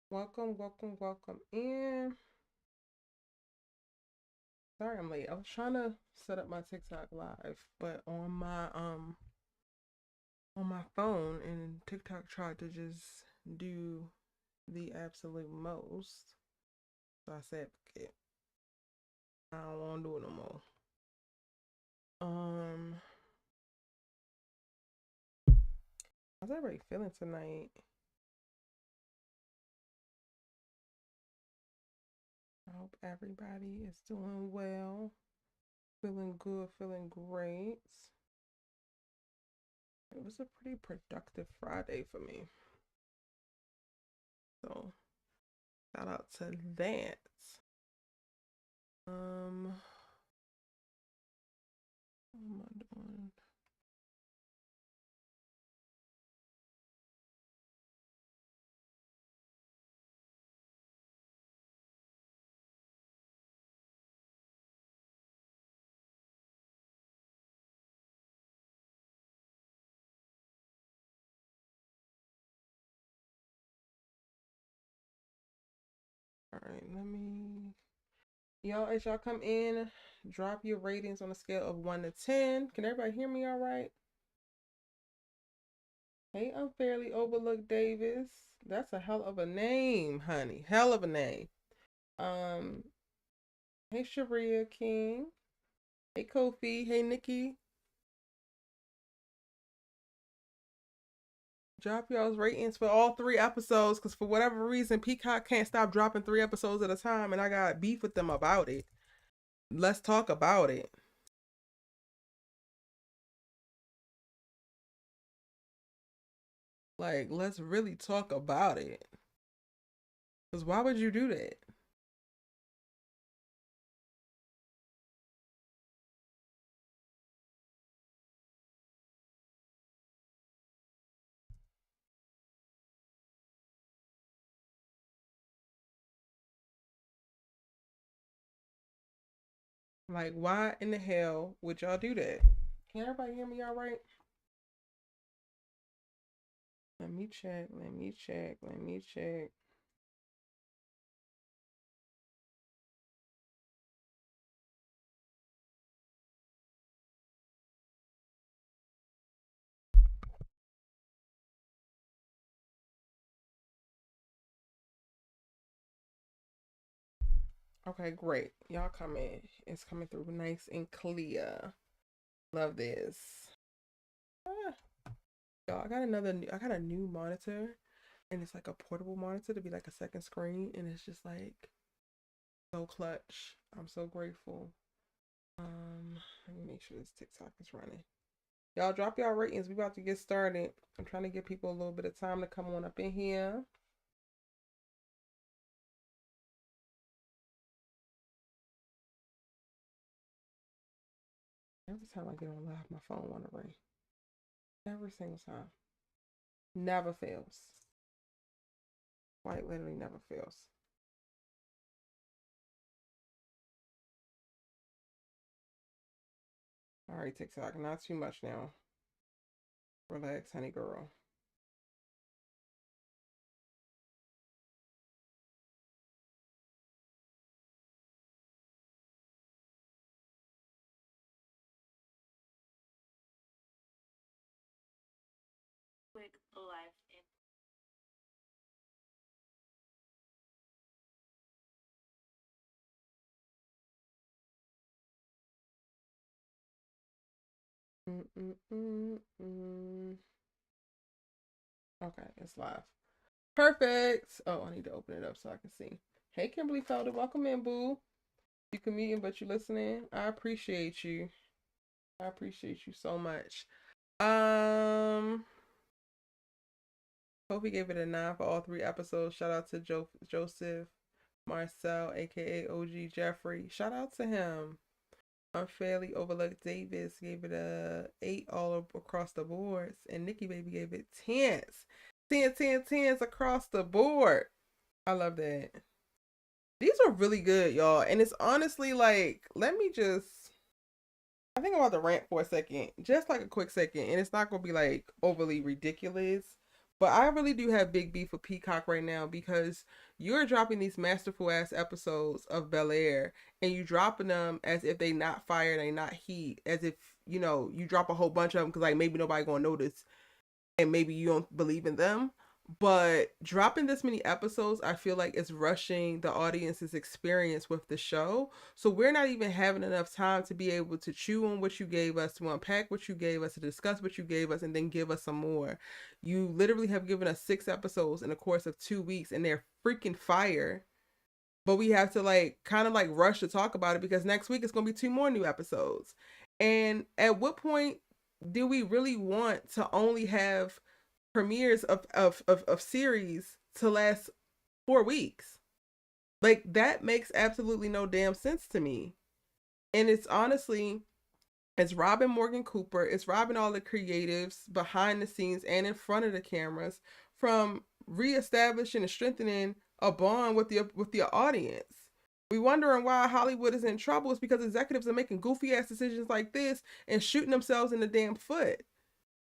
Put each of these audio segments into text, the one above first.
Welcome, welcome, welcome in. Sorry I'm late. I was trying to set up my TikTok live, but on my phone, and TikTok tried to just do the absolute most. So I said, "Forget it. I don't want to do it no more." Um, how's everybody feeling tonight? I hope everybody is doing well, feeling good, feeling great. It was a pretty productive Friday for me. So shout out to that. What am I doing? All right, let me. Y'all, as y'all come in, drop your ratings on a scale of 1 to 10. Can everybody hear me all right? Hey, Unfairly Overlooked Davis. That's a hell of a name, honey. Hell of a name. Um, hey, Sharia King. Hey, Kofi. Hey, Nikki. Drop y'all's ratings for all 3 episodes, because for whatever reason, Peacock can't stop dropping 3 episodes at a time, and I got beef with them about it. Let's talk about it. Like, let's really talk about it. Because why would you do that? Like, why in the hell would y'all do that? Can everybody hear me all right? Let me check. Let me check. Let me check. Okay, great. Y'all come in. It's coming through nice and clear. Love this. Ah. Y'all, I got a new monitor, and it's like a portable monitor to be like a second screen, and it's just like so clutch. I'm so grateful. Let me make sure this TikTok is running. Y'all drop y'all ratings. We about to get started. I'm trying to give people a little bit of time to come on up in here. Every time I get on live, my phone wanna ring. Every single time. Never fails. Quite literally never fails. All right, TikTok, not too much now. Relax, honey girl. Quick life. Okay, it's live. Perfect. Oh, I need to open it up so I can see. Hey, Kimberly Felder, welcome in, boo. You comedian, but you listening. I appreciate you. I appreciate you so much. Kofi gave it a 9 for all 3 episodes. Shout out to Joseph Marcel, aka OG Geoffrey. Shout out to him. Unfairly Overlooked Davis gave it a 8 all across the boards, and Nikki Baby gave it 10s. 10s across the board. I love that. These are really good, y'all. And it's honestly like, let me just. I think I'm about to rant for a second, just like a quick second, and it's not gonna be like overly ridiculous, But I really do have big beef with Peacock right now because you're dropping these masterful ass episodes of Bel-Air and you dropping them as if they not fire, they not heat, as if, you know, you drop a whole bunch of them because like maybe nobody gonna notice and maybe you don't believe in them. But dropping this many episodes, I feel like it's rushing the audience's experience with the show. So we're not even having enough time to be able to chew on what you gave us, to unpack what you gave us, to discuss what you gave us, and then give us some more. You literally have given us 6 episodes in the course of 2 weeks, and they're freaking fire. But we have to like kind of like rush to talk about it because next week it's gonna be 2 more new episodes. And at what point do we really want to only have premieres of series to last 4 weeks? Like that makes absolutely no damn sense to me. And it's honestly, it's robbing Morgan Cooper, it's robbing all the creatives behind the scenes and in front of the cameras from reestablishing and strengthening a bond with the audience. We wondering why Hollywood is in trouble is because executives are making goofy ass decisions like this and shooting themselves in the damn foot.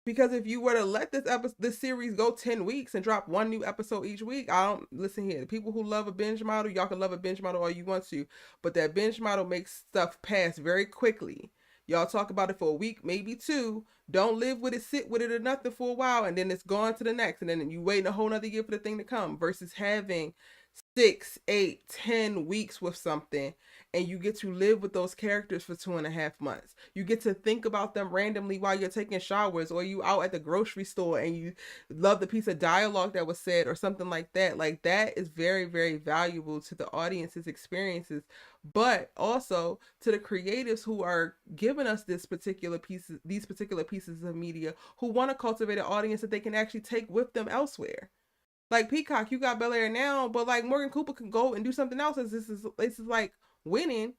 Because if you were to let this series go 10 weeks and drop 1 new episode each week, I don't listen here. The people who love a binge model, y'all can love a binge model all you want to, but that binge model makes stuff pass very quickly. Y'all talk about it for a week, maybe 2. Don't live with it, sit with it or nothing for a while, and then it's gone to the next, and then you wait a whole nother year for the thing to come. Versus having 6, 8, 10 weeks with something and you get to live with those characters for 2.5 months. You get to think about them randomly while you're taking showers or you out at the grocery store and you love the piece of dialogue that was said or something like that. Like that is very, very valuable to the audience's experiences, but also to the creatives who are giving us these particular pieces of media who want to cultivate an audience that they can actually take with them elsewhere. Like Peacock, you got Bel-Air now, but like Morgan Cooper can go and do something else as this is like winning,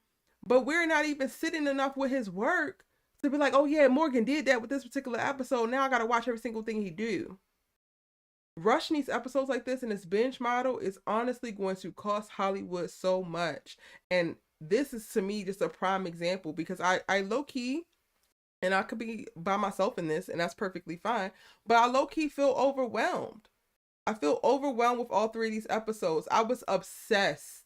but we're not even sitting enough with his work to be like, oh yeah, Morgan did that with this particular episode. Now I gotta watch every single thing he do. Rushing these episodes like this in this binge model is honestly going to cost Hollywood so much. And this is to me just a prime example because I low key, and I could be by myself in this, and that's perfectly fine, but I low key feel overwhelmed. I feel overwhelmed with all 3 of these episodes. I was obsessed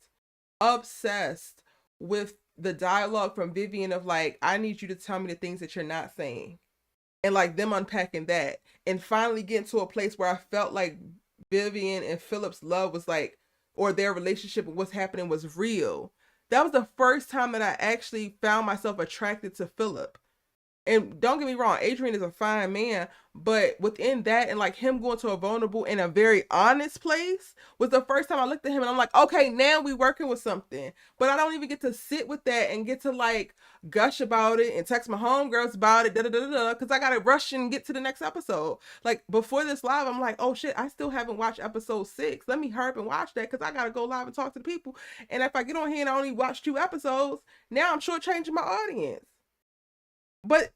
with the dialogue from Vivian of like, I need you to tell me the things that you're not saying. And like them unpacking that. And finally getting to a place where I felt like Vivian and Phillip's love was like, or their relationship and what's happening was real. That was the first time that I actually found myself attracted to Phillip. And don't get me wrong, Adrian is a fine man, but within that and like him going to a vulnerable and a very honest place was the first time I looked at him and I'm like, okay, now we working with something. But I don't even get to sit with that and get to like gush about it and text my homegirls about it, because I gotta rush and get to the next episode. Like before this live, I'm like, oh shit, I still haven't watched episode 6. Let me hurry up and watch that because I gotta go live and talk to the people. And if I get on here and I only watch 2 episodes, now I'm shortchanging my audience. But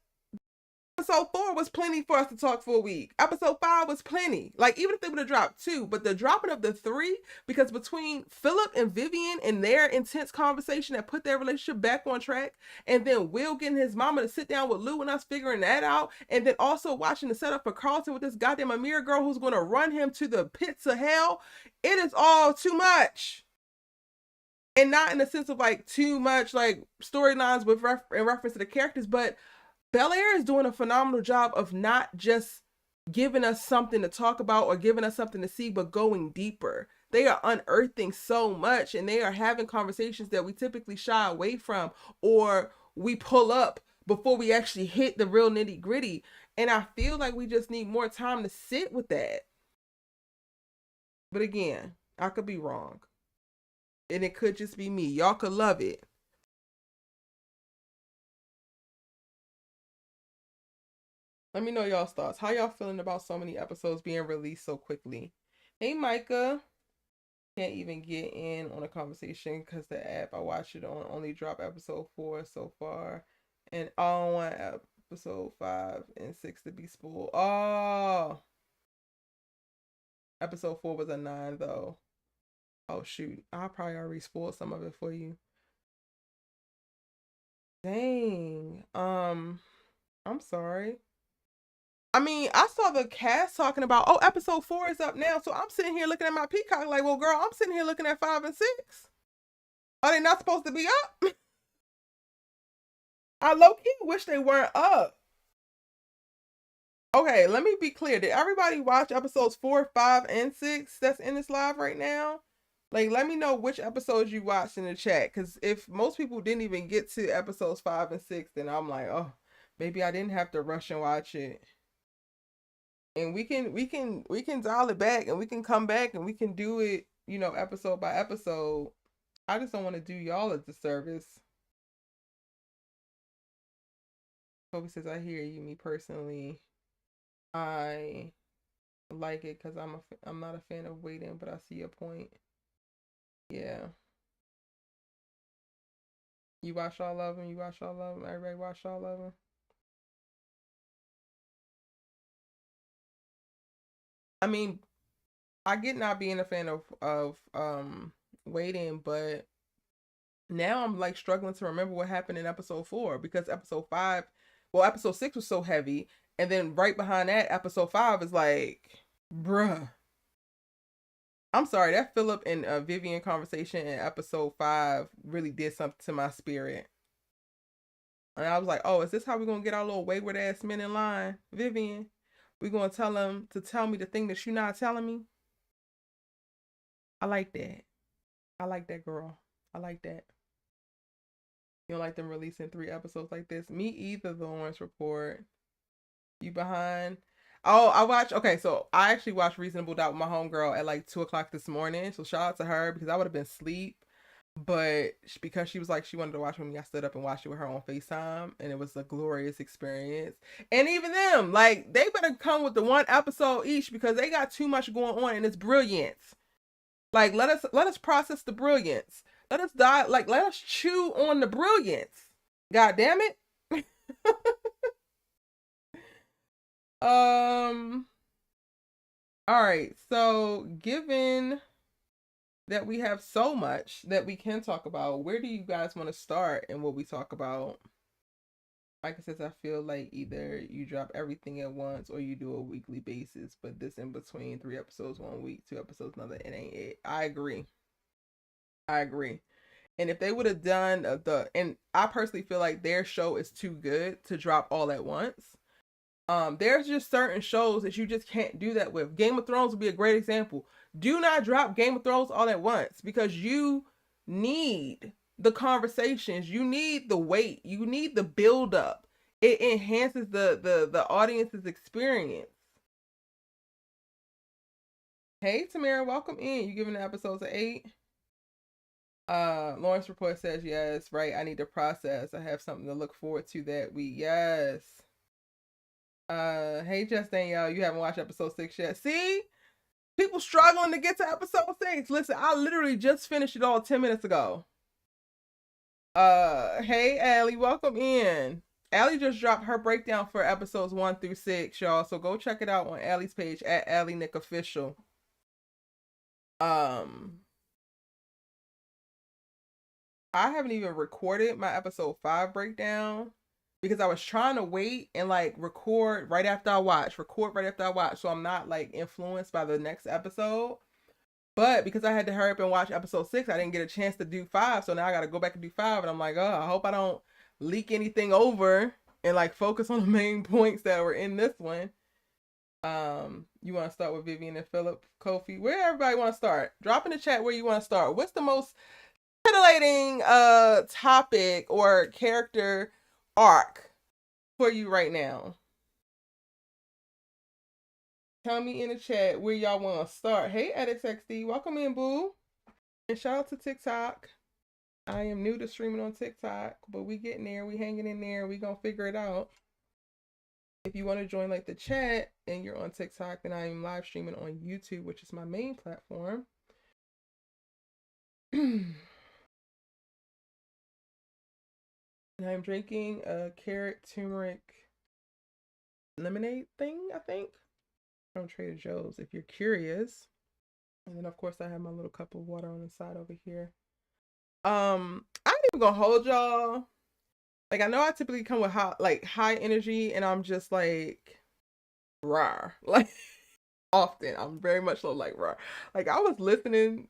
episode 4 was plenty for us to talk for a week. Episode 5 was plenty. Like, even if they would have dropped 2, but the dropping of the 3, because between Phillip and Vivian and their intense conversation that put their relationship back on track, and then Will getting his mama to sit down with Lou and us figuring that out, and then also watching the setup for Carlton with this goddamn Amir girl who's going to run him to the pits of hell, it is all too much. And not in the sense of like too much like storylines with in reference to the characters, but Bel-Air is doing a phenomenal job of not just giving us something to talk about or giving us something to see, but going deeper. They are unearthing so much and they are having conversations that we typically shy away from or we pull up before we actually hit the real nitty gritty. And I feel like we just need more time to sit with that. But again, I could be wrong. And it could just be me. Y'all could love it. Let me know y'all's thoughts. How y'all feeling about so many episodes being released so quickly? Hey, Micah. Can't even get in on a conversation because the app I watch it on only dropped episode 4 so far. And I don't want episode 5 and 6 to be spoiled. Oh. Episode 4 was a 9 though. Oh shoot. I'll probably already spoiled some of it for you. Dang. I'm sorry. I mean, I saw the cast talking about, oh, episode 4 is up now. So I'm sitting here looking at my Peacock like, well, girl, I'm sitting here looking at 5 and 6. Are they not supposed to be up? I low-key wish they weren't up. Okay, let me be clear. Did everybody watch episodes 4, 5, and 6 that's in this live right now? Like, let me know which episodes you watched in the chat. Because if most people didn't even get to episodes 5 and 6, then I'm like, oh, maybe I didn't have to rush and watch it. And we can dial it back and we can come back and we can do it, you know, episode by episode. I just don't want to do y'all a disservice. Kobe says, I hear you. Me personally, I like it because I'm not a fan of waiting, but I see your point. Yeah. You watch all of them. You watch all of them. Everybody watch all of them. I mean, I get not being a fan of waiting, but now I'm like struggling to remember what happened in episode 4 because episode 5, well, episode 6 was so heavy, and then right behind that, episode 5 is like, bruh. I'm sorry, that Phillip and Vivian conversation in episode 5 really did something to my spirit. And I was like, oh, is this how we're going to get our little wayward ass men in line? Vivian, we're going to tell them to tell me the thing that you're not telling me? I like that. I like that, girl. I like that. You don't like them releasing 3 episodes like this? Me either, the Lawrence Report. You behind? Oh, I watched. Okay, so I actually watched Reasonable Doubt with my homegirl at like 2 o'clock this morning. So shout out to her because I would have been asleep. But because she was like, she wanted to watch with me, I stood up and watched it with her on FaceTime. And it was a glorious experience. And even them, like, they better come with the 1 episode each because they got too much going on and it's brilliance. Like, let us process the brilliance. Let us chew on the brilliance. God damn it. All right, so given that we have so much that we can talk about, where do you guys want to start and what we talk about? Like I said, I feel like either you drop everything at once or you do a weekly basis, but this in between 3 episodes 1 week, 2 episodes another, it ain't it. I agree. And if they would have done and I personally feel like their show is too good to drop all at once. There's just certain shows that you just can't do that with. Game of Thrones would be a great example. Do not drop Game of Thrones all at once because you need the conversations, you need the weight, you need the build up. It enhances the audience's experience. Hey Tamara, welcome in. You giving the episodes an 8? Lawrence Report says yes, right. I need to process. I have something to look forward to that week. Yes. Hey Just Danielle, you haven't watched episode 6 yet. See? People struggling to get to episode 6. Listen, I literally just finished it all 10 minutes ago. Hey Allie, welcome in. Allie just dropped her breakdown for episodes 1 through 6, y'all. So go check it out on Allie's page at Allie Nick Official. I haven't even recorded my episode 5 breakdown because I was trying to wait and like record right after I watch, so I'm not like influenced by the next episode. But because I had to hurry up and watch episode 6, I didn't get a chance to do 5. So now I got to go back and do 5. And I'm like, oh, I hope I don't leak anything over and like focus on the main points that were in this one. You want to start with Vivian and Phillip, Kofi? Where everybody want to start? Drop in the chat where you want to start. What's the most titillating topic or character arc for you right now? Tell me in the chat where y'all want to start. Hey, EdXXD, welcome in, boo. And shout out to TikTok. I am new to streaming on TikTok, but we getting there. We hanging in there. We gonna figure it out. If you want to join like the chat and you're on TikTok, then I am live streaming on YouTube, which is my main platform. And I'm drinking a carrot turmeric lemonade thing, I think, from Trader Joe's, if you're curious. And then of course I have my little cup of water on the side over here. I ain't even gonna hold y'all. Like, I know I typically come with high energy, and I'm just like, rar. Like often. I'm very much so like rar. Like I was listening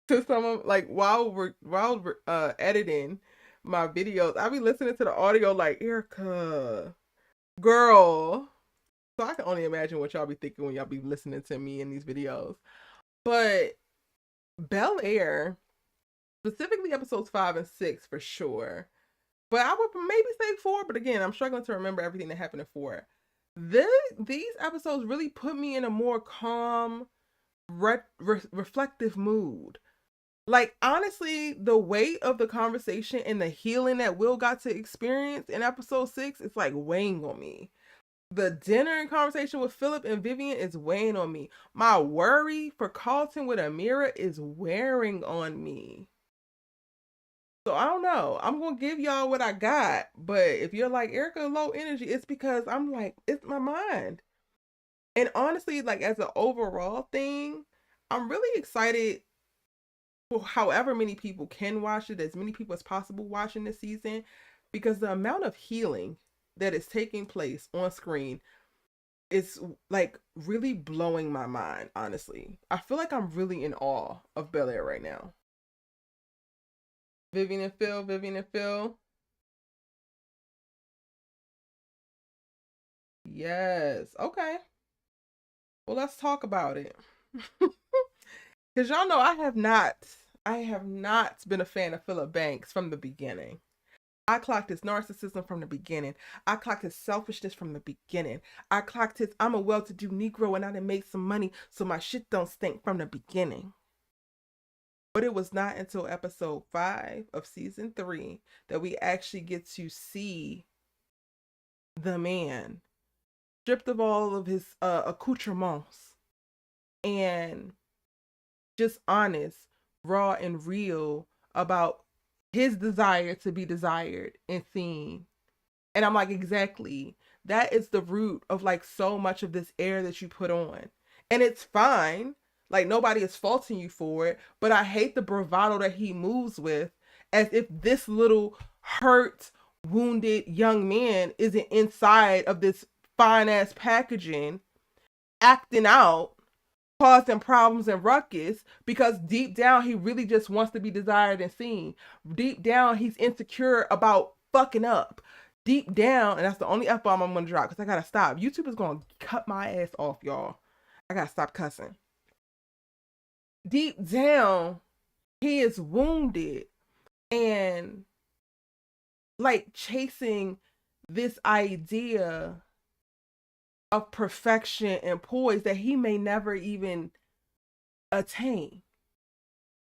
to some of like while we're editing my videos, I be listening to the audio like Erica, girl. So I can only imagine what y'all be thinking when y'all be listening to me in these videos. But Bel-Air, specifically episodes 5 and 6 for sure. But I would maybe say 4, but again, I'm struggling to remember everything that happened in 4. These episodes really put me in a more calm, reflective mood. Like, honestly, the weight of the conversation and the healing that Will got to experience in episode 6 is like weighing on me. The dinner and conversation with Phillip and Vivian is weighing on me. My worry for Carlton with Amira is wearing on me. So I don't know. I'm gonna give y'all what I got, but if you're like Erica low energy, it's because I'm like, it's my mind. And honestly, like as an overall thing, I'm really excited for however many people can watch it, as many people as possible watching this season, because the amount of healing that is taking place on screen is like really blowing my mind, honestly. I feel like I'm really in awe of Bel-Air right now. Vivian and Phil, Vivian and Phil. Yes. Okay. Well, let's talk about it. Because y'all know I have not been a fan of Phillip Banks from the beginning. I clocked his narcissism from the beginning. I clocked his selfishness from the beginning. I clocked his I'm a well-to-do Negro and I done made some money so my shit don't stink from the beginning. But it was not until episode 5 of season 3 that we actually get to see the man stripped of all of his accoutrements and just honest, raw, and real about his desire to be desired and seen. And I'm like, exactly. That is the root of like so much of this air that you put on. And it's fine. Like nobody is faulting you for it. But I hate the bravado that he moves with, as if this little hurt, wounded young man isn't inside of this fine ass packaging, acting out, causing problems and ruckus, because deep down he really just wants to be desired and seen. Deep down he's insecure about fucking up. Deep down, and that's the only F-bomb I'm gonna drop because I gotta stop. YouTube is gonna cut my ass off, y'all. I gotta stop cussing. Deep down, he is wounded and like chasing this idea of perfection and poise that he may never even attain.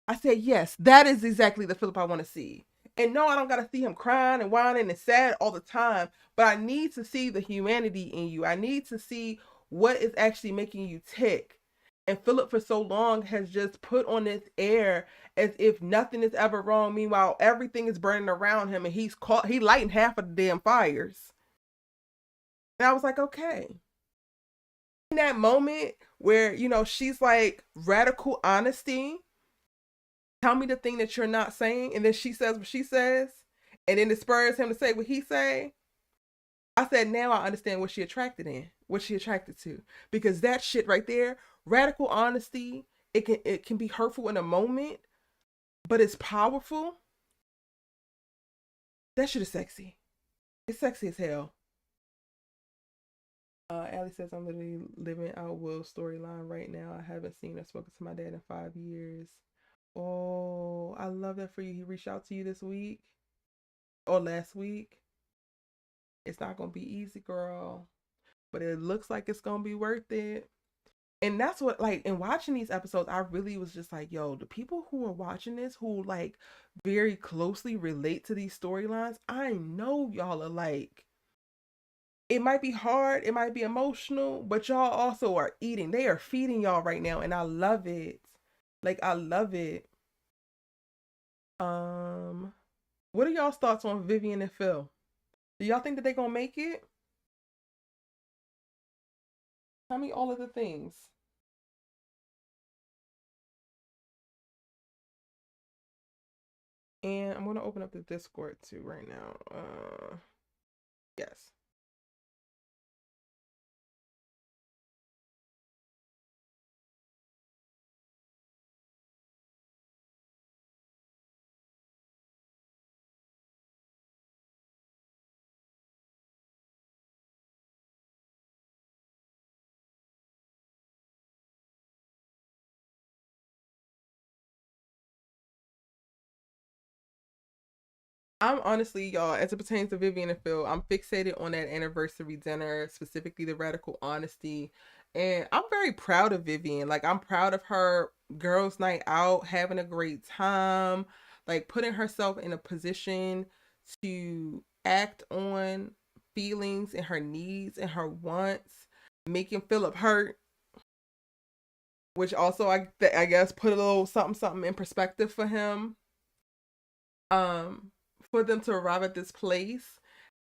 I said, yes, that is exactly the Phillip I want to see. And no, I don't got to see him crying and whining and sad all the time, but I need to see the humanity in you. I need to see what is actually making you tick. And Phillip for so long has just put on this air as if nothing is ever wrong. Meanwhile, everything is burning around him and he lighting half of the damn fires. And I was like, okay. In that moment where, she's like radical honesty, tell me the thing that you're not saying, and then she says what she says, and then it spurs him to say what he say. I said, now I understand what she attracted to, because that shit right there, radical honesty, it can be hurtful in a moment, but it's powerful. That shit is sexy. It's sexy as hell. Allie says, I'm literally living out Will's storyline right now. I haven't seen or spoken to my dad in 5 years. Oh, I love that for you. He reached out to you this week or last week. It's not going to be easy, girl, but it looks like it's going to be worth it. And that's what, like, in watching these episodes, I really was just like, yo, the people who are watching this, who like very closely relate to these storylines, I know y'all are like, it might be hard, it might be emotional, but y'all also are eating. They are feeding y'all right now, and I love it. Like, I love it. What are y'all's thoughts on Vivian and Phil? Do y'all think that they're gonna make it? Tell me all of the things. And I'm gonna open up the Discord too right now. Yes. I'm honestly, y'all, as it pertains to Vivian and Phil, I'm fixated on that anniversary dinner, specifically the radical honesty. And I'm very proud of Vivian. Like, I'm proud of her girls' night out, having a great time, like putting herself in a position to act on feelings and her needs and her wants, making Phillip hurt, which also I guess put a little something something in perspective for him. Um, for them to arrive at this place,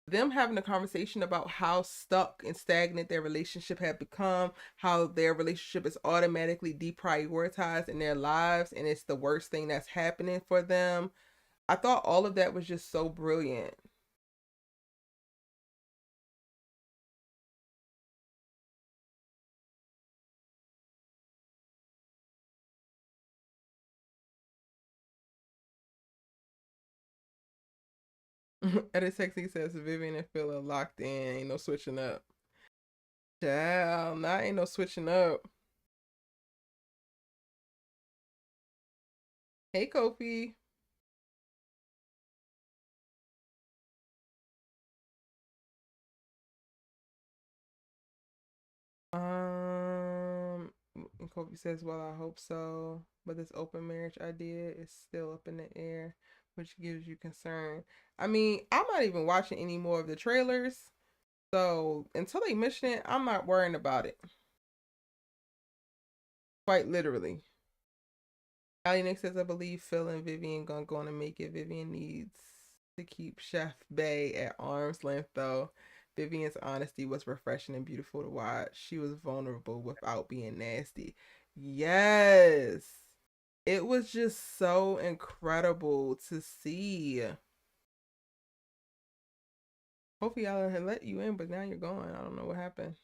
them having a conversation about how stuck and stagnant their relationship had become, how their relationship is automatically deprioritized in their lives, and it's the worst thing that's happening for them. I thought all of that was just so brilliant. Edit Sexy says Vivian and Phil are locked in. Ain't no switching up. Child, nah, ain't no switching up. Hey, Kofi. And Kobe says, "Well, I hope so, but this open marriage idea is still up in the air, which gives you concern." I mean, I'm not even watching any more of the trailers, so until they mention it, I'm not worrying about it. Quite literally. Allie Nick says, "I believe Phil and Vivian gonna make it. Vivian needs to keep Chef Bay at arm's length, though. Vivian's honesty was refreshing and beautiful to watch. She was vulnerable without being nasty. Yes, it was just so incredible to see. Hopefully, I had let you in, but now you're gone. I don't know what happened.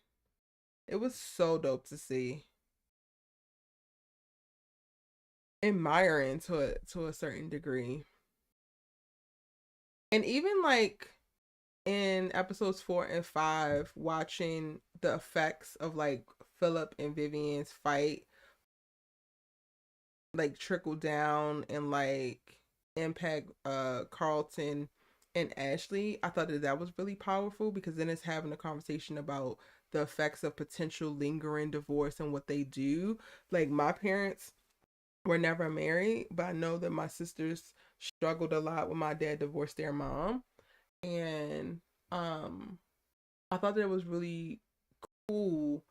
It was so dope to see. Admiring to a certain degree, and even like in episodes 4 and 5, watching the effects of like Phillip and Vivian's fight like trickle down and like impact Carlton and Ashley. I thought that that was really powerful because then it's having a conversation about the effects of potential lingering divorce and what they do. Like my parents were never married, but I know that my sisters struggled a lot when my dad divorced their mom. And um I thought that it was really cool.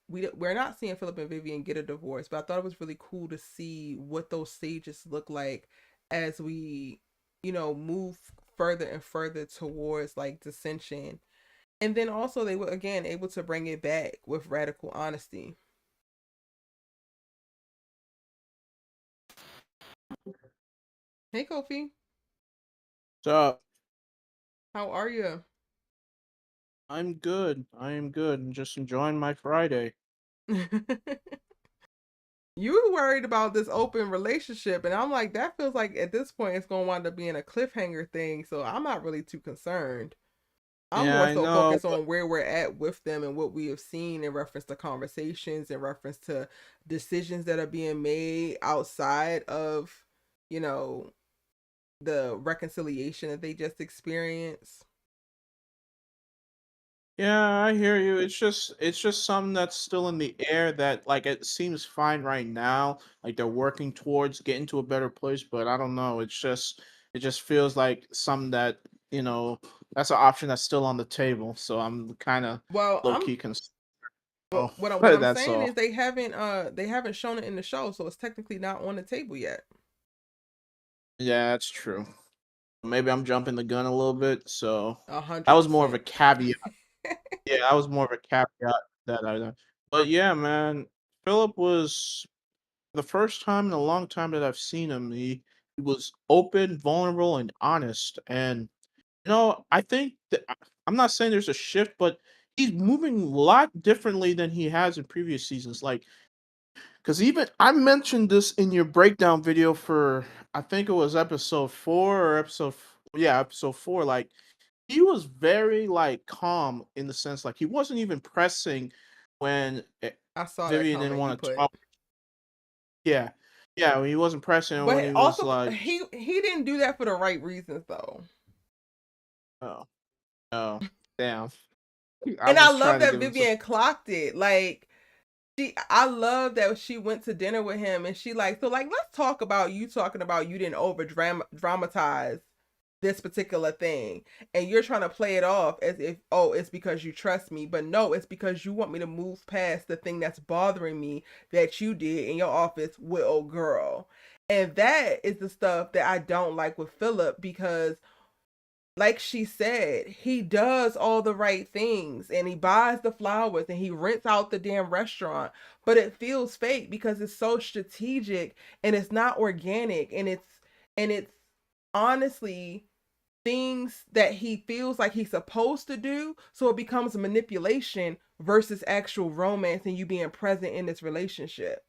We're not seeing Phillip and Vivian get a divorce, but I thought it was really cool to see what those stages look like as we, move further and further towards like dissension. And then also they were again able to bring it back with radical honesty. Hey Kofi, So how are you? I'm good. I am good. I'm just enjoying my Friday. You were worried about this open relationship, and I'm like, that feels like at this point it's gonna wind up being a cliffhanger thing. So I'm not really too concerned. I'm Yeah, more I so know. focused on where we're at with them and what we have seen in reference to conversations, in reference to decisions that are being made outside of, you know, the reconciliation that they just experienced. Yeah, I hear you. It's just something that's still in the air that like it seems fine right now. Like they're working towards getting to a better place, but I don't know. It just feels like something that, you know, that's an option that's still on the table. So I'm kind of Well, low key concerned. Oh, what I'm that's saying all. is they haven't shown it in the show, so it's technically not on the table yet. Yeah, that's true. Maybe I'm jumping the gun a little bit. So A that hundred was more of a percent. caveat. Yeah, that was more of a caveat that I but yeah, man, Philip was the first time in a long time that I've seen him, he was open, vulnerable, and honest. And I think that I'm not saying there's a shift, but he's moving a lot differently than he has in previous seasons. Like, because even I mentioned this in your breakdown video for I think it was episode 4 or episode 4. Like he was very like calm in the sense like he wasn't even pressing when I saw that Vivian didn't comment you want to put. talk. Yeah. Yeah, he wasn't pressing when But he was also, like, he didn't do that for the right reasons, though. oh, oh, damn. I And I was love trying to that give him some. Vivian clocked it. Like, I love that she went to dinner with him and she like, so like, let's talk about you talking about you didn't over dramatize this particular thing. And you're trying to play it off as if, oh, it's because you trust me. But no, it's because you want me to move past the thing that's bothering me that you did in your office with old girl. And that is the stuff that I don't like with Phillip, because like she said, he does all the right things and he buys the flowers and he rents out the damn restaurant, but it feels fake because it's so strategic and it's not organic, and it's honestly things that he feels like he's supposed to do, so it becomes manipulation versus actual romance and you being present in this relationship.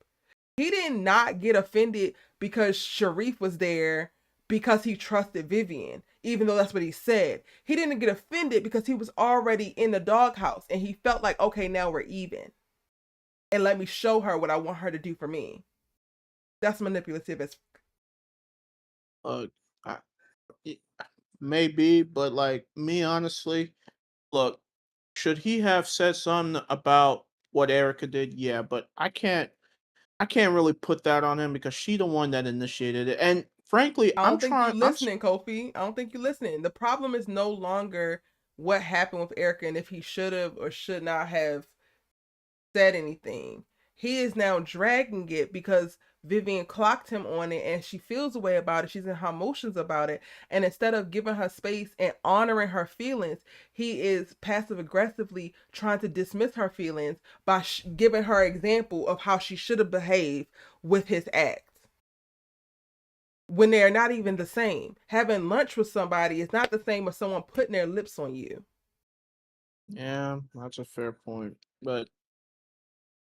He did not get offended because Sharif was there because he trusted Vivian, even though that's what he said. He didn't get offended because he was already in the doghouse and he felt like, okay, now we're even. And let me show her what I want her to do for me. That's manipulative as Uh, I, it- maybe, but like me, honestly, look, should he have said something about what Erica did? Yeah, but I can't really put that on him because she the one that initiated it. And frankly, I I'm don't think you trying. listening, Kofi. I don't think you listening. The problem is no longer what happened with Erica and if he should have or should not have said anything. He is now dragging it because Vivian clocked him on it and she feels a way about it. She's in her emotions about it. And instead of giving her space and honoring her feelings, he is passive aggressively trying to dismiss her feelings by giving her example of how she should have behaved with his acts when they're not even the same. Having lunch with somebody is not the same as someone putting their lips on you. Yeah, that's a fair point. But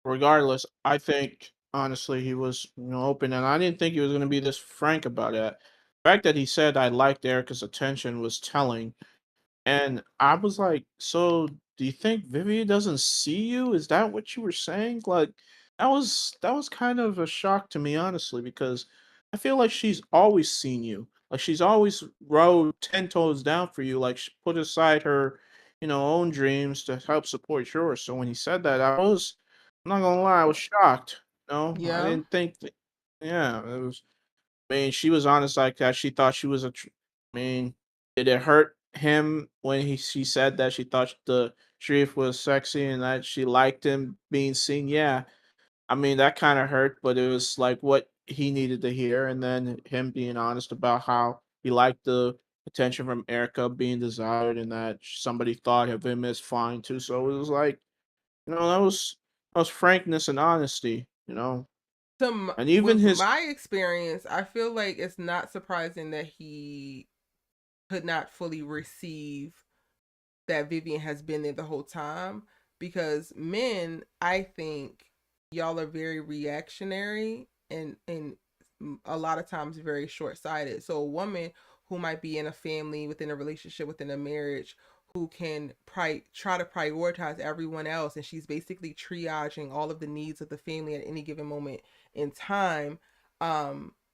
regardless, I think honestly he was, open, and I didn't think he was going to be this frank about it. The fact that he said I liked Erica's attention was telling, and I was like, so do you think Vivian doesn't see you? Is that what you were saying? Like that was kind of a shock to me, honestly, because I feel like she's always seen you. Like she's always rode 10 toes down for you. Like she put aside her, own dreams to help support yours. So when he said that, I'm not gonna lie, I was shocked. I Yeah. didn't think that, yeah, it was. I mean, she was honest like that. She thought she was I mean, did it hurt him when she said that she thought the Sharif was sexy and that she liked him being seen? Yeah. I mean, that kind of hurt, but it was like what he needed to hear. And then him being honest about how he liked the attention from Erica being desired and that somebody thought of him as fine too. So it was like, that was frankness and honesty. And even With his my experience, I feel like it's not surprising that he could not fully receive that Vivian has been there the whole time, because men, I think y'all are very reactionary and a lot of times very short-sighted. So a woman who might be in a family, within a relationship, within a marriage, who can try to prioritize everyone else, and she's basically triaging all of the needs of the family at any given moment in time,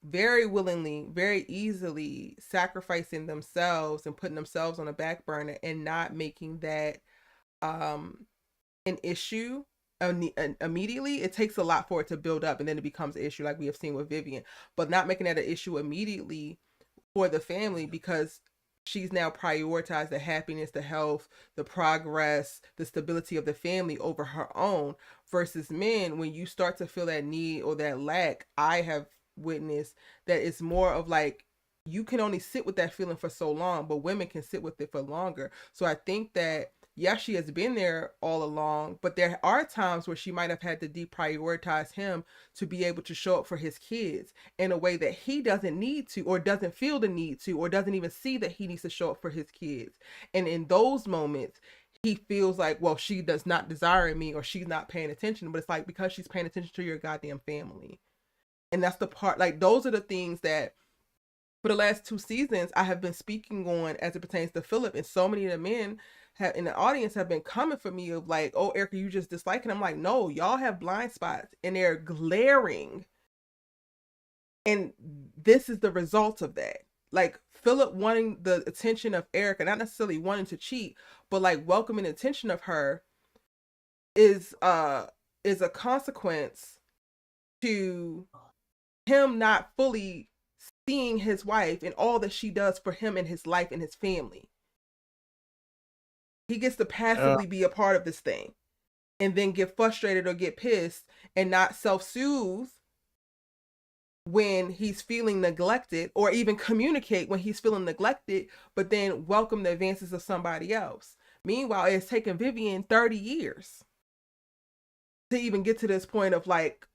very willingly, very easily sacrificing themselves and putting themselves on a back burner and not making that um an issue immediately. It takes a lot for it to build up and then it becomes an issue, like we have seen with Vivian, but not making that an issue immediately for the family, because she's now prioritized the happiness, the health, the progress, the stability of the family over her own. Versus men, when you start to feel that need or that lack, I have witnessed that it's more of like, you can only sit with that feeling for so long, but women can sit with it for longer. So I think that, yeah, she has been there all along, but there are times where she might have had to deprioritize him to be able to show up for his kids in a way that he doesn't need to, or doesn't feel the need to, or doesn't even see that he needs to show up for his kids. And in those moments, he feels like, well, she does not desire me or she's not paying attention. But it's like, because she's paying attention to your goddamn family. And that's the part, like, those are the things that for the last 2 seasons I have been speaking on as it pertains to Phillip. And so many of the men in the audience have been coming for me of like, oh, Erica, you just dislike it. I'm like, no, y'all have blind spots and they're glaring And this is the result of that. Like Phillip wanting the attention of Erica, not necessarily wanting to cheat, but like welcoming the attention of her is a consequence to him not fully seeing his wife and all that she does for him and his life and his family. He gets to passively be a part of this thing and then get frustrated or get pissed and not self-soothe when he's feeling neglected, or even communicate when he's feeling neglected, but then welcome the advances of somebody else. Meanwhile, it's taken Vivian 30 years to even get to this point of like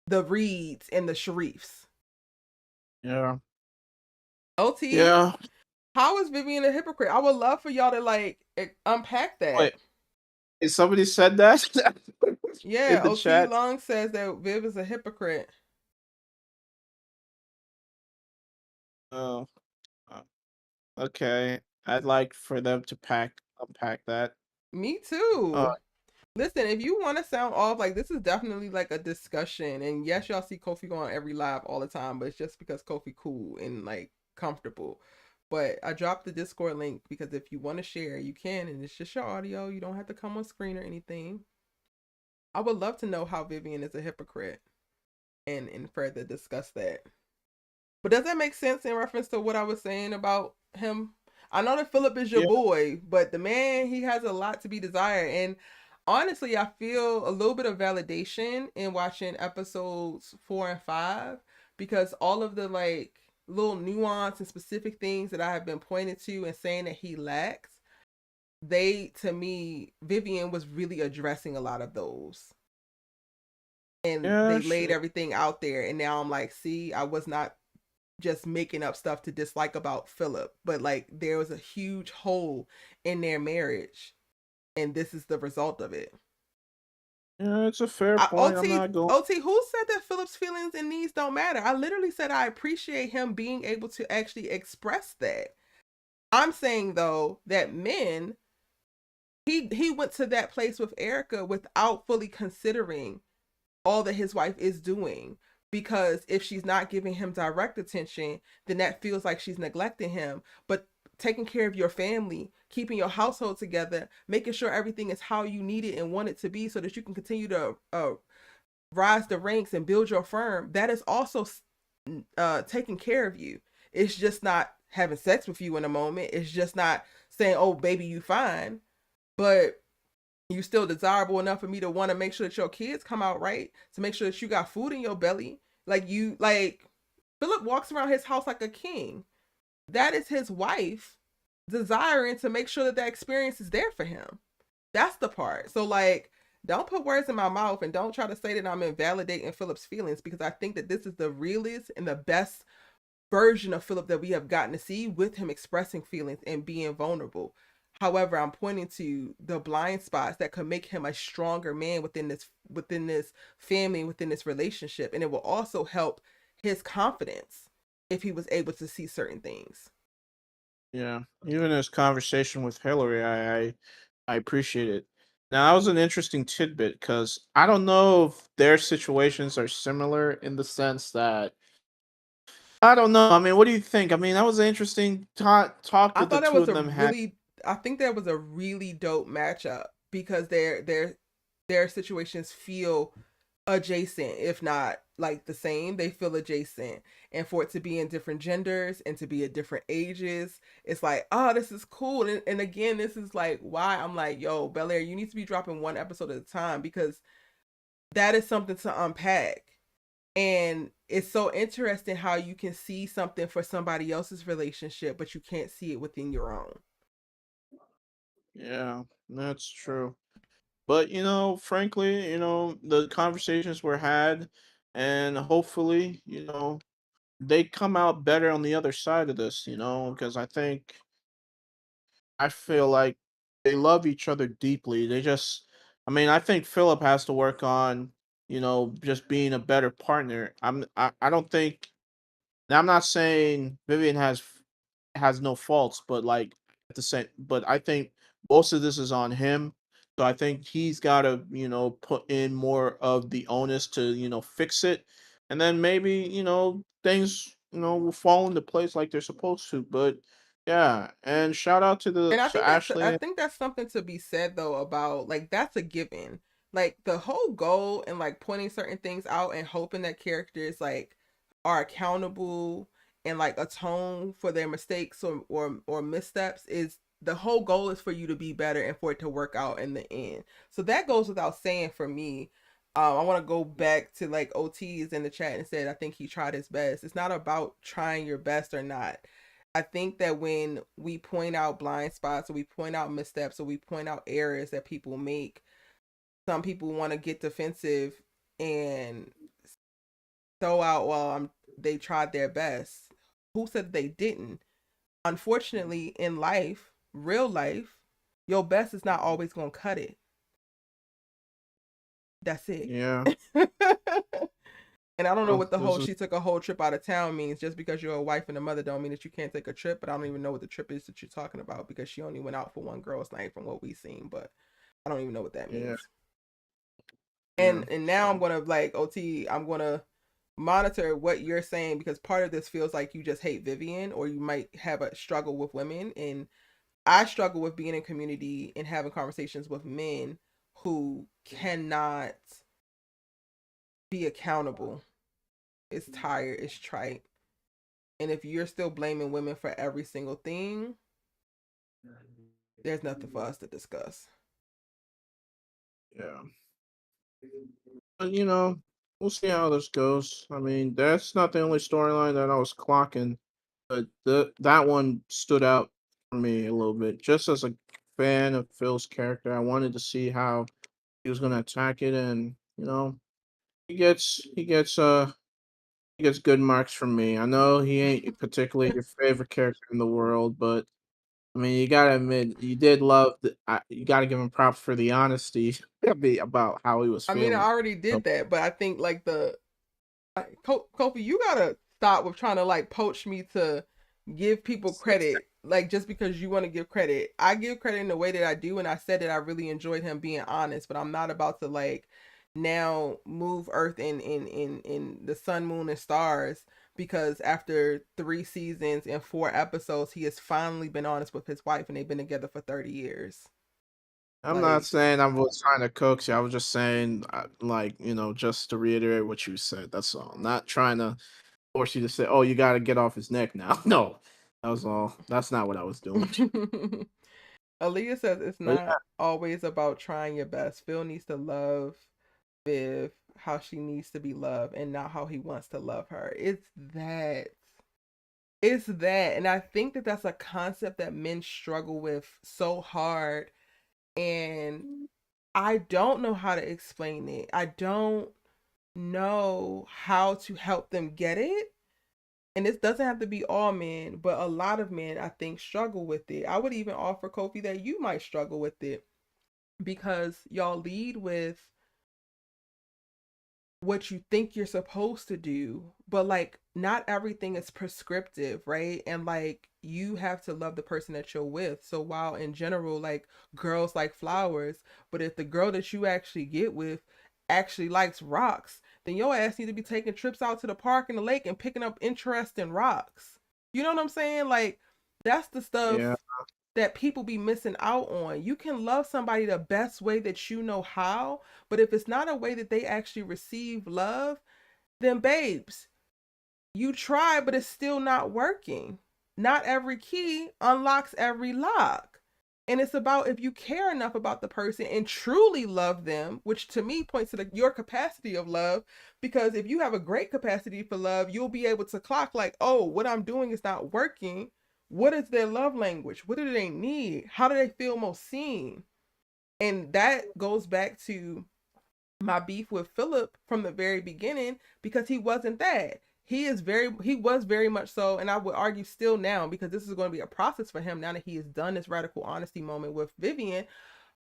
the Reeds and the Sharifs. Yeah. OT, Yeah. how is Vivian a hypocrite? I would love for y'all to like unpack that. Wait, somebody said that Yeah, in the OT chat? Long says that Viv is a hypocrite. Oh, okay. I'd like for them to unpack that. Me Uh, too. Listen, if you want to sound off, like this is definitely like a discussion. And yes, y'all see Kofi go on every live all the time, but it's just because Kofi cool and like comfortable. But I dropped the Discord link because if you want to share, you can, and it's just your audio. You don't have to come on screen or anything. I would love to know how Vivian is a hypocrite and further discuss that. But does that make sense in reference to what I was saying about him? I know that Phillip is your yeah. boy, but the man, he has a lot to be desired. And honestly, I feel a little bit of validation in watching episodes 4 and 5, because all of the like little nuance and specific things that I have been pointed to and saying that he lacks, they, to me, Vivian was really addressing a lot of those. And Yeah, they laid sure. everything out there. And now I'm like, see, I was not just making up stuff to dislike about Phillip, but like there was a huge hole in their marriage, and this is the result of it. Yeah, it's a fair point. I'm not going. OT, who said that Phillip's feelings and needs don't matter? I literally said I appreciate him being able to actually express that. I'm saying though that men, he went to that place with Erica without fully considering all that his wife is doing, because if she's not giving him direct attention, then that feels like she's neglecting him. But taking care of your family, keeping your household together, making sure everything is how you need it and want it to be, so that you can continue to rise the ranks and build your firm, that is also taking care of you. It's just not having sex with you in a moment. It's just not saying, oh baby, you fine, but you still desirable enough for me to want to make sure that your kids come out right, to make sure that you got food in your belly. Like Phillip walks around his house like a king. That is his wife desiring to make sure that that experience is there for him. That's the part. So like, don't put words in my mouth and don't try to say that I'm invalidating Phillip's feelings, because I think that this is the realest and the best version of Phillip that we have gotten to see, with him expressing feelings and being vulnerable. However, I'm pointing to the blind spots that could make him a stronger man within this family, within this relationship, and it will also help his confidence if he was able to see certain things. Yeah, even this conversation with Hilary, I appreciate it. Now, that was an interesting tidbit because I don't know if their situations are similar in the sense that I don't know. I mean, what do you think? I mean, that was an interesting talk I that the thought that two was of a them had. really, I think that was a really dope matchup, because their situations feel adjacent, if not like the same. They feel adjacent, and for it to be in different genders and to be at different ages, it's like, oh, this is cool. And again, this is like why I'm like, yo, Bel-Air, you need to be dropping one episode at a time, because that is something to unpack. And it's so interesting how you can see something for somebody else's relationship, but you can't see it within your own. Yeah, that's true. But frankly, the conversations were had, and hopefully, they come out better on the other side of this. Because I feel like they love each other deeply. I mean, I think Phillip has to work on, just being a better partner. I don't think, now I'm not saying Vivian has no faults, but like at the same, but I think most of this is on him. So I think he's got to, put in more of the onus to, fix it. and then maybe things will fall into place like they're supposed to. But yeah, and shout out to And I Ashley. think that's something to be said though about like that's a given. Like the whole goal and like pointing certain things out and hoping that characters like are accountable and like atone for their mistakes or missteps is the whole goal is for you to be better and for it to work out in the end. So that goes without saying for me. I want to go back to like OT's in the chat and said I think he tried his best. It's not about trying your best or not. I think that when we point out blind spots or we point out missteps or we point out errors that people make, some people want to get defensive and throw out, they tried their best. Who said they didn't? Unfortunately, in life, real life, your best is not always going to cut it. That's it. Yeah. And I don't know what the whole This is she took a whole trip out of town means. Just because you're a wife and a mother don't mean that you can't take a trip. But I don't even know what the trip is that you're talking about because she only went out for one girl's night from what we've seen. But I don't even know what that yeah. means. Yeah. And now I'm gonna like OT. I'm gonna monitor what you're saying because part of this feels like you just hate Vivian or you might have a struggle with women. And I struggle with being in community and having conversations with men who cannot be accountable. It's tired, it's trite. And if you're still blaming women for every single thing, there's nothing for us to discuss. Yeah. But we'll see how this goes. I mean, that's not the only storyline that I was clocking, but that one stood out for me a little bit. Just as a fan of Phil's character, I wanted to see how he was going to attack it, and he gets good marks from me. I know he ain't particularly your favorite character in the world, but I mean, you gotta admit, you did love you gotta give him props for the honesty about how he was I mean, I feeling. already So, did that, but I think like Kofi, you gotta stop with trying to like poach me to give people credit, like just because you want to give credit. I give credit in the way that I do, and I said that I really enjoyed him being honest, but I'm not about to like now move Earth in the sun, moon, and stars because after 3 seasons and 4 episodes, he has finally been honest with his wife, and they've been together for 30 years. I'm not Like, saying I was trying to coax you. I was just saying, like, just to reiterate what you said. That's all. Not trying to force you to say, "Oh, you got to get off his neck now." No, that was all. That's not what I was doing. Aaliyah says it's But not always about trying your best. Phil needs to love Viv how she needs to be loved and not how he wants to love her. It's that. It's that. And I think that that's a concept that men struggle with so hard. And I don't know how to explain it. I don't know how to help them get it. And this doesn't have to be all men, but a lot of men I think struggle with it. I would even offer Kofi that you might struggle with it because y'all lead with what you think you're supposed to do, but like not everything is prescriptive, right? And like you have to love the person that you're with. So while in general like girls like flowers, but if the girl that you actually get with actually likes rocks, then your ass need to be taking trips out to the park and the lake and picking up interest in rocks. You know what I'm saying? Like that's the yeah, stuff that people be missing out on. You can love somebody the best way that you know how, but if it's not a way that they actually receive love, then babes, you try, but it's still not working. Not every key unlocks every lock. And it's about if you care enough about the person and truly love them, which to me points to your capacity of love. Because if you have a great capacity for love, you'll be able to clock like, oh, what I'm doing is not working. What is their love language? What do they need? How do they feel most seen? And that goes back to my beef with Phillip from the very beginning because he wasn't that. He was very much so, and I would argue still now because this is going to be a process for him now that he has done this radical honesty moment with Vivian.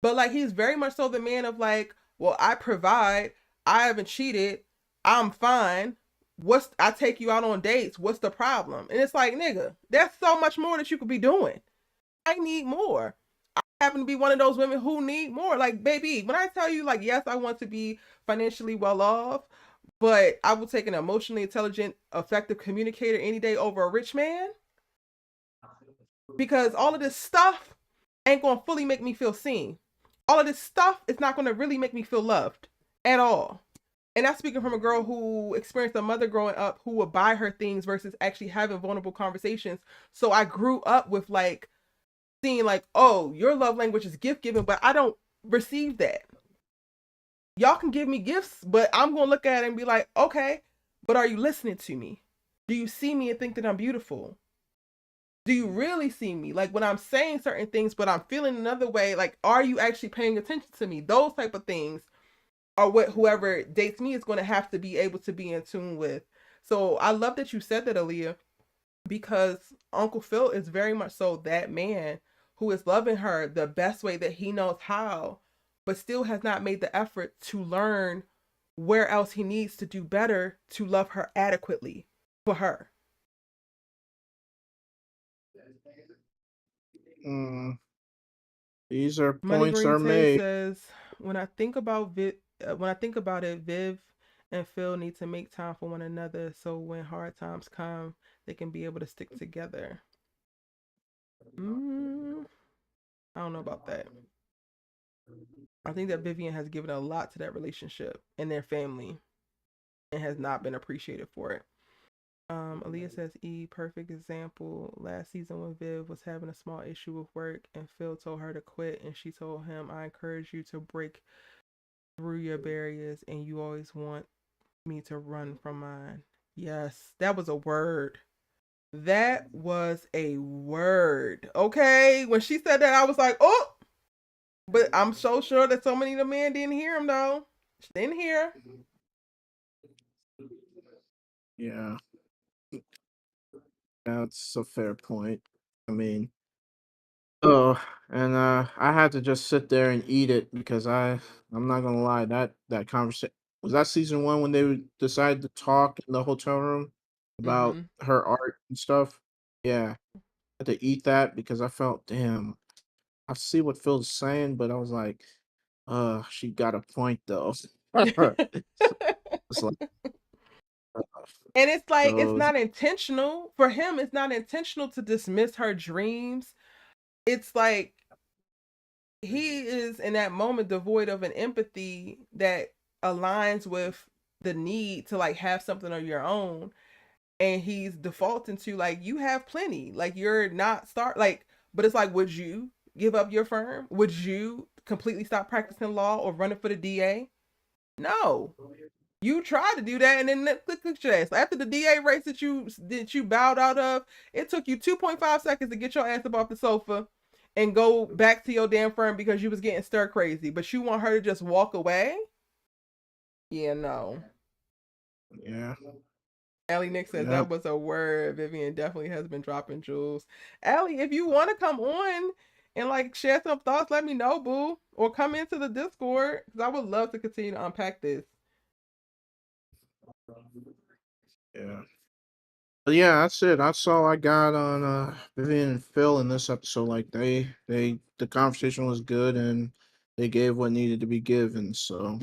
But like he's very much so the man of like, well, I provide, I haven't cheated, I'm fine. I take you out on dates, what's the problem? And it's like, nigga, there's so much more that you could be doing. I need more. I happen to be one of those women who need more. Like, baby, when I tell you, like, yes, I want to be financially well off, but I will take an emotionally intelligent, effective communicator any day over a rich man, because all of this stuff ain't gonna fully make me feel seen. All of this stuff is not gonna really make me feel loved at all. And that's speaking from a girl who experienced a mother growing up who would buy her things versus actually having vulnerable conversations. So I grew up with like seeing like, oh, your love language is gift giving, but I don't receive that. Y'all can give me gifts, but I'm gonna look at it and be like, okay, but are you listening to me? Do you see me and think that I'm beautiful? Do you really see me? Like when I'm saying certain things, but I'm feeling another way, like, are you actually paying attention to me? Those type of things are what whoever dates me is going to have to be able to be in tune with. So I love that you said that, Aaliyah, because Uncle Phil is very much so that man who is loving her the best way that he knows how, but still has not made the effort to learn where else he needs to do better to love her adequately for her. Mm, these are Money points Green are Tay made. says, when I think about when I think about it, Viv and Phil need to make time for one another so when hard times come, they can be able to stick together. Mm, I don't know about that. I think that Vivian has given a lot to that relationship and their family and has not been appreciated for it. Aaliyah says, perfect example. Last season when Viv was having a small issue with work and Phil told her to quit and she told him, I encourage you to break through your barriers and you always want me to run from mine. Yes, that was a word. That was a word. Okay. When she said that, I was like, oh, but I'm so sure that so many of the men didn't hear him though. Didn't hear. Yeah, that's a fair point. I mean, oh, and I had to just sit there and eat it because I'm not gonna lie, that conversation was that season one when they decided to talk in the hotel room about Mm-hmm. her art and stuff. Yeah, I had to eat that because I felt, damn, I see what Phil's saying, but I was like, she got a point though. It's like, uh, And it's like, it's so not intentional. For him, it's not intentional to dismiss her dreams. It's like he is in that moment devoid of an empathy that aligns with the need to like have something of your own. And he's defaulting to like, you have plenty. Like you're not like, but it's like, would you give up your firm? Would you completely stop practicing law or running for the DA? No. You tried to do that, and then look at your ass. After the DA race that you bowed out of, it took you 2.5 seconds to get your ass up off the sofa and go back to your damn firm because you was getting stir crazy. But you want her to just walk away? Yeah, no. yeah, Allie Nick says yeah. that was a word. Vivian definitely has been dropping jewels. Allie, if you want to come on and like share some thoughts, let me know, boo. Or come into the Discord because I would love to continue to unpack this. Yeah. But yeah, that's it. That's all I got on Vivian and Phil in this episode. Like the conversation was good and they gave what needed to be given. So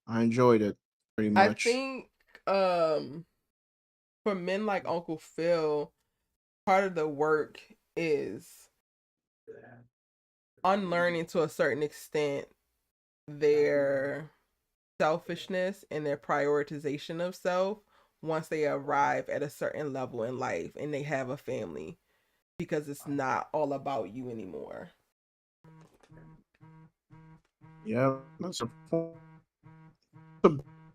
I enjoyed it pretty I much. think for men like Uncle Phil, part of the work is unlearning to a certain extent their selfishness and their prioritization of self once they arrive at a certain level in life and they have a family because it's not all about you anymore. Yeah, that's a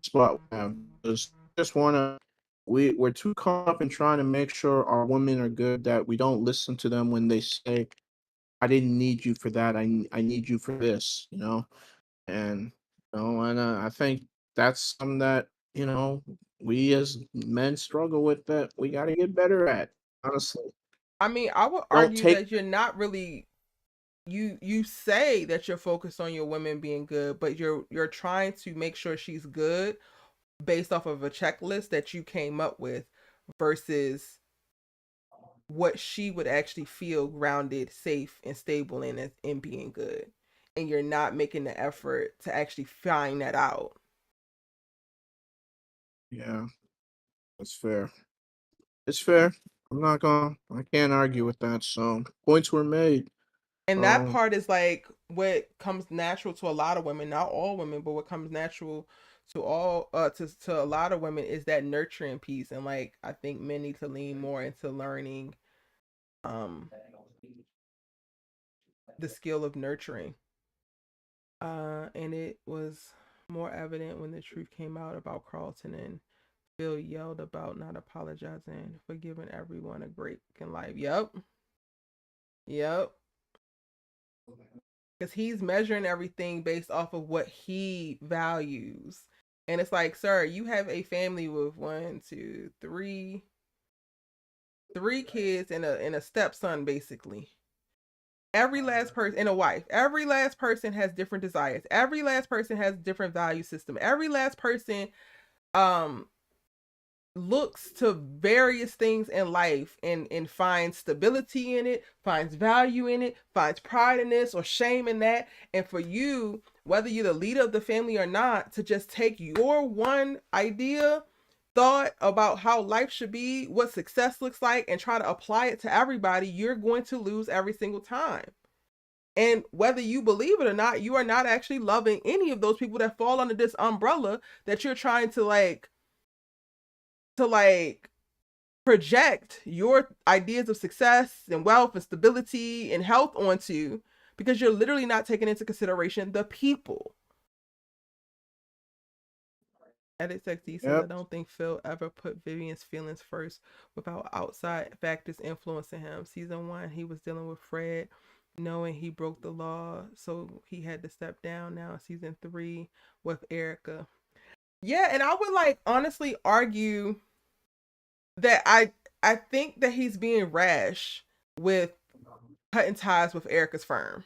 spot we have. Just wanna we're too caught up in trying to make sure our women are good that we don't listen to them when they say, I didn't need you for that. I need you for this, you know? And and I think that's something that we as men struggle with that we got to get better at. Honestly, I mean, I would don't argue take. that you're not really, you say that you're focused on your women being good, but you're trying to make sure she's good based off of a checklist that you came up with versus what she would actually feel grounded, safe, and stable in being good. And you're not making the effort to actually find that out. Yeah, that's fair. It's fair. I can't argue with that. So points were made. And that Um, part is like what comes natural to a lot of women, not all women, but what comes natural to all to a lot of women is that nurturing piece. And like I think men need to lean more into learning um the skill of nurturing. And it was more evident when the truth came out about Carlton, and Phil yelled about not apologizing for giving everyone a break in life. Yep. Yep. Because he's measuring everything based off of what he values. And it's like, sir, you have a family with three kids and a stepson, basically. Every last person and a wife. Every last person has different desires. Every last person has different value system. Every last person um looks to various things in life and finds stability in it, finds value in it, finds pride in this or shame in that. And for you, whether you're the leader of the family or not, to just take your one idea, thought about how life should be, what success looks like, and try to apply it to everybody, you're going to lose every single time. And whether you believe it or not, you are not actually loving any of those people that fall under this umbrella that you're trying to project your ideas of success and wealth and stability and health onto, because you're literally not taking into consideration the people. Edit Sexy says, I yep. don't think Phil ever put Vivian's feelings first without outside factors influencing him. Season 1, he was dealing with Fred, knowing he broke the law, so he had to step down. Now season 3 with Erica. Yeah, and I would like honestly argue that I think that he's being rash with cutting ties with Erica's firm.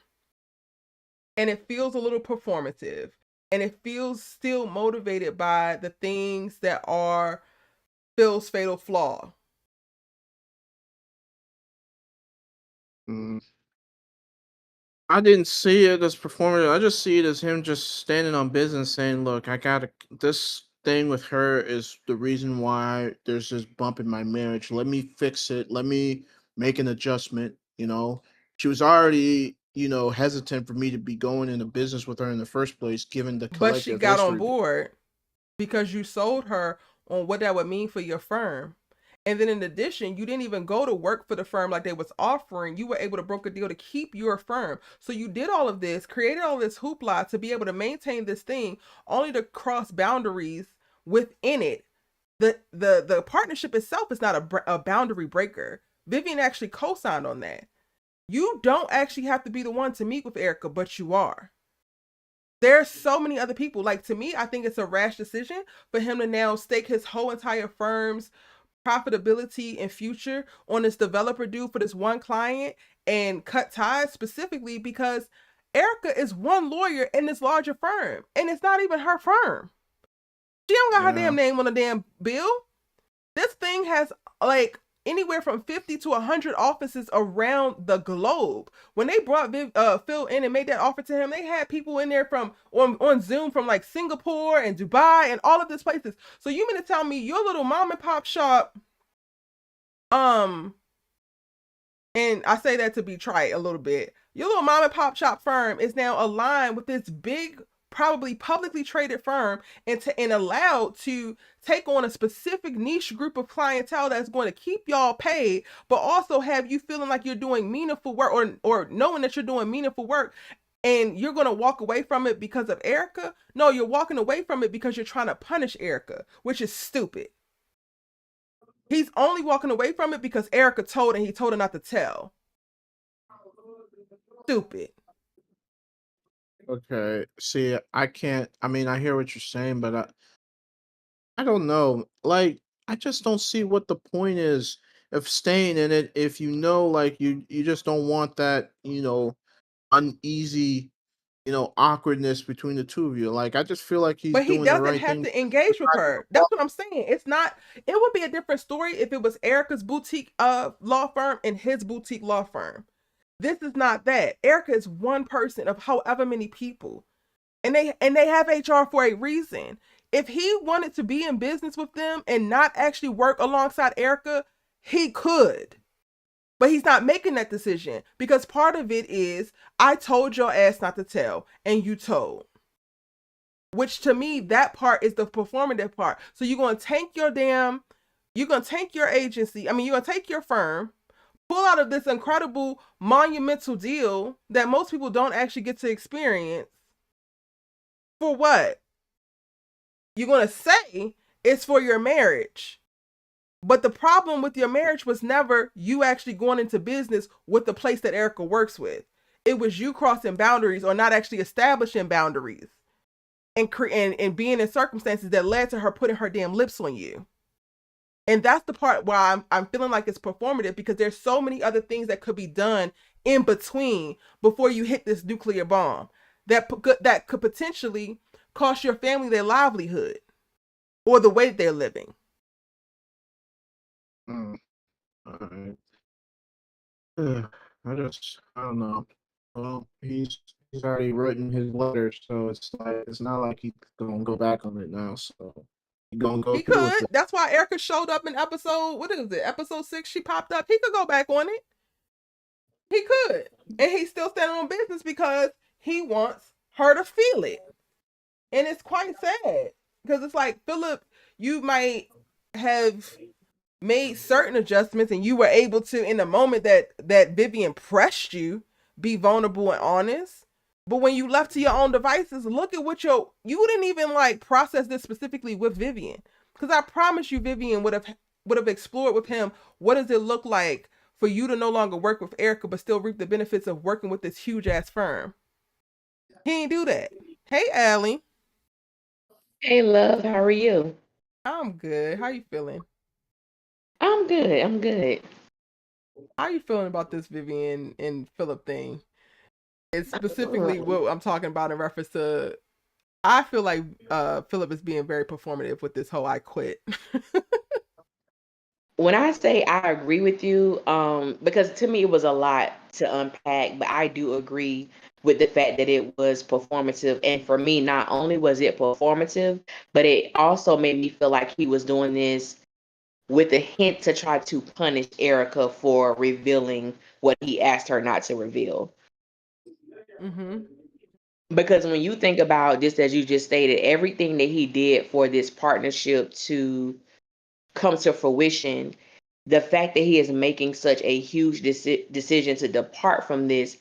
And it feels a little performative. And it feels still motivated by the things that are Phil's fatal flaw. Mm. I didn't see it as performative. I just see it as him just standing on business saying, "Look, I got this thing with her is the reason why there's this bump in my marriage. Let me fix it. Let me make an adjustment." She was already, hesitant for me to be going into business with her in the first place, given the But she collective got on history. board because you sold her on what that would mean for your firm. And then in addition, you didn't even go to work for the firm like they was offering. You were able to broker a deal to keep your firm. So you did all of this, created all this hoopla to be able to maintain this thing, only to cross boundaries within it. The partnership itself is not a boundary breaker. Vivian actually co-signed on that. You don't actually have to be the one to meet with Erica, but you are. There's so many other people. Like, to me, I think it's a rash decision for him to now stake his whole entire firm's profitability and future on this developer dude for this one client and cut ties specifically because Erica is one lawyer in this larger firm and it's not even her firm. She don't got her Yeah. damn name on the damn bill. This thing has like anywhere from 50 to 100 offices around the globe. When they brought Phil in and made that offer to him, they had people in there from on Zoom from like Singapore and Dubai and all of these places. So you mean to tell me your little mom and pop shop, and I say that to be trite a little bit, your little mom and pop shop firm is now aligned with this big, probably publicly traded firm and allowed to take on a specific niche group of clientele that's going to keep y'all paid, but also have you feeling like you're doing meaningful work or knowing that you're doing meaningful work, and you're going to walk away from it because of Erica? No, you're walking away from it because you're trying to punish Erica, which is stupid. He's only walking away from it because Erica told and he told her not to tell. Stupid. Okay. See, I can't. I mean, I hear what you're saying, but I don't know. Like, I just don't see what the point is of staying in it if like you just don't want that, uneasy, awkwardness between the two of you. Like, I just feel like he's But he doing the doesn't right have thing. to engage with Besides the her. That's what I'm saying. It's not, it would be a different story if it was Erica's boutique law firm and his boutique law firm. This is not that. Erica is one person of however many people. And they have HR for a reason. If he wanted to be in business with them and not actually work alongside Erica, he could. But he's not making that decision because part of it is I told your ass not to tell and you told. Which to me, that part is the performative part. So you're going to tank your agency. I mean, you're going to take your firm, pull out of this incredible monumental deal that most people don't actually get to experience. For what? You're going to say it's for your marriage. But the problem with your marriage was never you actually going into business with the place that Erica works with. It was you crossing boundaries or not actually establishing boundaries and being in circumstances that led to her putting her damn lips on you. And that's the part why I'm feeling like it's performative, because there's so many other things that could be done in between before you hit this nuclear bomb that could potentially cost your family their livelihood or the way they're living. All right. I don't know. Well, he's already written his letter, so it's not like he's gonna go back on it now. So he's gonna go He through with could. it. That's why Erica showed up in episode 6. She popped up. He could go back on it. He could, and he's still standing on business because he wants her to feel it, and it's quite sad because it's like, Phillip, you might have made certain adjustments and you were able to, in the moment that Vivian pressed you, be vulnerable and honest. But when you left to your own devices, look at what you didn't even like process this specifically with Vivian. Because I promise you, Vivian would have explored with him, what does it look like for you to no longer work with Erica but still reap the benefits of working with this huge ass firm. He ain't do that. Hey, Allie. Hey, love, how are you? I'm good. How you feeling? I'm good. I'm good. How you feeling about this Vivian and Phillip thing? It's specifically Um, what I'm talking about in reference to. I feel like Phillip is being very performative with this whole "I quit." when I say I agree with you, because to me it was a lot to unpack, but I do agree with the fact that it was performative. And for me, not only was it performative, but it also made me feel like he was doing this with a hint to try to punish Erica for revealing what he asked her not to reveal. Mm-hmm. Because when you think about just as you just stated, everything that he did for this partnership to come to fruition, the fact that he is making such a huge decision to depart from this,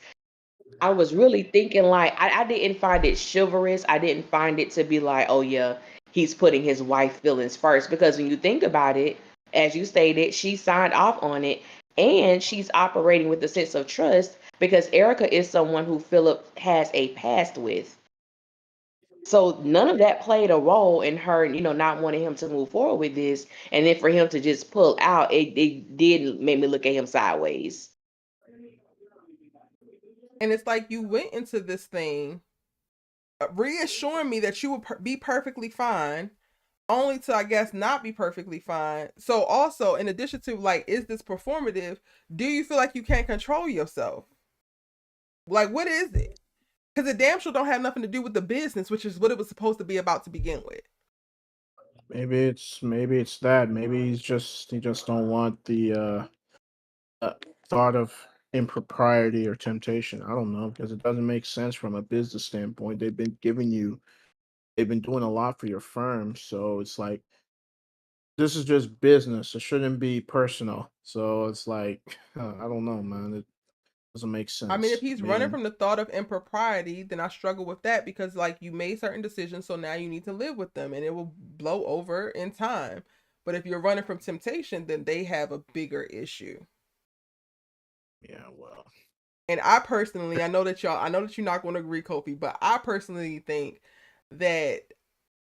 I was really thinking like, I didn't find it chivalrous. I didn't find it to be like, oh yeah, he's putting his wife feelings first. Because when you think about it, as you stated, she signed off on it and she's operating with a sense of trust because Erica is someone who Phillip has a past with. So none of that played a role in her, not wanting him to move forward with this. And then for him to just pull out, it did make me look at him sideways. And it's like you went into this thing reassuring me that you would be perfectly fine, only to, I guess, not be perfectly fine. So also, in addition to like, is this performative? Do you feel like you can't control yourself? Like, what is it? Because the damn sure don't have nothing to do with the business, which is what it was supposed to be about to begin with. Maybe it's that. Maybe he just don't want the uh, thought of impropriety or temptation. I don't know, because it doesn't make sense from a business standpoint. They've been doing a lot for your firm, so it's like this is just business. It shouldn't be personal. So it's like I don't know, man. It doesn't make I mean, if sense. he's I running mean, from the thought of impropriety, then I struggle with that because, like, you made certain decisions, so now you need to live with them and it will blow over in time. But if you're running from temptation, then they have a bigger issue. yeah, well, And I know that you're not going to agree, Kofi, but I personally think that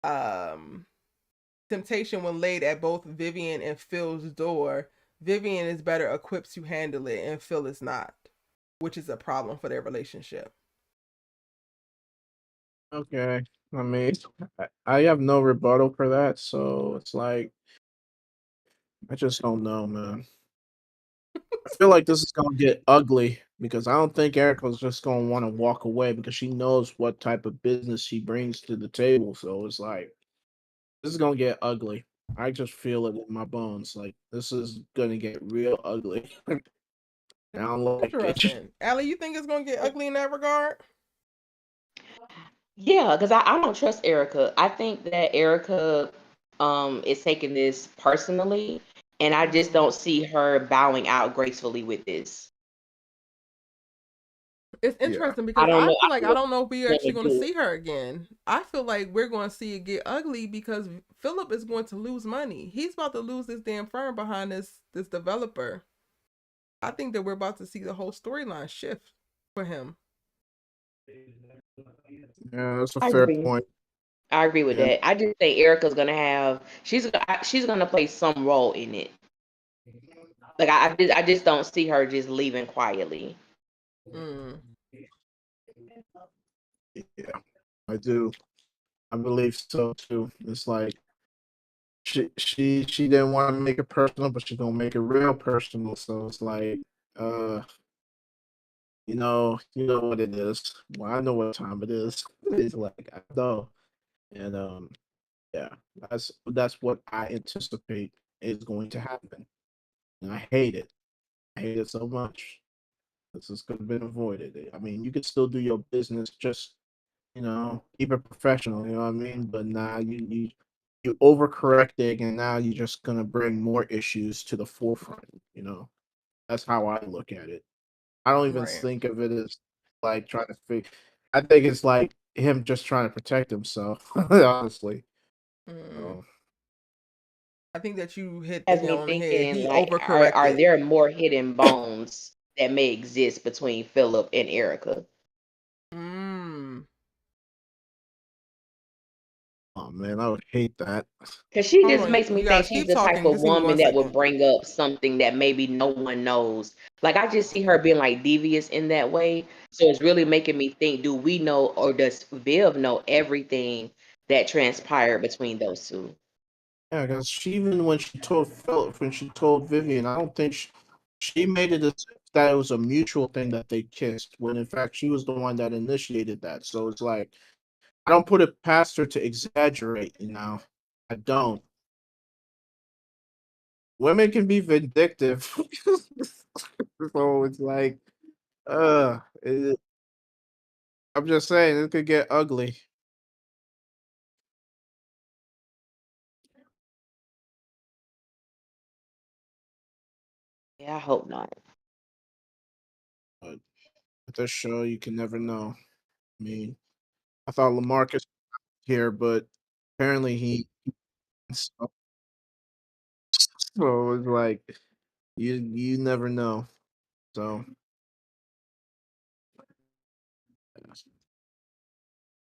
um temptation, when laid at both Vivian and Phil's door, Vivian is better equipped to handle it and Phil is not, which is a problem for their relationship. okay. I mean, I have no rebuttal for that, so it's like I just don't know, man. I feel like this is gonna get ugly because I don't think Erica's just gonna want to walk away because she knows what type of business she brings to the table. So it's like This is gonna get ugly. I just feel it in my bones. Like this is gonna get real ugly. I don't like it. Interesting. Allie, you think it's gonna get ugly in that regard? Yeah, because I don't trust Erica. I think that Erica is taking this personally, and I just don't see her bowing out gracefully with this. It's Yeah. interesting I because don't I know. feel like I don't know if we're gonna actually going to do it. see her again. I feel like we're going to see it get ugly because Phillip is going to lose money. He's about to lose this damn firm behind this developer. I think that we're about to see the whole storyline shift for him. Yeah, that's a I fair agree. point. I agree with Yeah. that. I just think Erica's gonna have she's gonna play some role in it. Like I just don't see her just leaving quietly. Mm. Yeah, I do. I believe so too. It's like she didn't want to make it personal, but she's gonna make it real personal. So it's like, you know what it is. Well, I know what time it is. It's like I know, and yeah, that's what I anticipate is going to happen, and I hate it. I hate it so much. This is could have been avoided. I mean, you could still do your business, just keep it professional. You know what I mean? But now you overcorrecting, and now you're just gonna bring more issues to the forefront. That's how I look at it. I don't even Right. think of it as like trying to figure. I think it's like him just trying to protect himself. Honestly, Mm. so, I think that you hit the Has nail me on the head. thinking He like are overcorrected. there more hidden bones that may exist between Phillip and Erica? Mm. oh man, I would hate that. Because she Hold just on, makes me you think guys she's keep the type talking. of Just give me woman 1 that would second. bring up something that maybe no one knows. Like I just see her being like devious in that way. So it's really making me think, do we know or does Viv know everything that transpired between those two? Yeah, because even when she told Philip, when she told Vivian, I don't think she made it as if that it was a mutual thing that they kissed, when in fact she was the one that initiated that. So it's like I don't put it past her to exaggerate. I don't. Women can be vindictive, so it's like, uh, it, I'm just saying it could get ugly. Yeah, I hope not. But with this show, you can never know. I mean, I thought Lamarcus was here, but apparently he. So it's like you never know. So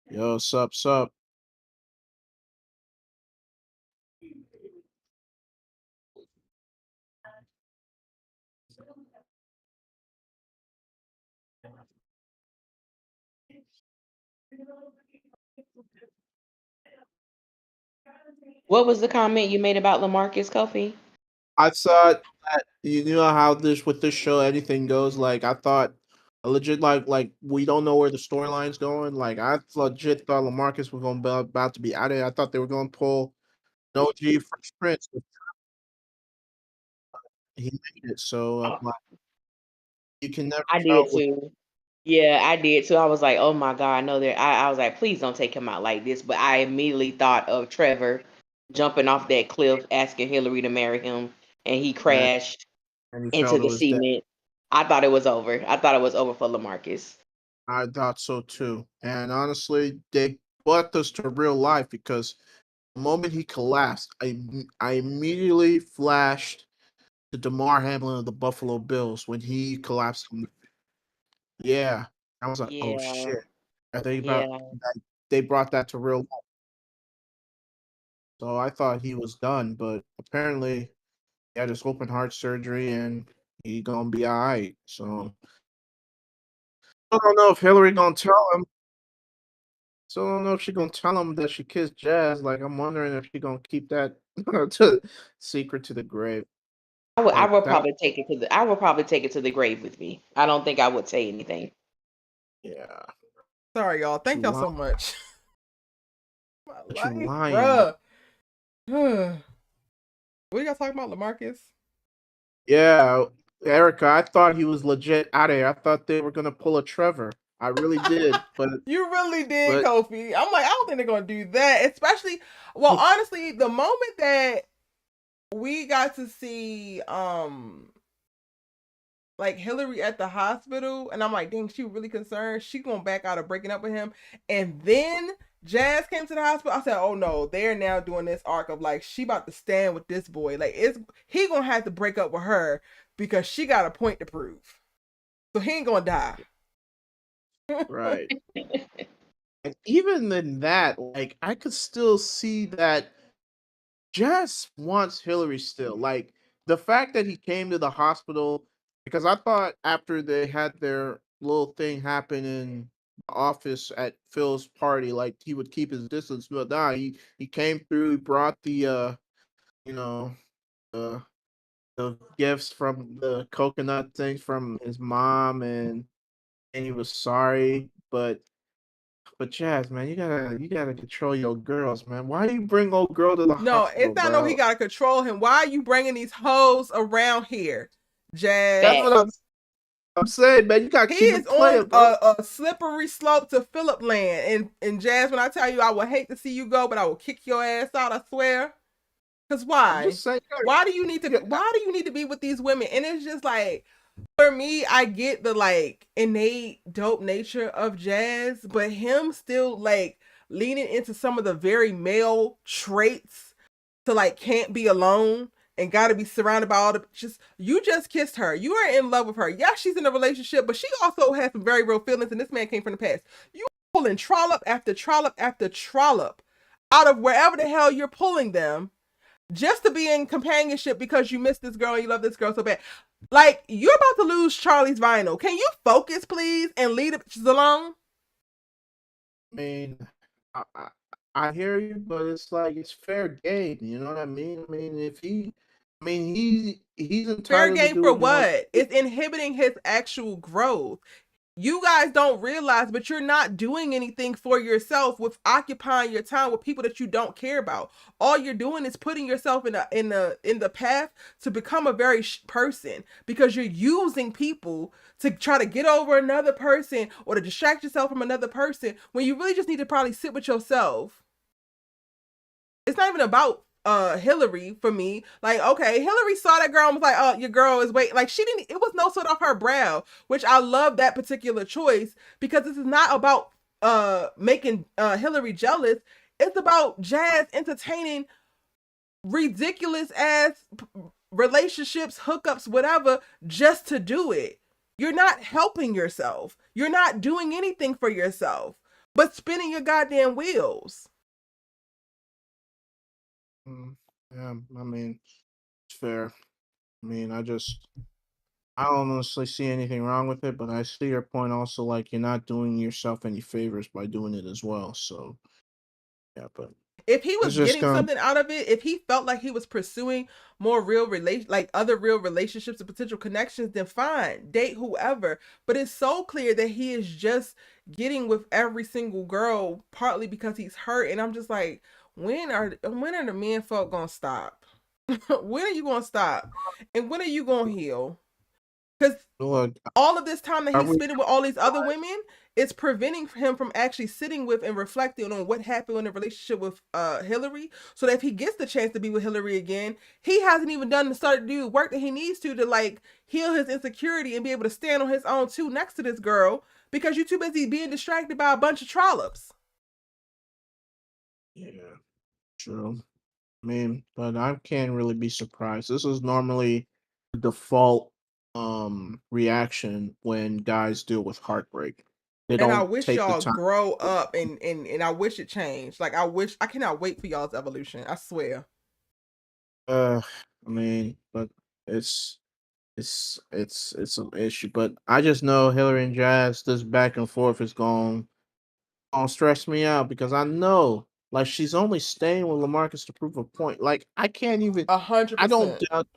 yo, sup. What was the comment you made about Lamarcus, Kofi? I thought that you know how this with this show anything goes. Like I thought legit like we don't know where the storyline's going. Like I legit thought Lamarcus was going to be about to be out of it. I thought they were going to pull no G Fresh Prince. He made it, so Oh, like, you can never I tell did what. too. Yeah, I did too. I was like, oh my God, I know that. I was like, please don't take him out like this. But I immediately thought of Trevor jumping off that cliff, asking Hilary to marry him, and he And, crashed and he into felt it the was dead. cement. I thought it was over. I thought it was over for Lamarcus. I thought so too. And honestly, they brought this to real life because the moment he collapsed, I immediately flashed to DeMar Hamlin of the Buffalo Bills when he collapsed. Yeah, I was like, oh Yeah, shit. Are they about yeah. like, they brought that to real life. So I thought he was done, but apparently he had his open heart surgery and he gonna be all right. So I don't know if Hillary gonna tell him. So I don't know if she gonna tell him that she kissed Jazz. Like I'm wondering if she gonna keep that to secret to the grave. I Like would that. probably take it to the I would probably take it to the grave with me. I don't think I would say anything. Yeah, Sorry, y'all. but Thank you y'all lying. so much. My But you life, lying though. bruh. What y'all talking about, Lamarcus? Yeah, Erica, I thought he was legit out of here. I thought they were gonna pull a Trevor. I really did, but You really did, but Kofi. I'm like, I don't think they're gonna do that. Especially, well, honestly, the moment that we got to see like Hilary at the hospital, and I'm like, dang, she really concerned. She going back out of breaking up with him, and then Jazz came to the hospital. I said, oh no, they're now doing this arc of like she about to stand with this boy. Like he gonna have to break up with her because she got a point to prove. So he ain't gonna die. right. And even in that, like I could still see that Jess wants Hilary still. Like the fact that he came to the hospital, because I thought after they had their little thing happen in the office at Phil's party, like he would keep his distance. But nah, he came through, he brought the you know, the the gifts from the coconut things from his mom, and he was sorry. But Jazz, man, you gotta control your girls, man. Why do you bring old girl to the No, hospital, it's not no he bro? gotta control him. Why are you bringing these hoes around here, That's Jazz? what I'm saying, man. You gotta He keep it is on playing, bro. a slippery slope to Phillip land. And Jazz, when I tell you I would hate to see you go, but I will kick your ass out, I swear. Cause I'm why? just saying. Why do you need to be with these women? And it's just like, for me, I get the like innate dope nature of Jazz, but him still like leaning into some of the very male traits to like can't be alone and got to be surrounded by all the you just kissed her. You are in love with her. Yeah, she's in a relationship, but she also has some very real feelings, and this man came from the past. You pulling trollop after trollop after trollop out of wherever the hell you're pulling them just to be in companionship because you miss this girl and you love this girl so bad. Like, you're about to lose Charlie's vinyl. Can you focus, please, and leave it alone? I mean, I, I I hear you, but it's like it's fair game. You know what I mean? I mean, he's Fair entitled to game do for what he wants what? to do. It's inhibiting his actual growth. You guys don't realize, but you're not doing anything for yourself with occupying your time with people that you don't care about. All you're doing is putting yourself in the path to become a very person because you're using people to try to get over another person or to distract yourself from another person when you really just need to probably sit with yourself. It's not even about Hilary for me. Like, okay, Hilary saw that girl and was like, oh, your girl is waiting. Like, she didn't, it was no sweat off her brow, which I love that particular choice because this is not about making Hilary jealous. It's about Jazz entertaining ridiculous ass relationships, hookups, whatever, just to do it. You're not helping yourself. You're not doing anything for yourself, but spinning your goddamn wheels. Yeah, I mean, it's fair. I mean, I don't honestly see anything wrong with it, but I see your point also. Like you're not doing yourself any favors by doing it as well. So yeah, but If he it's was just getting gonna. something out of it, if he felt like he was pursuing more real like other real relationships and potential connections, then fine, date whoever. But it's so clear that he is just getting with every single girl partly because he's hurt. And I'm just like, when are the men folk gonna stop? When are you gonna stop? And when are you gonna heal? Because Look, all of this time that are he's we? spending with all these other women, it's preventing him from actually sitting with and reflecting on what happened in the relationship with Hilary. So that if he gets the chance to be with Hilary again, he hasn't even done the start to do the work that he needs to like heal his insecurity and be able to stand on his own too next to this girl because you're too busy being distracted by a bunch of trollops. Yeah, true. I mean, but I can't really be surprised. This is normally the default reaction when guys deal with heartbreak. They And I don't wish take the y'all time. grow up and I wish it changed. Like I cannot wait for y'all's evolution. I swear. I mean, but it's it's an issue. But I just know Hillary and Jazz, this back and forth is gonna stress me out because I know like she's only staying with Lamarcus to prove a point. Like I can't even I don't 100%. doubt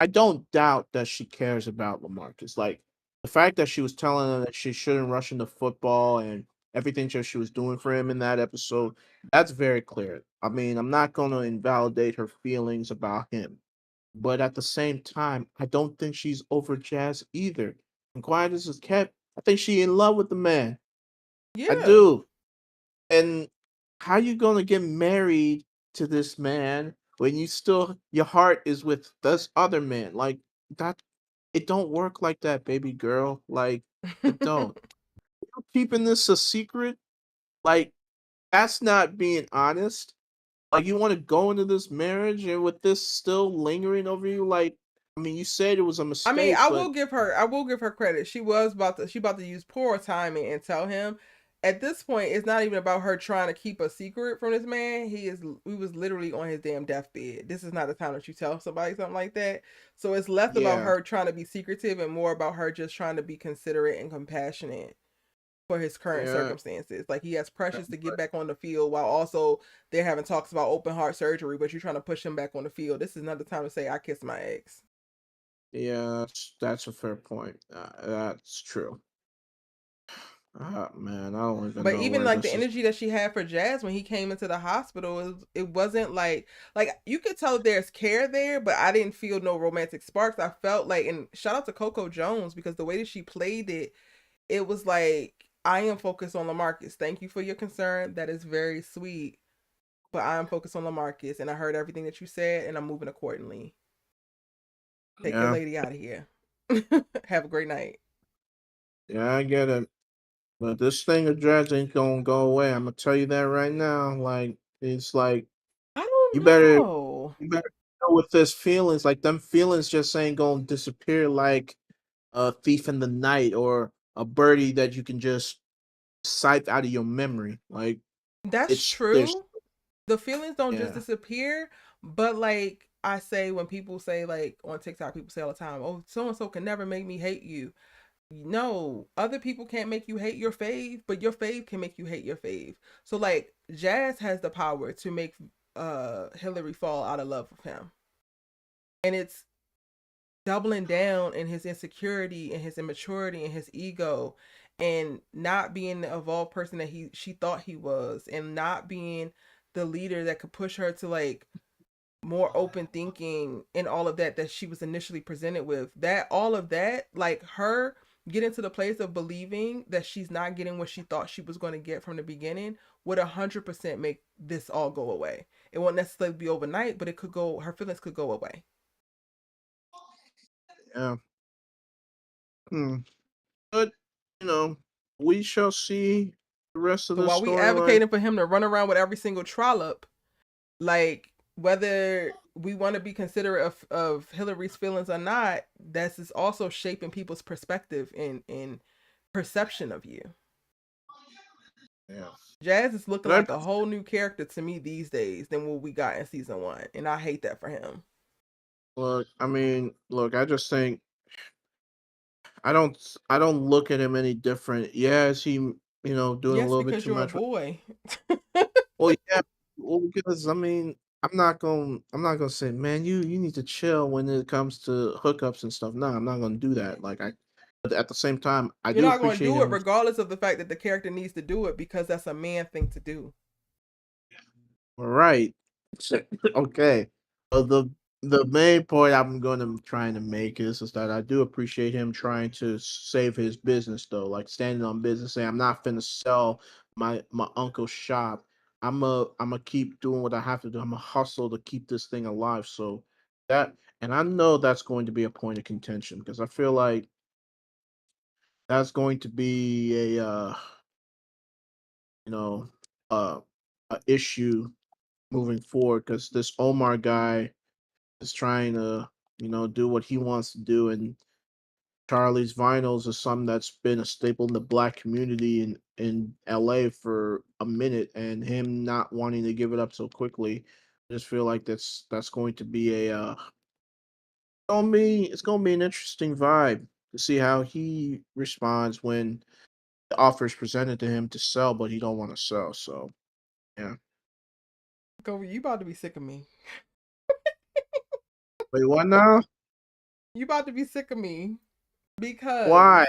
I don't doubt that she cares about Lamarcus. Like the fact that she was telling her that she shouldn't rush into football and everything that she was doing for him in that episode. That's very clear. I mean, I'm not gonna invalidate her feelings about him, but at the same time, I don't think she's over Jazz either. And quiet as it's kept, I think she in love with the man. I Yeah. do. And how you gonna get married to this man when you still your heart is with this other man? Like that, it don't work like that, baby girl. Like it don't. You're keeping this a secret. Like that's not being honest. Like you want to go into this marriage and with this still lingering over you. Like I mean, you said it was a I mean, mistake, but I will give her credit. She about to use poor timing and tell him. At this point, it's not even about her trying to keep a secret from this man. We was literally on his damn deathbed. This is not the time that you tell somebody something like that. So it's less about yeah, her trying to be secretive and more about her just trying to be considerate and compassionate for his current yeah. circumstances. Like he has Precious to get back on the field while also they're having talks about open heart surgery, but you're trying to push him back on the field. This is not the time to say I kissed my ex. Yeah, that's a fair point. That's true. Ah, man, I don't even But know even where like the this is. energy that she had for Jazz when he came into the hospital, it wasn't like you could tell there's care there, but I didn't feel no romantic sparks. I felt like, and shout out to Coco Jones because the way that she played it, it was like I am focused on Lamarcus. Thank you for your concern. That is very sweet. But I am focused on Lamarcus, and I heard everything that you said, and I'm moving accordingly. Take your Yeah, lady out of here. Have a great night. yeah, I get it. But this thing of dreads ain't gonna go away. I'm gonna tell you that right now. Like it's like I you don't better know. you better know with this feelings. Like them feelings just ain't gonna disappear like a thief in the night or a birdie that you can just sight out of your memory. Like That's it's there's true. The feelings don't just yeah. disappear, but like I say when people say like on TikTok, people say all the time, "Oh, so and so can never make me hate you." No, other people can't make you hate your fave, but your fave can make you hate your fave. So like Jazz has the power to make Hilary fall out of love with him. And it's doubling down in his insecurity and his immaturity and his ego and not being the evolved person that she thought he was and not being the leader that could push her to like more open thinking and all of that she was initially presented with. That all of that, like her getting to the place of believing that she's not getting what she thought she was going to get from the beginning would 100% make this all go away. It won't necessarily be overnight, but it could go, her feelings could go away. Yeah. Hmm. But you know, we shall see the rest of So the while we storyline. advocating for him to run around with every single trollop, like whether we want to be considerate of Hilary's feelings or not, that's is also shaping people's perspective and perception of you. Yeah. Jazz is looking But like a whole new character to me these days than what we got in season 1, and I hate that for him. look, I mean, look, I just think I don't look at him any different. Yeah, is he, doing a Yes, little bit because too you're a much? boy. Well, yeah, well, because I mean, I'm not gonna say, man, you need to chill when it comes to hookups and stuff. No, I'm not gonna do that. But at the same time, I You're do not going to appreciate do it him. regardless of the fact that the character needs to do it because that's a man thing to do. Right. Okay. Well, the main point I'm gonna trying to make is that I do appreciate him trying to save his business though, like standing on business, saying I'm not finna sell my uncle's shop. I'm a keep doing what I have to do. I'm a hustle to keep this thing alive. So that and I know that's going to be a point of contention because I feel like that's going to be you know uh a issue moving forward because this Omar guy is trying to, do what he wants to do. And Charlie's Vinyls is something that's been a staple in the black community in LA for a minute, and him not wanting to give it up so quickly. I just feel like that's going to be it's gonna be an interesting vibe to see how he responds when the offer is presented to him to sell, but he don't want to sell. So yeah. Go, you about to be sick of me. Wait, what now? You about to be sick of me because Why?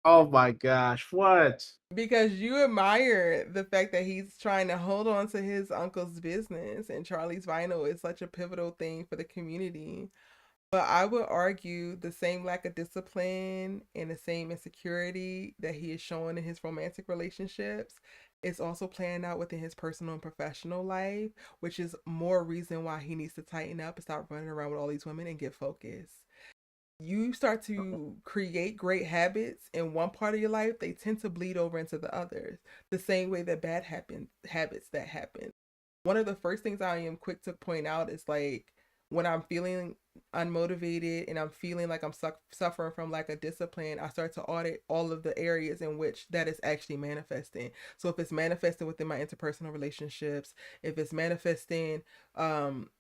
Oh my gosh, what? Because you admire the fact that he's trying to hold on to his uncle's business, and Charlie's Vinyl is such a pivotal thing for the community. But I would argue the same lack of discipline and the same insecurity that he is showing in his romantic relationships is also playing out within his personal and professional life, which is more reason why he needs to tighten up and stop running around with all these women and get focused. You start to create great habits in one part of your life, they tend to bleed over into the others. The same way that habits that happen. One of the first things I am quick to point out is like when I'm feeling unmotivated and I'm feeling like I'm suffering from lack of discipline, I start to audit all of the areas in which that is actually manifesting. So if it's manifesting within my interpersonal relationships, if it's manifesting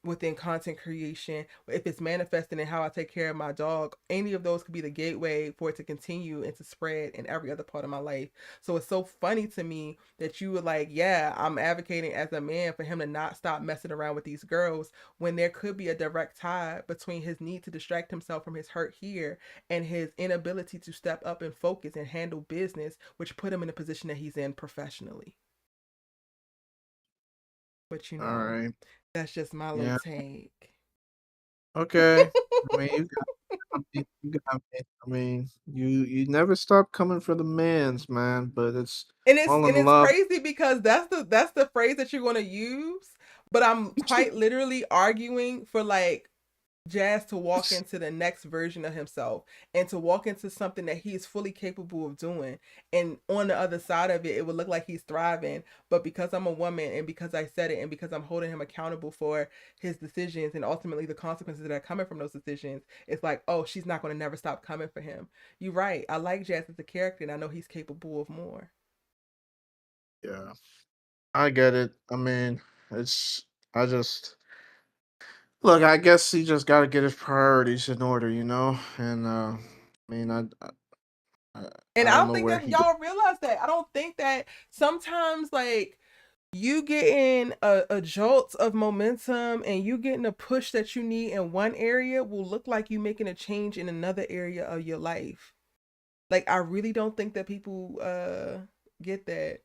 within content creation, if it's manifesting in how I take care of my dog, any of those could be the gateway for it to continue and to spread in every other part of my life. So it's so funny to me that you were like, yeah, I'm advocating as a man for him to not stop messing around with these girls, when there could be a direct tie between his need to distract himself from his hurt here and his inability to step up and focus and handle business, which put him in the position that he's in professionally. But All right. that's just my little Yeah. take. Okay. I mean, you got me. I mean, you never stop coming for the mans, man. But it's and all in it's love. crazy because that's the phrase that you're going to use, but I'm quite literally arguing for like Jazz to walk into the next version of himself and to walk into something that he is fully capable of doing. And on the other side of it, it would look like he's thriving. But because I'm a woman and because I said it and because I'm holding him accountable for his decisions and ultimately the consequences that are coming from those decisions, it's like, oh, she's not going to never stop coming for him. You're right. I like Jazz as a character and I know he's capable of more. Yeah, I get it. I mean, it's I just look. I guess he just got to get his priorities in order, you know. And I mean, I, And I I don't don't know think where that he goes. y'all realize that. I don't think that sometimes like you getting a jolt of momentum and you getting a push that you need in one area will look like you making a change in another area of your life. Like I really don't think that people get that.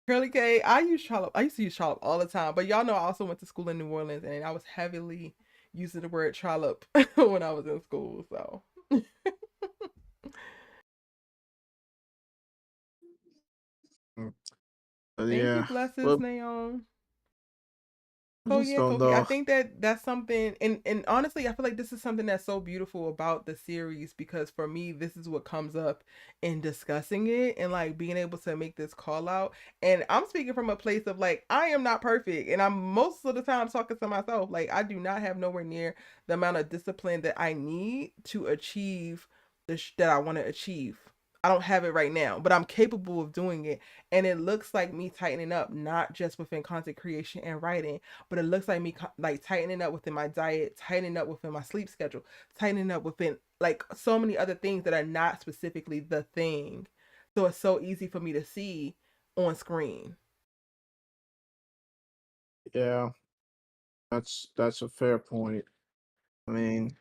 Curly K, I used to use trollop all the time, but y'all know I also went to school in New Orleans and I was heavily using the word trollop when I was in school. So Mm, But thank you, yeah, blessings, well, Naomi. I So just yeah, don't Kobe, I know. think that that's something, and honestly, I feel like this is something that's so beautiful about the series because for me, this is what comes up in discussing it and like being able to make this call out. And I'm speaking from a place of like I am not perfect, and I'm most of the time talking to myself. Like I do not have nowhere near the amount of discipline that I need to achieve that I want to achieve. I don't have it right now, but I'm capable of doing it. And it looks like me tightening up, not just within content creation and writing, but it looks like me like tightening up within my diet, tightening up within my sleep schedule, tightening up within like so many other things that are not specifically the thing. So it's so easy for me to see on screen. Yeah, that's a fair point. I mean,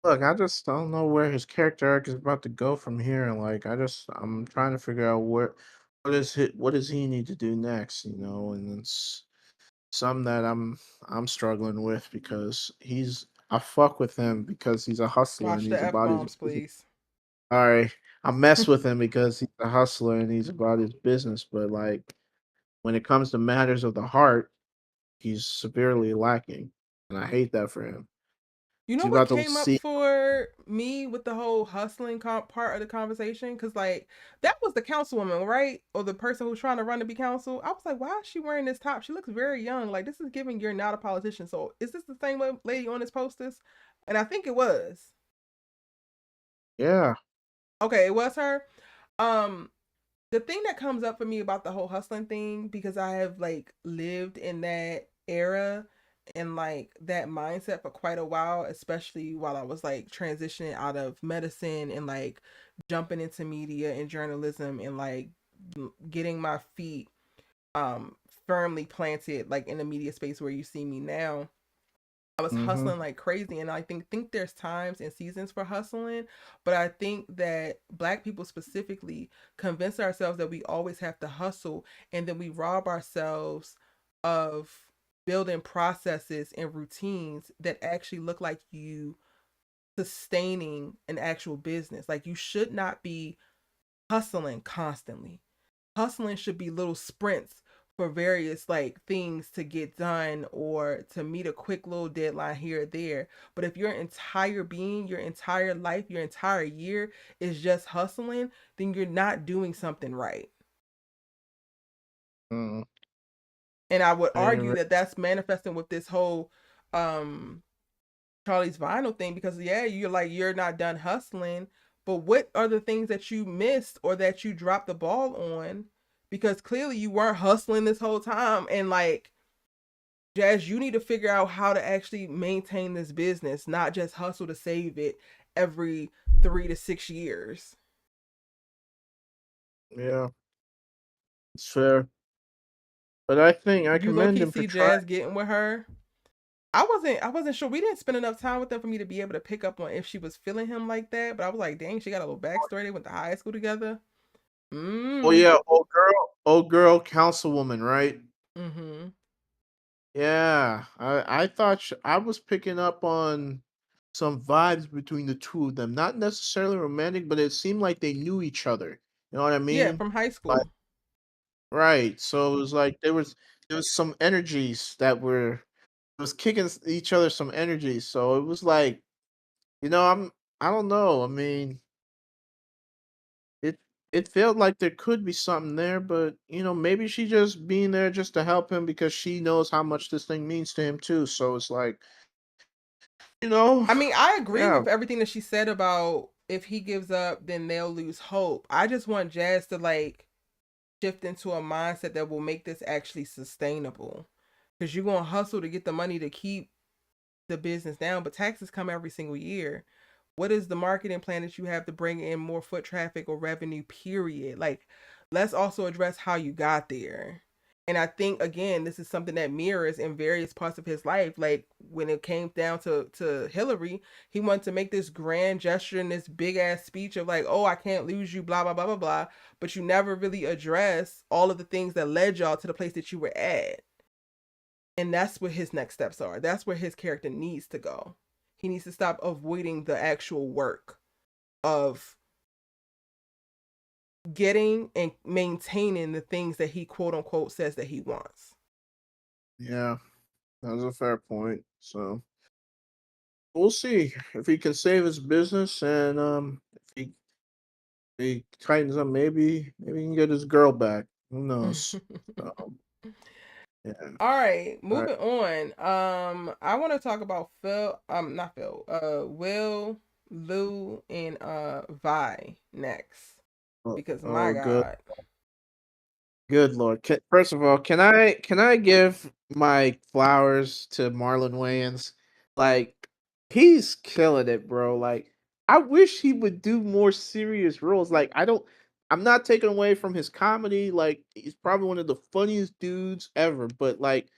look, I just don't know where his character arc is about to go from here. Like, I'm trying to figure out what does he need to do next, you know? And it's some that I'm struggling with because I fuck with him because he's a hustler and Watch the he's F about his bombs, business. please. All right, I mess with him because he's a hustler and he's about his business. But like, when it comes to matters of the heart, he's severely lacking, and I hate that for him. You know He's what about to came up see. for me with the whole hustling part of the conversation? Because, like, that was the councilwoman, right? Or the person who's trying to run to be council. I was like, why is she wearing this top? She looks very young. Like, this is giving you're not a politician. So, is this the same lady on this posters? And I think it was. Yeah, Okay, it was her. Um, the thing that comes up for me about the whole hustling thing, because I have like lived in that era and like that mindset for quite a while, especially while I was like transitioning out of medicine and like jumping into media and journalism and like getting my feet um firmly planted like in the media space where you see me now. I was Mm-hmm. hustling like crazy, and I think there's times and seasons for hustling, but I think that Black people specifically convince ourselves that we always have to hustle, and then we rob ourselves of building processes and routines that actually look like you sustaining an actual business. Like, you should not be hustling constantly. Hustling should be little sprints for various like things to get done or to meet a quick little deadline here or there. But if your entire being, your entire life, your entire year is just hustling, then you're not doing something right. Mm. And I would I ain't argue that that's manifesting with this whole um Charlie's Vinyl thing, because yeah, you're not done hustling, but what are the things that you missed or that you dropped the ball on? Because clearly you weren't hustling this whole time, and like, Jazz, you need to figure out how to actually maintain this business, not just hustle to save it every 3 to 6 years. Yeah, it's fair. But I think I You low commend key him for see trying. Jazz getting with her. I wasn't sure. We didn't spend enough time with them for me to be able to pick up on if she was feeling him like that. But I was like, dang, she got a little backstory. They went to high school together. Oh Mm. yeah, old girl, councilwoman, right? Mm-hmm. Yeah, I thought I was picking up on some vibes between the two of them. Not necessarily romantic, but it seemed like they knew each other. You know what I Yeah, mean? from high Like, school. right. So it was like there was some energies that were it was kicking each other some energies. So it was like, I don't know. I mean, it it felt like there could be something there, but maybe she just being there just to help him because she knows how much this thing means to him too. So it's like, you know, I mean, I agree yeah, with everything that she said about if he gives up, then they'll lose hope. I just want Jazz to like shift into a mindset that will make this actually sustainable. Because you're going to hustle to get the money to keep the business down, but taxes come every single year. What is the marketing plan that you have to bring in more foot traffic or revenue, period? Like, let's also address how you got there. And I think again, this is something that mirrors in various parts of his life. Like when it came down to Hilary, he wanted to make this grand gesture and this big ass speech of like, oh, I can't lose you, blah blah blah blah blah. But you never really address all of the things that led y'all to the place that you were at. And that's what his next steps are. That's where his character needs to go. He needs to stop avoiding the actual work of getting and maintaining the things that he quote unquote says that he wants. yeah, that was a fair point. So we'll see if he can save his business and if he tightens up, maybe he can get his girl back. Who knows? So, yeah. All right, All right. moving on. I want to talk about Phil. Not Phil. Will, Lou, and Vi next, Oh, because my oh, good. God. Good Lord. First of all, can I give my flowers to Marlon Wayans? Like, he's killing it, bro. Like, I wish he would do more serious roles. Like, I'm not taking away from his comedy. Like, he's probably one of the funniest dudes ever. But like,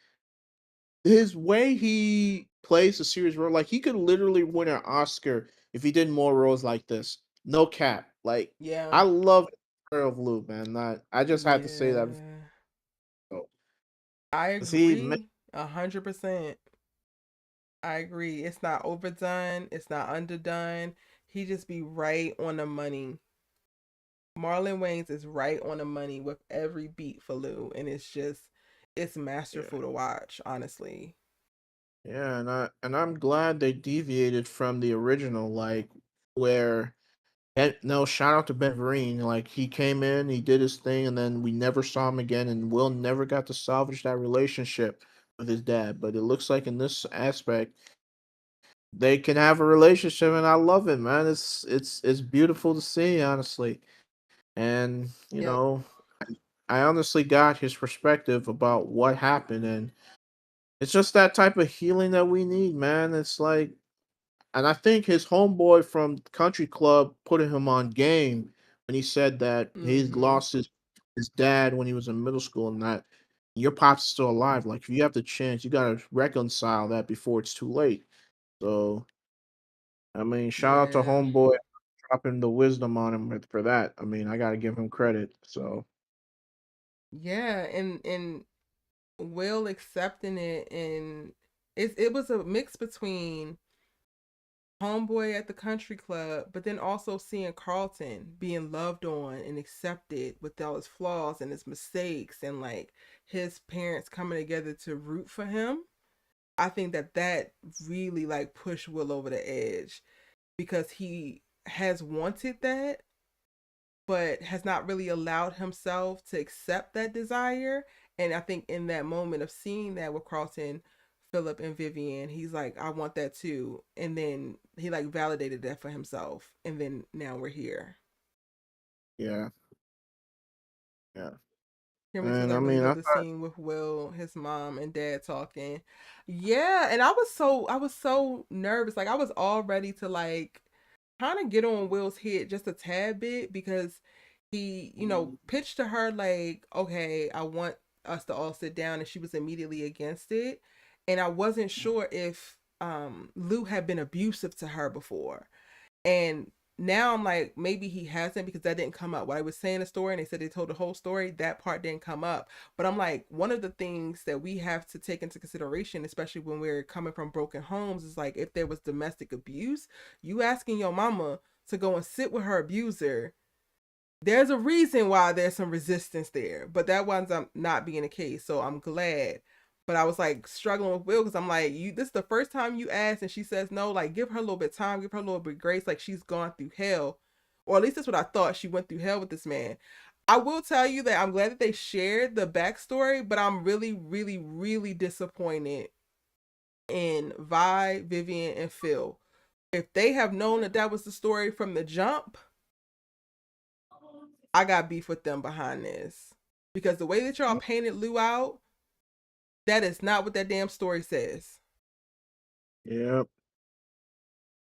his way he plays a serious role, like he could literally win an Oscar if he did more roles like this. No cap. Like, Yeah. I love of Lou, man. I just had to say that. Yeah. So, I see, man, agree 100%. I agree. It's not overdone. It's not underdone. He just be right on the money. Marlon Wayans is right on the money with every beat for Lou, and it's yeah, masterful to watch. Honestly. yeah, and I'm glad they deviated from the original, like where. And no, shout out to Ben Vereen. Like he came in, he did his thing, and then we never saw him again. And Will never got to salvage that relationship with his dad. But it looks like in this aspect, they can have a relationship, and I love it, man. It's beautiful to see, honestly. And Yep. I honestly got his perspective about what happened, and it's just that type of healing that we need, man. It's like, and I think his homeboy from Country Club put him on game when he said that he Mhm. lost his dad when he was in middle school and that. your pop's still alive. Like, if you have the chance, you gotta reconcile that before it's too late. So, I mean, shout out to Yeah. Homeboy dropping the wisdom on him for that. I mean, I gotta give him credit. So, Yeah, and Will accepting it, and it was a mix between Homeboy at the country club, but then also seeing Carlton being loved on and accepted with all his flaws and his mistakes, and like his parents coming together to root for him. I think that really like pushed Will over the edge, because he has wanted that, but has not really allowed himself to accept that desire. And I think in that moment of seeing that with Carlton, Phillip, and Vivian, he's like, I want that too. And then he like validated that for himself. And then now we're here. yeah. Yeah. Hear me too. And I I really mean, love the scene with Will, his mom, and dad talking. Yeah, and I was so nervous. Like I was all ready to like kind of get on Will's head just a tad bit, because he, pitched to her like, okay, I want us to all sit down, and she was immediately against it. And I wasn't sure if Lou had been abusive to her before. And now I'm like, maybe he hasn't, because that didn't come up. While I was saying the story and they said they told the whole story, that part didn't come up. But I'm like, one of the things that we have to take into consideration, especially when we're coming from broken homes, is like, if there was domestic abuse, you asking your mama to go and sit with her abuser, there's a reason why there's some resistance there. But that winds up not being the case. So I'm glad. But I was like struggling with Will, because I'm like, this is the first time you asked and she says no. Like, give her a little bit of time, give her a little bit of grace. Like, she's gone through hell. Or at least that's what I thought. She went through hell with this man. I will tell you that I'm glad that they shared the backstory, but I'm really, really, really disappointed in Vi, Vivian, and Phil. If they have known that that was the story from the jump, I got beef with them behind this. Because the way that y'all painted Lou out, that is not what that damn story says. yeah.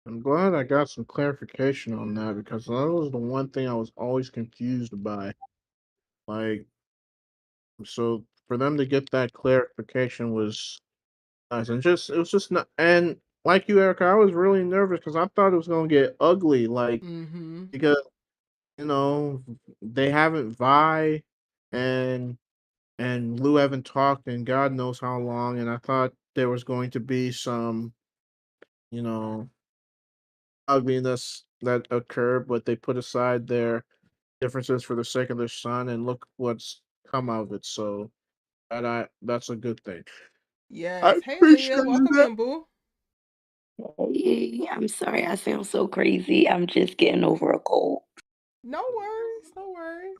I'm glad I got some clarification on that, because that was the one thing I was always confused by. Like, so for them to get that clarification was nice, and it was just not. And like you, Erica, I was really nervous because I thought it was gonna get ugly. Like, Mm-hmm. because they haven't Vi and Lou haven't talked in God knows how long, and I thought there was going to be some, you know, ugliness that occurred, but they put aside their differences for the sake of their son, and look what's come out of it. So that's a good thing. I Yes. Hey, appreciate Leah. Welcome that. in, boo. Hey, I'm sorry I sound so crazy. I'm just getting over a cold. No worries. No worries.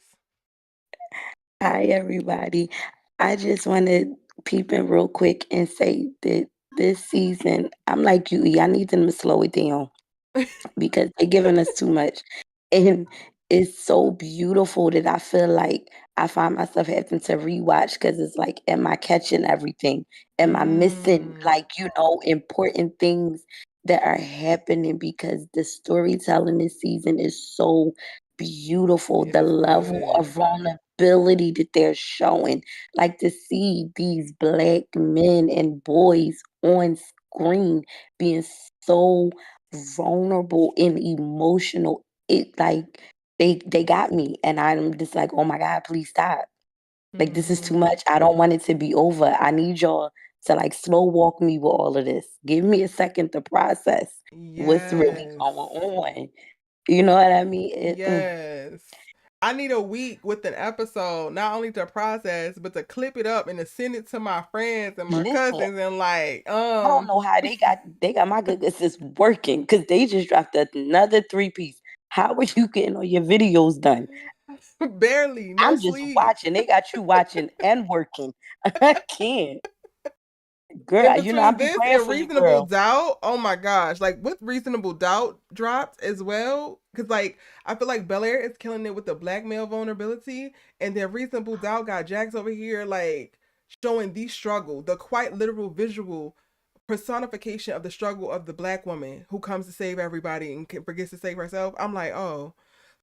Hi, everybody. I just want to peep in real quick and say that this season, I'm like you, E, I need them to slow it down because they're giving us too much. And it's so beautiful that I feel like I find myself having to rewatch because it's like, am I catching everything? Am I missing, Mm. like, important things that are happening? Because the storytelling this season is so beautiful. It The is level good. of vulnerability that they're showing, like to see these Black men and boys on screen being so vulnerable and emotional. It like they got me, and I'm just like, oh my God, please stop. Like, this is too Mm-hmm. much. I don't want it to be over. I need y'all to like slow walk me with all of this. Give me a second to process what's really Yes. going on. You know what I mean? Yes. I need a week with an episode, not only to process, but to clip it up and to send it to my friends and my Listen, cousins, and like, I don't know how they got my good sis working because they just dropped another 3 piece. How are you getting all your videos done? barely, no I'm just sleep. watching. They got you watching and working. I can't. And Girl, I between be this praying and for you, Reasonable girl. Doubt, oh my gosh, like with Reasonable Doubt dropped as well, because like I feel like Bel-Air is killing it with the black male vulnerability, and then Reasonable Doubt got Jax over here like showing the struggle, the quite literal visual personification of the struggle of the black woman who comes to save everybody and forgets to save herself. I'm like, oh,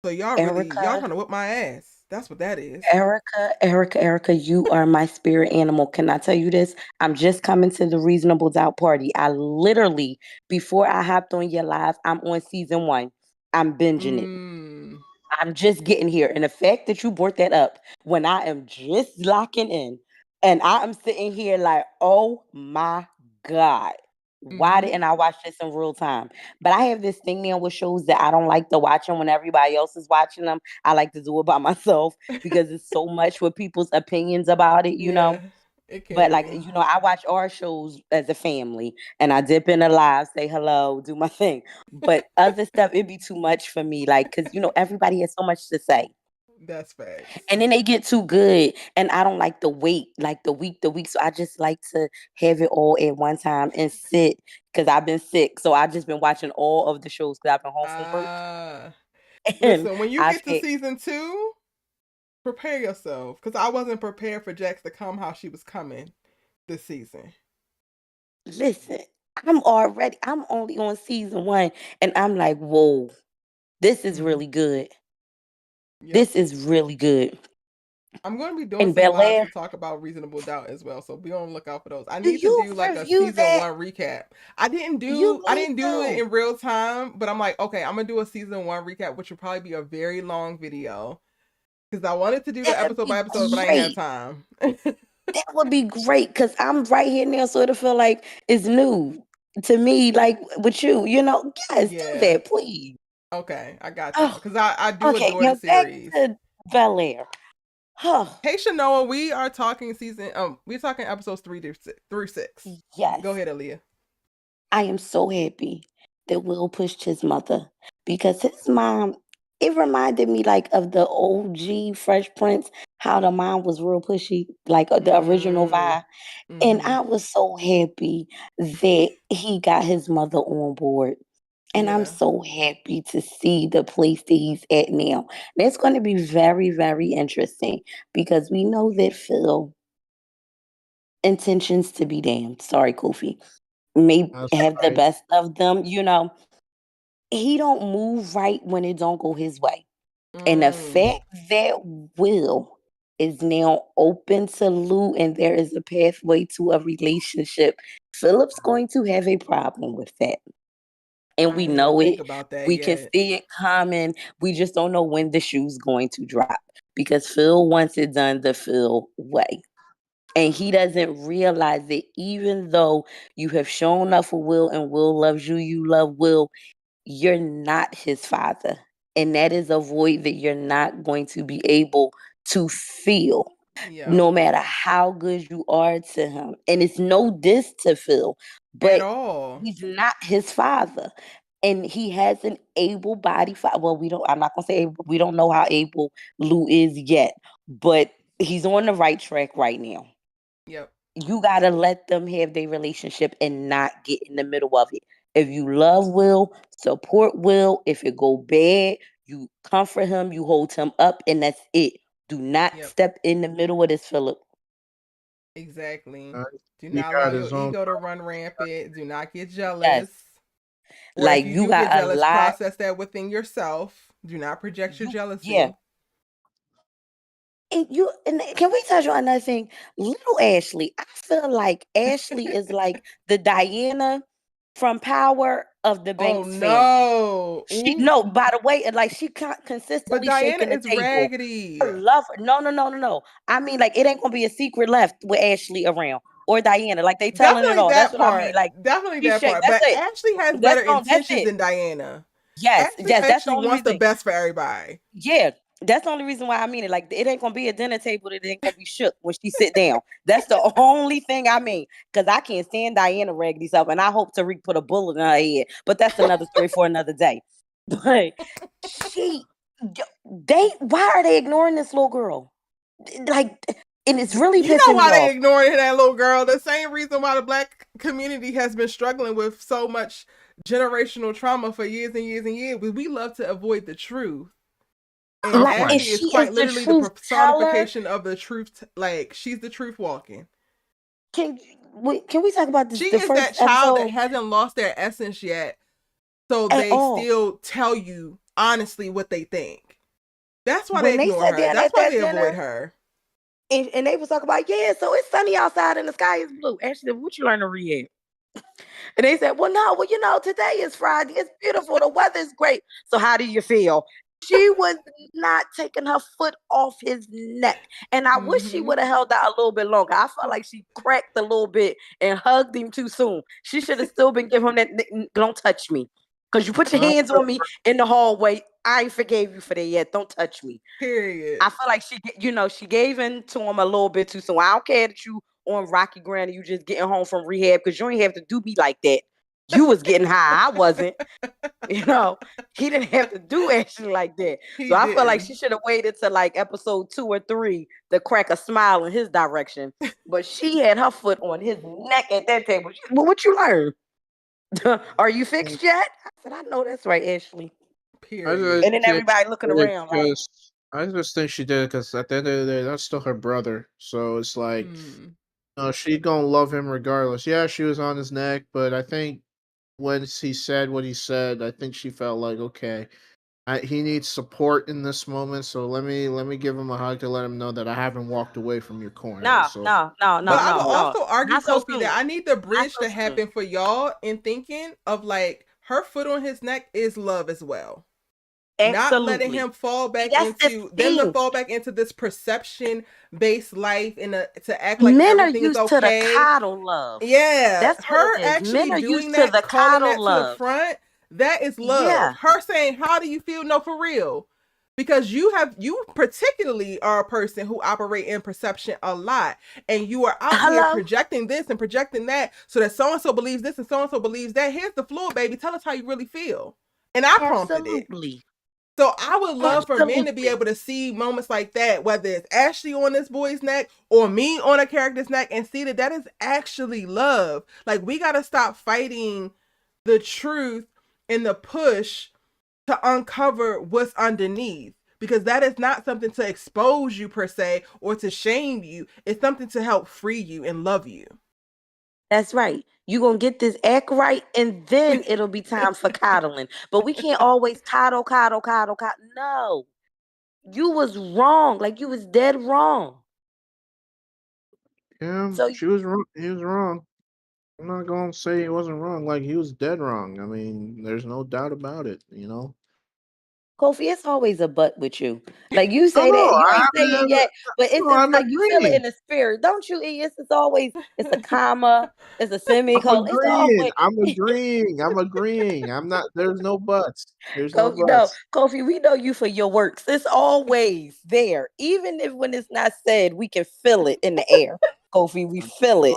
so y'all Erica, trying to whip my ass. That's what that is. Erica, you are my spirit animal. Can I tell you this? I'm just coming to the Reasonable Doubt party. I literally, before I hopped on your live, I'm on season 1. I'm binging it. I'm just getting here. And the fact that you brought that up when I am just locking in and I am sitting here like, oh my God, why didn't I watch this in real time? But I have this thing now with shows that I don't like to watch them when everybody else is watching them. I like to do it by myself because it's so much with people's opinions about it, you know? It But can be. I watch our shows as a family and I dip in the live, say hello, do my thing. But other stuff, it'd be too much for me. Like, cause everybody has so much to say. That's facts. And then they get too good. And I don't like to wait, like the week. So I just like to have it all at one time and sit because I've been sick. So I've just been watching all of the shows because I've been home from work. And Listen, when you I get to said, season 2, prepare yourself. Because I wasn't prepared for Jax to come how she was coming this season. listen, I'm only on season 1. And I'm like, whoa, this is really good. Yep. This is really good. I'm going to be doing some Bel-Air, lives to talk about Reasonable Doubt as well, so be on the lookout for those. I do need to you do like a review season that? 1 recap. I didn't You need do it to. in real time, but I'm like, okay, I'm gonna do a season 1 recap, which will probably be a very long video because I wanted to do the That would episode be by episode, but I ain't had great. time. That would be great because I'm right here now, so it'll feel like it's new to me, like with you. Yes, do that, please. Okay, I got y'all Oh, because I do okay. adore the Now back series. to Bel-Air. Oh, Hey Shanoa, we are talking we're talking episodes 3 through 6. yes. Go ahead, Aaliyah. I am so happy that Will pushed his mother because his mom, it reminded me like of the OG Fresh Prince, how the mom was real pushy, like the original vibe. And I was so happy that he got his mother on board. And I'm so happy to see the place that he's at now. And it's going to be very, very interesting because we know that Phil intentions to be damned. Sorry, Kofi. May That's have the right. best of them, he don't move right when it don't go his way. And the fact that Will is now open to Lou and there is a pathway to a relationship, Phillip's going to have a problem with that. And we know it. We can see it coming. We just don't know when the shoe's going to drop because Phil wants it done the Phil way. And he doesn't realize that even though you have shown up for Will and Will loves you, you love Will, you're not his father. And that is a void that you're not going to be able to fill, no matter how good you are to him. And it's no diss to Phil, but he's not his father. And he has an able body father. Well, I'm not gonna say able, we don't know how able Lou is yet, but he's on the right track right now. Yep. You gotta let them have their relationship and not get in the middle of it. If you love Will, support Will. If it go bad, you comfort him, you hold him up, and that's it. Do not step in the middle of this, Phillip. Exactly. Do He not allow got your his own. ego to run rampant. Do not get jealous. Yes. Or Like, if you you do got get a jealous, lot. process that within yourself. Do not project your jealousy. Yeah. And can we touch on another thing? Little Ashley, I feel like Ashley is like the Diana from Power of the Banks family. No, by the way, like she But consistently Diana shaking the is table. raggedy. I love her. No. I mean, like, it ain't gonna be a secret left with Ashley around or Diana. Like, they telling it Definitely all. That's that what I mean. part. Like, Definitely she that shake. part. That's But it. Ashley has That's better it. intentions than Diana. Yes, Ashley that's the actually only wants the reason. best for everybody. Yeah, that's the only reason why I mean it. Like, it ain't gonna be a dinner table that ain't gonna be shook when she sit down. That's the only thing I mean. Because I can't stand Diana raggedy self, and I hope Tariq put a bullet in her head. But that's another story for another day. But why are they ignoring this little girl? Like, and it's really You know pissing me why they off. ignoring that little girl? The same reason why the black community has been struggling with so much generational trauma for years and years and years. We love to avoid the truth. And Ashley is quite literally the personification of the truth. Like, she's the truth walking. Can we talk about this? She The is first that child episode? that hasn't lost their essence yet. So At they all. still tell you honestly what they think. That's why When they they ignore sat her. down That's at why that they avoid dinner, her. and they was talking about, yeah, so it's sunny outside and the sky is blue. And she said, what you learn to read? And they said, well, today is Friday. It's beautiful. The weather is great. So how do you feel? She was not taking her foot off his neck. And I wish she would have held out a little bit longer. I felt like she cracked a little bit and hugged him too soon. She should have still been giving him that, don't touch me. Because you put your hands on me in the hallway. I ain't forgave you for that yet. Don't touch me. Period. I feel like she gave in to him a little bit too soon. I don't care that you on rocky ground and you just getting home from rehab, because you ain't have to do me like that. You was getting high. I wasn't. He didn't have to do actually like that. So I feel like she should have waited till like episode 2 or 3 to crack a smile in his direction. But she had her foot on his neck at that table. Well, what you learn? Are you fixed yet? I said, I know that's right, Ashley. Period. And then everybody looking around like, I just think she did it because at the end of the day, that's still her brother. So it's like, she gonna love him regardless. Yeah, she was on his neck, but I think when he said what he said, I think she felt like, okay, he needs support in this moment. So let me give him a hug to let him know that I haven't walked away from your corner. No. But I would also argue, Kofi, that I need the bridge to happen for y'all in thinking of like her foot on his neck is love as well. Absolutely. Not letting him fall back into them to fall back into this perception based life and to act like men everything are used is okay. To the coddle love. Yeah, that's her actually doing that, calling that to the front. That is love. Yeah. Her saying, "How do you feel?" No, for real, because you particularly are a person who operate in perception a lot, and you are out here projecting this and projecting that, so that so and so believes this and so and so believes that. Here's the floor, baby. Tell us how you really feel. And I prompted it. So I would love for men to be able to see moments like that, whether it's Ashley on this boy's neck or me on a character's neck, and see that is actually love. Like, we got to stop fighting the truth and the push to uncover what's underneath, because that is not something to expose you per se or to shame you. It's something to help free you and love you. That's right. You're going to get this act right, and then it'll be time for coddling. But we can't always coddle. No. You was wrong. Like, you was dead wrong. Yeah, she was wrong. He was wrong. I'm not going to say he wasn't wrong. Like, he was dead wrong. I mean, there's no doubt about it, Kofi, it's always a but with you. Like, you say that, you ain't say it yet, but it's like you feel it in the spirit. Don't you, E? It's a comma, it's a semicolon. I'm agreeing. I'm not, there's no buts. There's no buts. No, Kofi, we know you for your works. It's always there. Even if when it's not said, we can feel it in the air. Kofi, we feel it.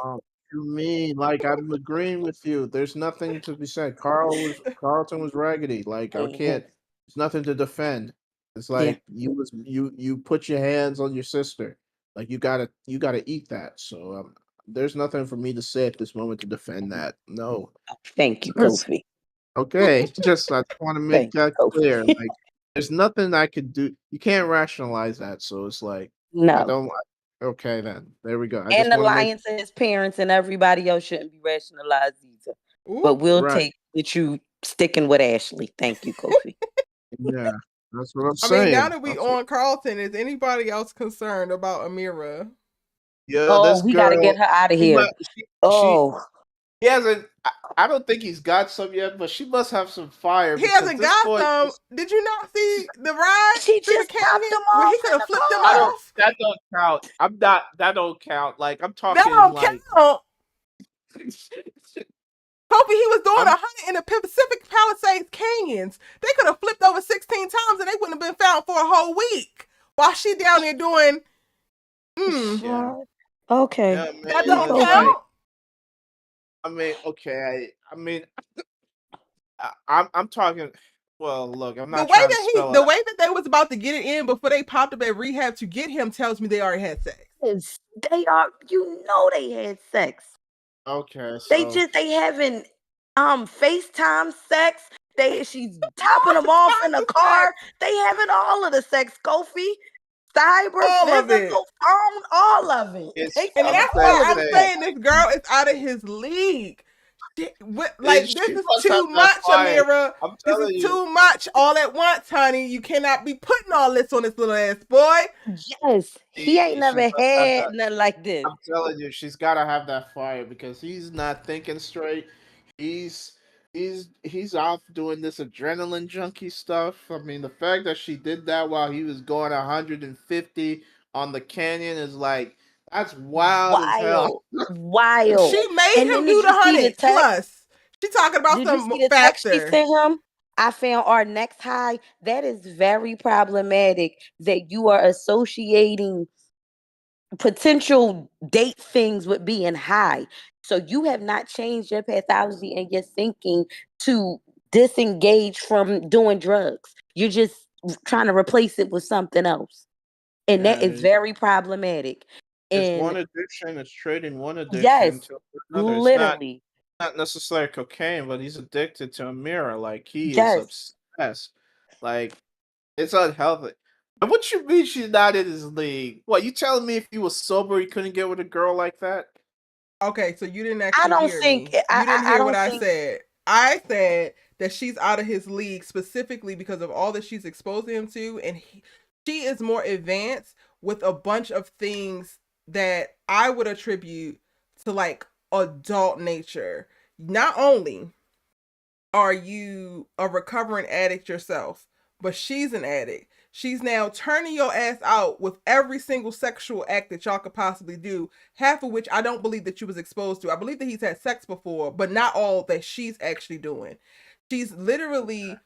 You mean, like, I'm agreeing with you. There's nothing to be said. Carlton was raggedy. Like, I can't. There's nothing to defend. It's like you put your hands on your sister. Like, you gotta eat that. So there's nothing for me to say at this moment to defend that. No. Thank you, Kofi. Okay, just I want to make that clear. Like, there's nothing I could do. You can't rationalize that. So it's like, no. I don't. Okay, then. There we go. And the Lions and his parents and everybody else shouldn't be rationalized either. But we'll take with you sticking with Ashley. Thank you, Kofi. Yeah, that's what I'm saying. I mean, now that we on Carlton, is anybody else concerned about Amira? Yeah, we gotta get her out of here. He hasn't. I don't think he's got some yet, but she must have some fire. He hasn't got some. Did you not see the ride? She just popped them off. Where he could have flipped them off. That don't count. That don't count. Like, I'm talking. That don't like, count. Kofi, he was doing 100 in the Pacific Palisades Canyons. They could have flipped over 16 times and they wouldn't have been found for a whole week. While she down there doing. Okay. Yeah, man, that don't count. I mean, okay. I mean, I'm talking. Well, look, I'm not trying to spell it. The way that they was about to get it in before they popped up at rehab to get him tells me they already had sex. They are. They had sex. Okay. They having FaceTime sex. She's topping them off in the car. They having all of the sex, Kofi. Cyber, physical, phone, all of it. And that's why I'm saying this girl is out of his league. Like, this She is must have too that much, fire. Amira. I'm This is telling you. too much all at once, honey. You cannot be putting all this on this little ass boy. Yes, he ain't She never must have had that. nothing like this. I'm telling you, she's gotta have that fire because he's not thinking straight. He's he's off doing this adrenaline junkie stuff. I mean, the fact that she did that while he was going 150 on the canyon is like that's wild as hell. Wild. She made And then him do did the you see the 100 text? plus. She talking about Did you some see the text she faster. sent him? I found our next high. That is very problematic that you are associating potential date things with being high. So you have not changed your pathology and your thinking to disengage from doing drugs. You're just trying to replace it with something else. And that is Yeah, very problematic. it's And one addiction. It's trading one addiction yes, to another. It's literally. not necessarily cocaine, but he's addicted to a mirror. Like he is Yes. obsessed. Like it's unhealthy. And what you mean she's not in his league? What you telling me if he was sober he couldn't get with a girl like that? Okay, so you didn't I actually don't hear think me. You didn't I hear what don't I think said. I said that she's out of his league specifically because of all that she's exposing him to, and she is more advanced with a bunch of things that I would attribute to like adult nature. Not only are you a recovering addict yourself, but she's an addict. She's now turning your ass out with every single sexual act that y'all could possibly do, half of which I don't believe that you was exposed to. I believe that he's had sex before, but not all that she's actually doing. She's literally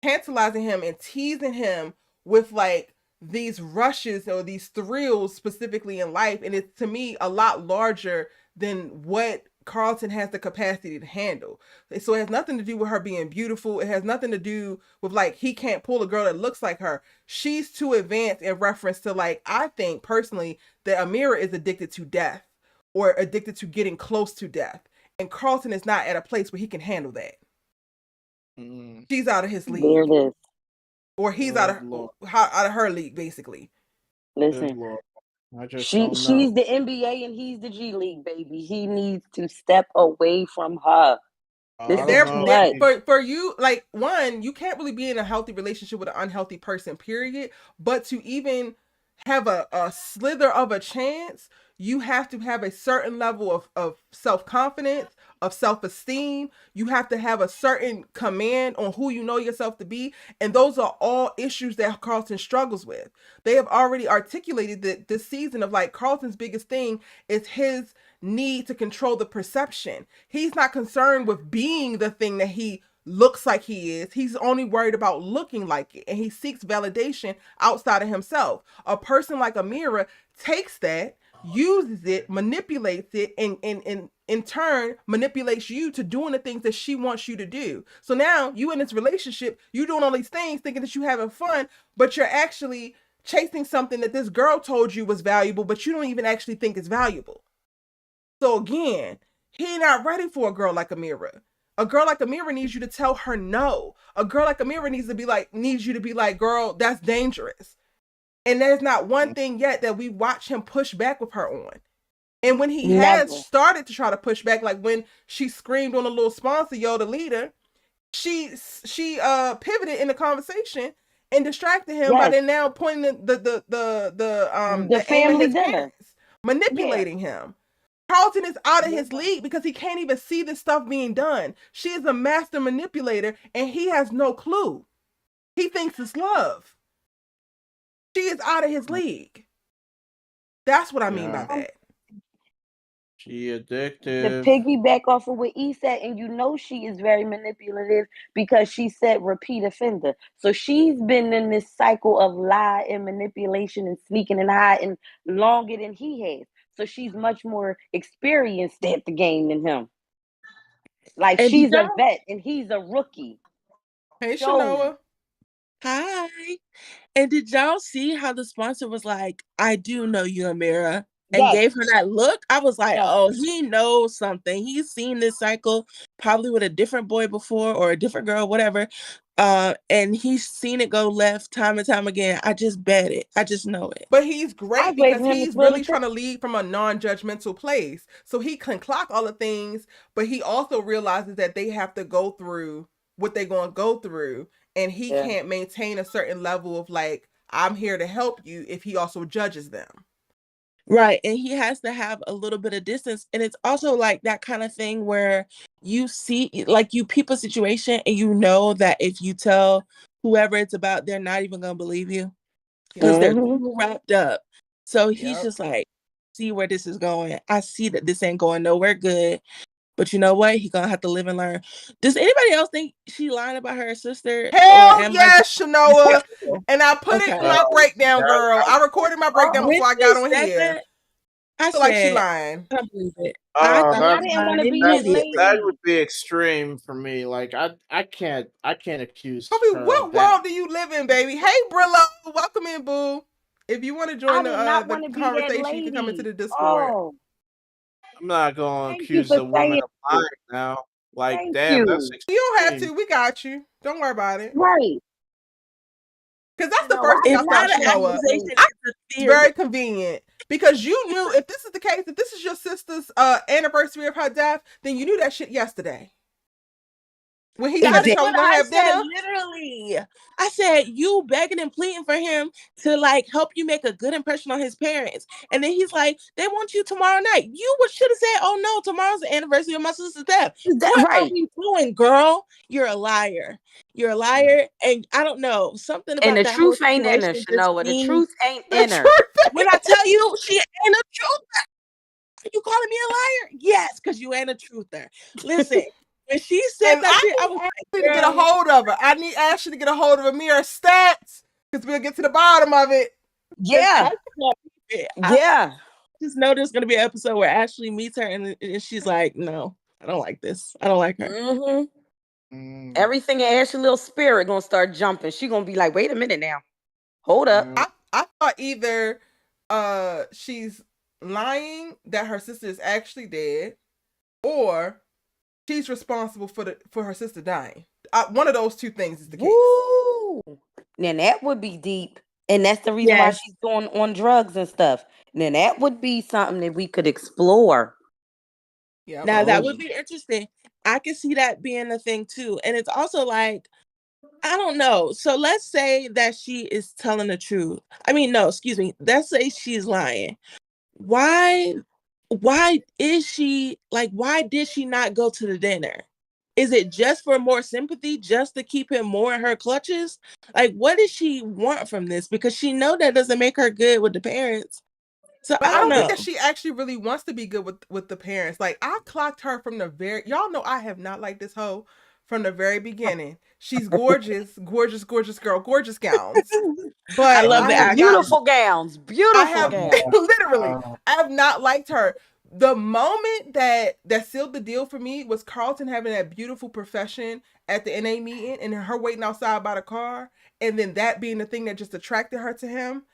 tantalizing him and teasing him with like these rushes or these thrills specifically in life, and it's to me a lot larger than what Carlton has the capacity to handle. So it has nothing to do with her being beautiful. It has nothing to do with like he can't pull a girl that looks like her. She's too advanced in reference to like, I think personally that Amira is addicted to death or addicted to getting close to death. And Carlton is not at a place where he can handle that. She's out of his there league. it is. Or he's Good Lord. out of her league, basically. Good Listen, Lord. I just don't know. she's the NBA and he's the G League, baby. He needs to step away from her. This I is don't too know. much. For you, like, one, you can't really be in a healthy relationship with an unhealthy person, period. But to even have a slither of a chance, you have to have a certain level of self-confidence, of self-esteem. You have to have a certain command on who you know yourself to be. And those are all issues that Carlton struggles with. They have already articulated that this season of like Carlton's biggest thing is his need to control the perception. He's not concerned with being the thing that he looks like he is. He's only worried about looking like it, and he seeks validation outside of himself. A person like Amira takes that, uses it, manipulates it, and in turn manipulates you to doing the things that she wants you to do. So now you in this relationship, you doing all these things thinking that you having fun, but you're actually chasing something that this girl told you was valuable, but you don't even actually think it's valuable. So again, he not ready for a girl like Amira. A girl like Amira needs you to tell her no. A girl like Amira needs you to be like, girl, that's dangerous. And there's not one thing yet that we watch him push back with her on. And when he has Never. started to try to push back, like when she screamed on a little sponsor, yo, the leader, she pivoted in the conversation and distracted him by Yes. then now pointing the aim at family his dinner. parents, manipulating him. Carlton is out of his league because he can't even see this stuff being done. She is a master manipulator and he has no clue. He thinks it's love. She is out of his league. That's what I mean by that. She To addictive. piggyback off of what E said, and you know she is very manipulative because she said repeat offender. So she's been in this cycle of lie and manipulation and sneaking and hiding longer than he has. So she's much more experienced at the game than him. Like And she's a vet and he's a rookie. Hey, Show me. Shanoa. hi. And did y'all see how the sponsor was like, I do know you, Amira? and gave her that look, I was like, oh, he knows something. He's seen this cycle probably with a different boy before or a different girl, whatever. And he's seen it go left time and time again. I just bet it. I just know it. But he's great because he's really trying to lead from a non-judgmental place. So he can clock all the things, but he also realizes that they have to go through what they're going to go through. And he can't maintain a certain level of like, I'm here to help you if he also judges them. Right. And he has to have a little bit of distance. And it's also like that kind of thing where you see, like, you peep a situation and you know that if you tell whoever it's about, they're not even going to believe you because they're too wrapped up. So he's just like, see where this is going. I see that this ain't going nowhere good. But you know what? He's going to have to live and learn. Does anybody else think she lying about her sister? Hell yes, Shanoa. And I put it in my breakdown, girl. I recorded my breakdown before I got on here. I feel like she lying. I can't believe it. That would be extreme for me. Like I can't accuse her. What world do you live in, baby? Hey, Brillo, welcome in, boo. If you want to join the conversation, you can come into the Discord. Oh. I'm not gonna accuse the woman of lying now. Like, damn, that's extreme. You don't have to. We got you. Don't worry about it. Right. Because that's the first thing I thought, Shanoa. It's very convenient. Because you knew if this is the case, if this is your sister's anniversary of her death, then you knew that shit yesterday. When he decided y'all was gonna have dinner. Literally, I said, you begging and pleading for him to like help you make a good impression on his parents. And then he's like, they want you tomorrow night. You should have said, oh no, tomorrow's the anniversary of my sister's death. What are you doing, girl? You're a liar. You're a liar. And I don't know, something about and the truth ain't in her, Shanoa. The truth ain't in her. When I tell you she ain't a truther, are you calling me a liar? Yes, because you ain't a truther. Listen. When she said that shit, I was like, to get a hold of her. I need Ashley to get a hold of Amira's stats because we'll get to the bottom of it. Yeah. I just know there's going to be an episode where Ashley meets her and she's like, no, I don't like this. I don't like her. Everything in Ashley's little spirit going to start jumping. She going to be like, wait a minute now. Hold up. I thought either she's lying that her sister is actually dead or she's responsible for her sister dying. One of those two things is the case. Woo! Now that would be deep. And that's the reason why she's going on drugs and stuff. Now that would be something that we could explore. Yeah. Now that would be interesting. I can see that being a thing too. And it's also like, I don't know. So let's say that she is telling the truth. I mean, no, excuse me. Let's say she's lying. Why is she like, why did she not go to the dinner? Is it just for more sympathy, just to keep him more in her clutches? Like, what does she want from this? Because she know that doesn't make her good with the parents. So but I don't think that she actually really wants to be good with the parents. Like, I clocked her from the y'all know I have not liked this hoe from the very beginning. She's gorgeous, gorgeous, gorgeous girl, gorgeous gowns. But I love the beautiful gowns. Beautiful gowns. Literally, I have not liked her. The moment that sealed the deal for me was Carlton having that beautiful profession at the NA meeting and her waiting outside by the car, and then that being the thing that just attracted her to him.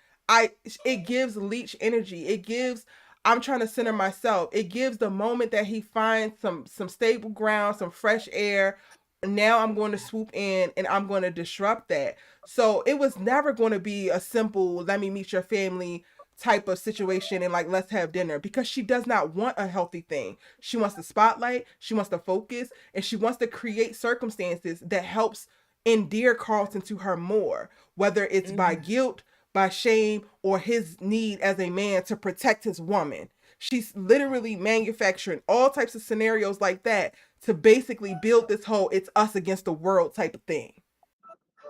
It gives leech energy. It gives, I'm trying to center myself. It gives the moment that he finds some stable ground, some fresh air. Now I'm going to swoop in and I'm going to disrupt that. So it was never going to be a simple, let me meet your family type of situation and like, let's have dinner, because she does not want a healthy thing. She wants the spotlight. She wants to focus, and she wants to create circumstances that helps endear Carlton to her more, whether it's by guilt, by shame, or his need as a man to protect his woman. She's literally manufacturing all types of scenarios like that to basically build this whole it's us against the world type of thing.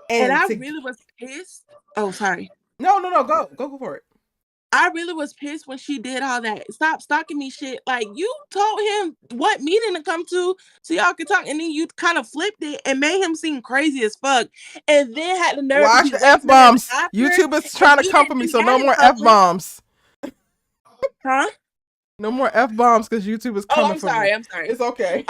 And I really was pissed. Oh, sorry. No, go for it. I really was pissed when she did all that stop stalking me shit. Like, you told him what meeting to come to so y'all could talk, and then you kind of flipped it and made him seem crazy as fuck, and then had the nerve watch the F-bombs. YouTube is trying to come for me, so no more F-bombs. Huh? No more F-bombs because YouTube is coming for me. I'm sorry. It's okay.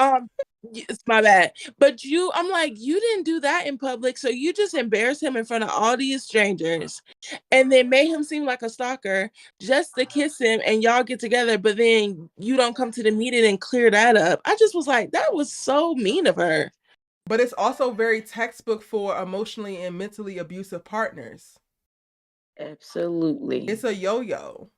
It's my bad. But I'm like, you didn't do that in public, so you just embarrassed him in front of all these strangers and then made him seem like a stalker just to kiss him and y'all get together, but then you don't come to the meeting and clear that up. I just was like, that was so mean of her. But it's also very textbook for emotionally and mentally abusive partners. Absolutely. It's a yo-yo.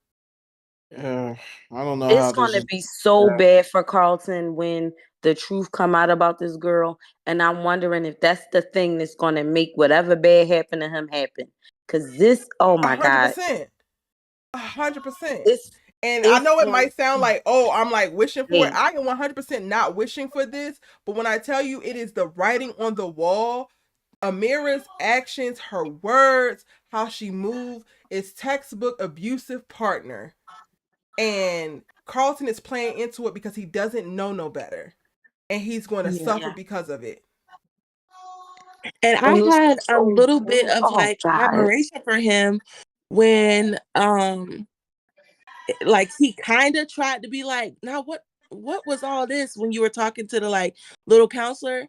Yeah, I don't know. It's gonna be so bad for Carlton when the truth come out about this girl, and I'm wondering if that's the thing that's gonna make whatever bad happen to him happen. Cause this, oh my God, 100%. And I it's know it might sound like, oh, I'm like wishing for it. I am 100% not wishing for this. But when I tell you it is the writing on the wall, Amira's actions, her words, how she moves, is textbook abusive partner. And Carlton is playing into it because he doesn't know no better. And he's going to suffer because of it. And I had a little bit of like admiration for him when like he kind of tried to be like, now what was all this when you were talking to the like little counselor?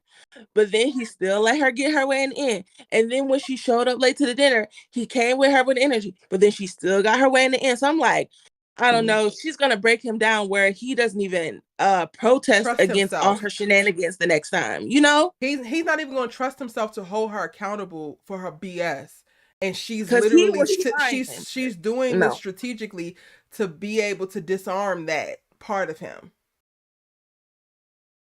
But then he still let her get her way in. And then when she showed up late to the dinner, he came with her with energy, but then she still got her way in the end. So I'm like, I don't know. She's gonna break him down where he doesn't even protest Trust against himself. all her shenanigans the next time, you know? He's not even gonna trust himself to hold her accountable for her BS. And she's literally she's doing this strategically to be able to disarm that part of him.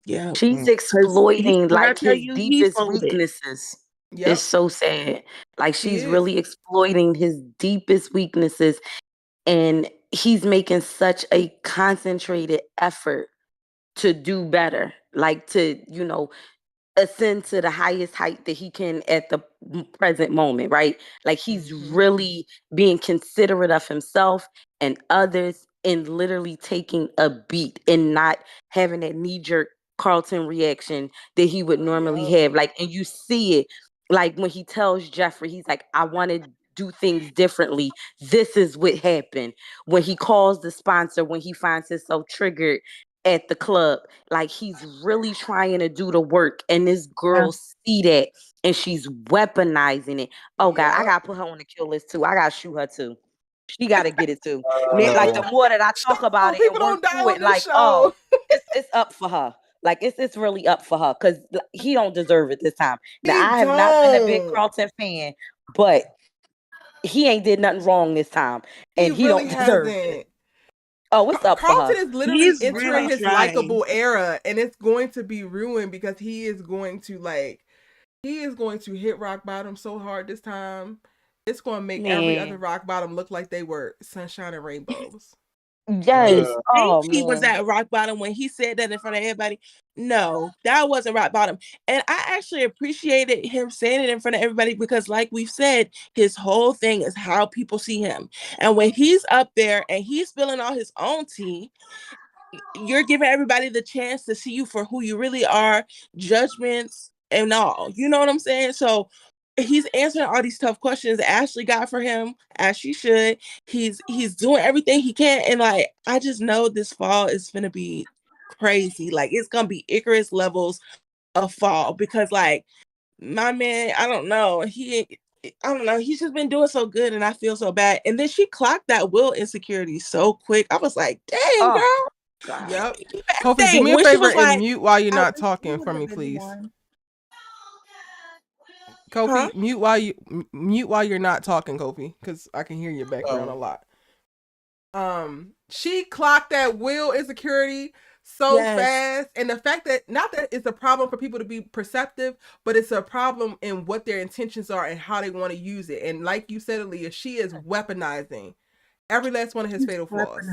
Yeah. She's exploiting like his deepest weaknesses. Yep. It's so sad. Like she's really exploiting his deepest weaknesses, and he's making such a concentrated effort to do better, like to, you know, ascend to the highest height that he can at the present moment, right? Like he's really being considerate of himself and others, and literally taking a beat and not having that knee-jerk Carlton reaction that he would normally have. Like, and you see it, like when he tells Geoffrey, he's like, I want to do things differently. This is what happened. When he calls the sponsor, when he finds himself triggered at the club, like he's really trying to do the work, and this girl see that and she's weaponizing it. Oh God, I gotta put her on the kill list too. I gotta shoot her too. She gotta get it too. Like the more that I talk about it and work through it, like it's up for her. Like it's really up for her because he don't deserve it this time. Now I have not been a big Carlton fan, but he ain't did nothing wrong this time, and he really don't deserve it. Oh, it's up Carlton for her. is literally entering his likable era, and it's going to be ruined because he is going to hit rock bottom so hard this time. It's going to make every other rock bottom look like they were sunshine and rainbows. Yes. He was at rock bottom when he said that in front of everybody. No, that wasn't rock bottom. And I actually appreciated him saying it in front of everybody because, like we've said, his whole thing is how people see him. And when he's up there and he's spilling all his own tea, you're giving everybody the chance to see you for who you really are, judgments and all. You know what I'm saying? So he's answering all these tough questions Ashley got for him, as she should. He's doing everything he can, and like I just know this fall is gonna be crazy. Like it's gonna be Icarus levels of fall because like my man, I don't know, he's just been doing so good, and I feel so bad. And then she clocked that Will insecurity so quick. I was like, dang, girl. God. Yep. Kofi, do me a favor and mute while you're not talking for me, please. Kofi, mute while you're not talking, Kofi, because I can hear your background a lot. She clocked that Will insecurity so fast, and the fact that not that it's a problem for people to be perceptive, but it's a problem in what their intentions are and how they want to use it. And like you said, Aaliyah, she is weaponizing every last one of his fatal flaws.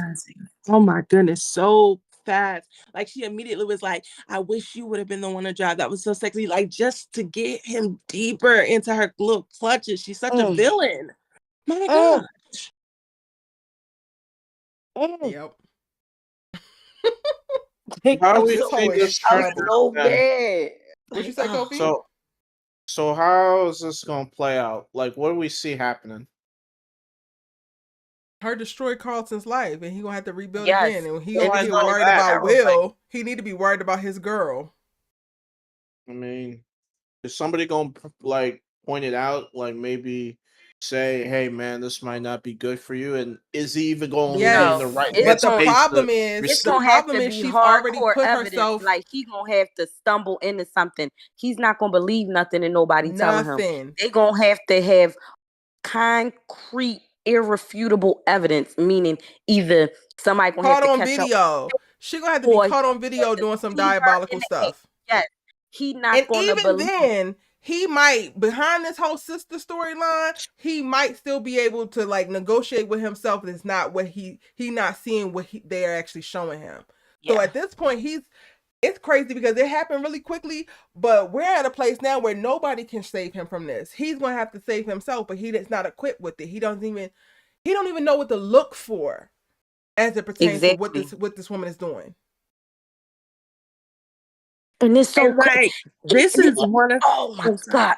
Oh my goodness, so fast. Like she immediately was like, I wish you would have been the one to drive. That was so sexy. Like just to get him deeper into her little clutches. She's such a villain. My gosh. Yep. How do we see this turning so bad? What you say, Kofi? So how is this gonna play out? Like, what do we see happening? Her destroy Carlton's life, and he gonna have to rebuild again. And he over here worried about Will. He need to be worried about his girl. I mean, is somebody gonna like point it out? Like maybe say, "Hey, man, this might not be good for you," and is he even going to be in the Yes, right but the headspace to problem is, It's receive? the gonna have problem to is be she's already hardcore put evidence. herself Like he gonna have to stumble into something. He's not gonna believe nothing and nobody telling him. nothing. They gonna have to have concrete, irrefutable evidence. Meaning either somebody gonna have Caught to on catch up, video. She gonna have to be or caught on he have video to doing some see her in diabolical the act. stuff. Yes, he not And gonna even believe. then, he might, behind this whole sister storyline, he might still be able to like negotiate with himself. And it's not what he not seeing what they're actually showing him. So at this point, it's crazy because it happened really quickly, but we're at a place now where nobody can save him from this. He's gonna have to save himself, but he's not equipped with it. He don't even know what to look for as it pertains to what this woman is doing. And it's so like this is one of oh my God.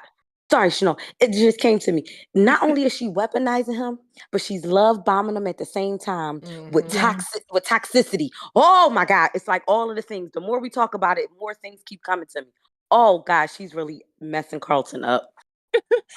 Sorry, Chanel. It just came to me. Not only is she weaponizing him, but she's love bombing him at the same time with toxicity. Oh my God. It's like all of the things. The more we talk about it, more things keep coming to me. Oh God, she's really messing Carlton up.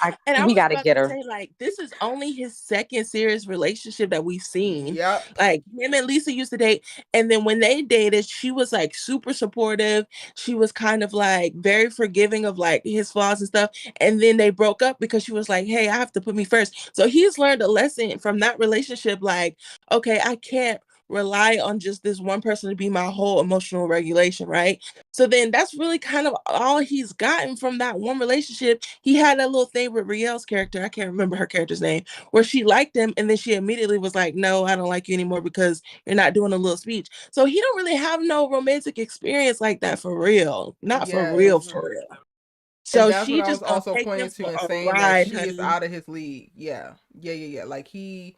And I we was gotta about get to her. say, like, this is only his second serious relationship that we've seen. Yep. Like him and Lisa used to date, and then when they dated, she was like super supportive. She was kind of like very forgiving of like his flaws and stuff. And then they broke up because she was like, "Hey, I have to put me first." So he's learned a lesson from that relationship. Like, okay, I can't rely on just this one person to be my whole emotional regulation, right? So then that's really kind of all he's gotten from that one relationship. He had that little thing with Riel's character. I can't remember her character's name, where she liked him. And then she immediately was like, "No, I don't like you anymore because you're not doing a little speech." So he don't really have no romantic experience like that for real. Not for real, for real. And So that's what she I was just gonna also take him pointing to for and a saying that ride, she is honey. out of his league. Yeah. Like he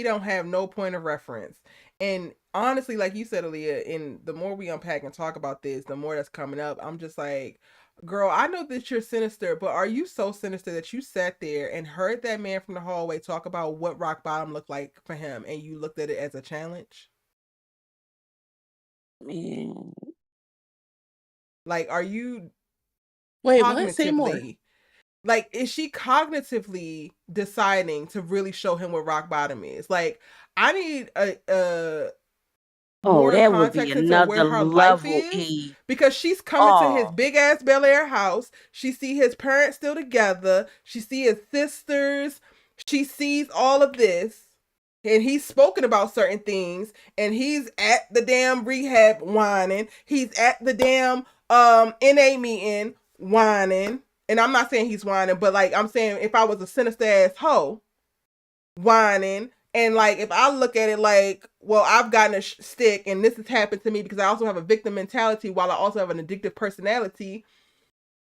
don't have no point of reference. And honestly, like you said, Aaliyah, and the more we unpack and talk about this, the more that's coming up. I'm just like, girl, I know that you're sinister, but are you so sinister that you sat there and heard that man from the hallway talk about what rock bottom looked like for him, and you looked at it as a challenge? Man. Like, are you Wait, what? Say more. Like, is she cognitively deciding to really show him what rock bottom is? Like, I need a more that would be context into where another her life level. is, because she's coming to his big ass Bel-Air house. She see his parents still together. She see his sisters. She sees all of this, and he's spoken about certain things. And he's at the damn rehab whining. He's at the damn NA meeting whining. And I'm not saying he's whining, but like I'm saying, if I was a sinister ass hoe whining. And like, if I look at it like, well, I've gotten a stick and this has happened to me because I also have a victim mentality while I also have an addictive personality.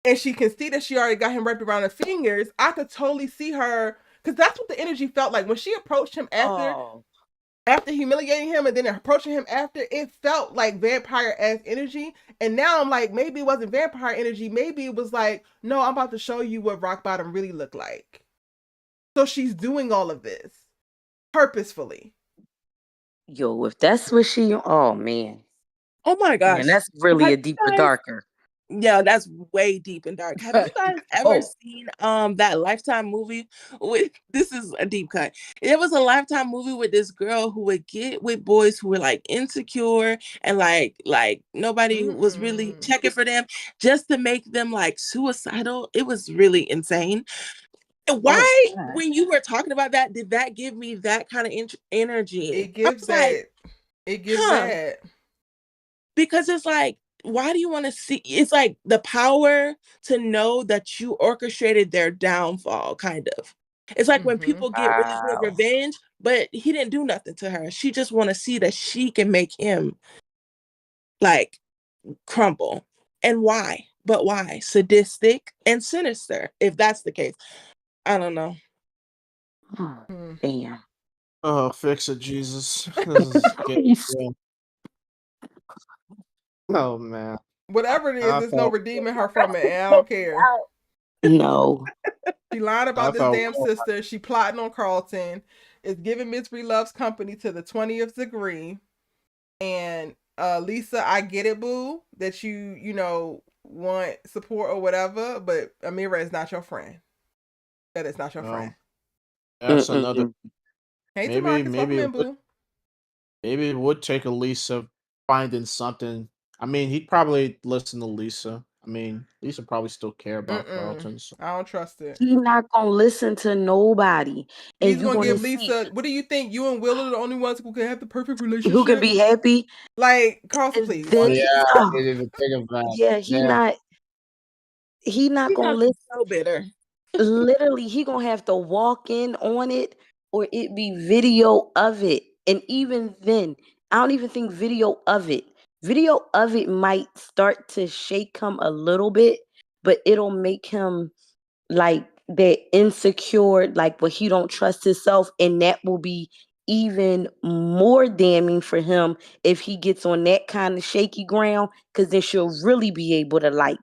And she can see that she already got him wrapped around her fingers. I could totally see her, because that's what the energy felt like when she approached him after humiliating him and then approaching him after. It felt like vampire-ass energy. And now I'm like, maybe it wasn't vampire energy. Maybe it was like, no, I'm about to show you what rock bottom really looked like. So she's doing all of this purposefully. Yo, if that's what she, oh man. Oh my gosh. And that's really a deeper, darker. Yeah, that's way deep and dark. Have you guys ever seen that Lifetime movie with, this is a deep cut. It was a Lifetime movie with this girl who would get with boys who were like insecure and like nobody was really checking for them, just to make them like suicidal. It was really insane. Why, when you were talking about that, did that give me that kind of energy? It gives that. It gives that. Because it's like, why do you want to see? It's like the power to know that you orchestrated their downfall, kind of. It's like when people get really good revenge, but he didn't do nothing to her. She just want to see that she can make him like crumble. And why? But why? Sadistic and sinister, if that's the case. I don't know. Damn. Oh, fix it, Jesus. This is getting, oh man. Whatever it is, there's no redeeming her from it, and I don't care. No. She lied about this damn sister. She plotting on Carlton. It's giving Misery Loves Company to the 20th degree. And Lisa, I get it, boo, that you know, want support or whatever, but Amira is not your friend. That is not your friend. That's another. Hey, Lamarcus, welcome in, boo. Maybe it would take a Lisa finding something. I mean, he'd probably listen to Lisa. I mean, Lisa probably still care about Carlton. So. I don't trust it. He's not gonna listen to nobody. And he's gonna give Lisa. What do you think? You and Will are the only ones who can have the perfect relationship. Who can be happy? Like Carlton, please. Yeah, he not gonna listen. So bitter. Literally, he gonna have to walk in on it, or it be video of it. And even then, I don't even think video of it. Video of it might start to shake him a little bit, but it'll make him like that insecure, like where he don't trust himself, and that will be even more damning for him if he gets on that kind of shaky ground, because then she'll really be able to like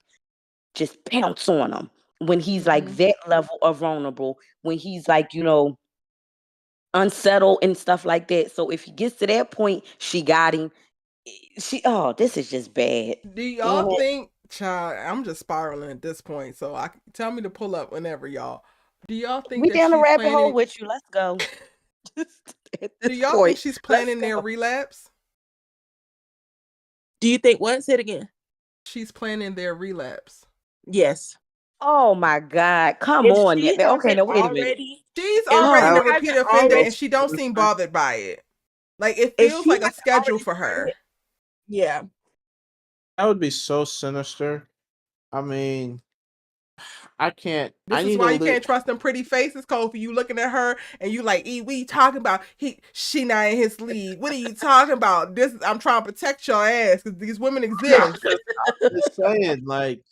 just pounce on him when he's like that level of vulnerable, when he's like, you know, unsettled and stuff like that. So if he gets to that point, she got him. This is just bad. Do y'all think, child, I'm just spiraling at this point, so tell me to pull up whenever, y'all. Do y'all think we down the rabbit hole with you? Let's go. Do y'all think she's planning their relapse? Do you think what? Say it again. She's planning their relapse. Yes. Oh my God! Come on. Okay, now wait a minute. She's already the repeat offender, and she don't seem bothered by it. Like it feels like a schedule for her. Yeah. That would be so sinister. I mean, I can't. This is why you can't trust them pretty faces, Kofi. You looking at her and you like, what are you talking about? She not in his league. What are you talking about? I'm trying to protect your ass because these women exist. I'm just saying, like,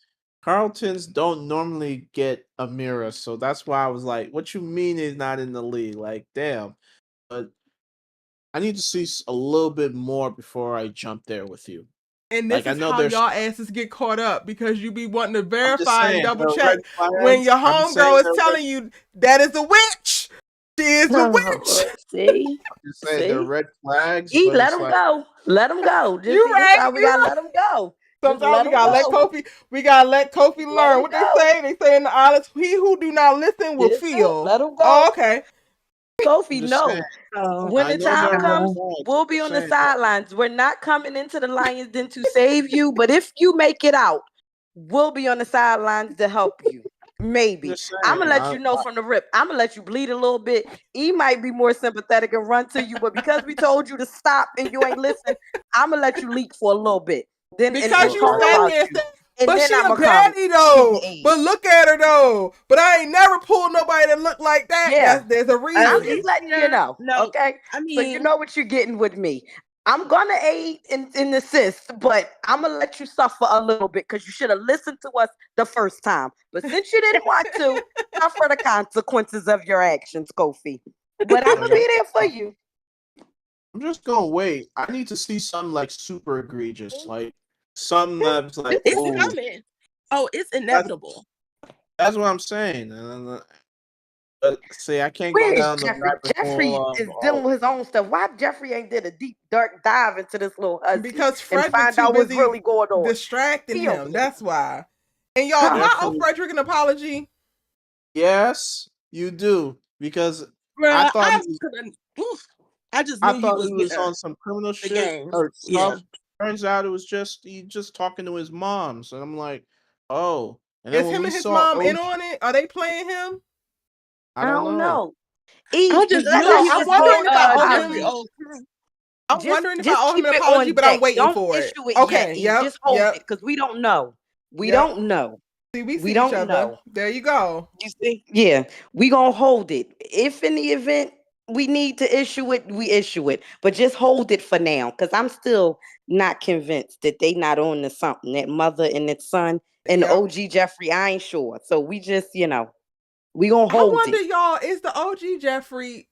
Carltons don't normally get a mirror, so that's why I was like, what you mean he's not in the league? Like, damn. But I need to see a little bit more before I jump there with you. And this is how y'all asses get caught up, because you be wanting to verify and double check when your homegirl is telling you that is a witch. She is a witch. See? I'm just saying they're red flags. Let him go. Let him go. You right. We gotta let him go. Sometimes we gotta let Kofi learn what they say. They say in the islands, he who do not listen will feel. Let him go. Oh, okay. Kofi, no. When the time comes, we'll be on the sidelines. We're not coming into the Lions Den to save you, but if you make it out, we'll be on the sidelines to help you. Maybe. I'm gonna let you know from the rip. I'm gonna let you bleed a little bit. He might be more sympathetic and run to you, but because we told you to stop and you ain't listening, I'm gonna let you leak for a little bit. Then because you sat there and but she a baddie though. But look at her though. But I ain't never pulled nobody that look like that. Yeah. There's a reason. I'm just letting you know. No, okay. I mean, so you know what you're getting with me. I'm gonna aid in assist, but I'm gonna let you suffer a little bit because you should have listened to us the first time. But since you didn't want to, suffer the consequences of your actions, Kofi. But I'm gonna be there for you. I'm just gonna wait. I need to see something like super egregious, like something that's like it's coming. Oh, it's inevitable. That's what I'm saying. But see, I can't go down the rabbit Jeffrey hole. Is dealing with his own stuff. Why Jeffrey ain't did a deep, dark dive into this little husband? Because Fred find out what's really going on, distracting him. That's why. And y'all, do I owe Frederick an apology? Yes, you do. Because I thought he was on some criminal shit or stuff. Turns out it was just talking to his mom. So I'm like, oh. And then is him and his mom in on it? Are they playing him? I don't know. I'm wondering if I owe him an apology, but I'm waiting for it. Okay, just hold it because we don't know. We don't know. See, we don't know. There you go. You see? Yeah, we gonna hold it. If in the event we need to issue it, we issue it. But just hold it for now, because I'm still not convinced that they not on to something. That mother and that son and OG Geoffrey, I ain't sure. So we just, we gonna hold it. I wonder, y'all, is the OG Geoffrey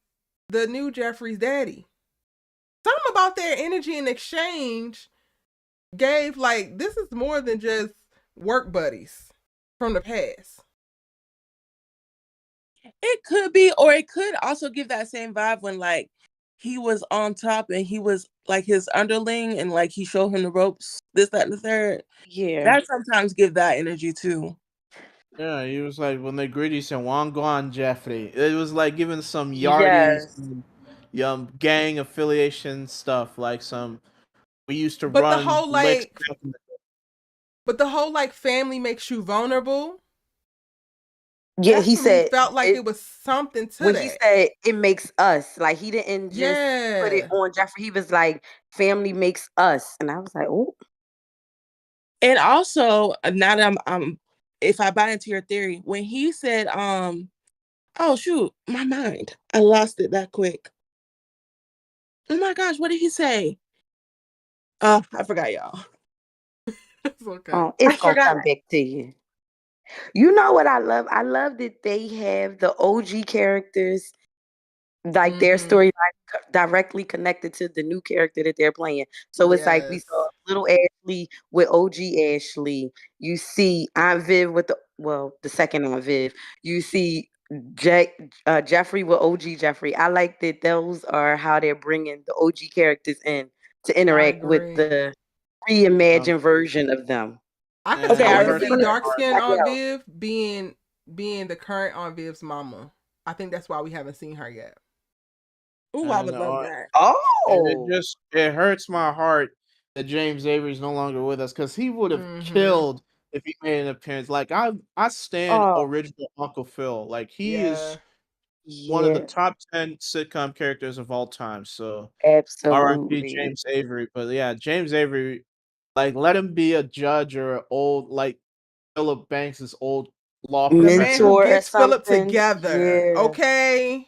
the new Geoffrey's daddy? Something about their energy in exchange gave like, this is more than just work buddies from the past. It could be, or it could also give that same vibe when like he was on top and he was like his underling and like he showed him the ropes, this, that, and the third. Yeah. That sometimes give that energy too. Yeah, he was like when they agreed, he said, "Well, go on, Geoffrey." It was like giving some yardies, gang affiliation stuff, like some we used to But the run whole licks. Family makes you vulnerable. Yeah, That's he what me said felt like it was something to when that. he said it makes us, like he didn't just put it Yeah. on Geoffrey. He was like, family makes us. And I was like, oh. And also, now that I'm if I buy into your theory, when he said, oh shoot, my mind. I lost it that quick. Oh my gosh, what did he say? I forgot, y'all. It's okay. It's gonna come back to you. You know what I love? I love that they have the OG characters, like their storyline directly connected to the new character that they're playing. So it's like we saw little Ashley with OG Ashley. You see Aunt Viv with the second Aunt Viv. You see Geoffrey with OG Geoffrey. I like that those are how they're bringing the OG characters in to interact with the reimagined version of them. I could totally see dark skin Aunt Viv being the current Aunt Viv's mama. I think that's why we haven't seen her yet. Ooh, I would love that. And it hurts my heart that James Avery's no longer with us because he would have killed if he made an appearance. Like I stand original Uncle Phil. Like he is one of the top 10 sitcom characters of all time. So R.I.P. James Avery. But yeah, James Avery, like let him be a judge or an old like Phillip Banks' old law professor. The man who gets Phillip together. Yeah. Okay.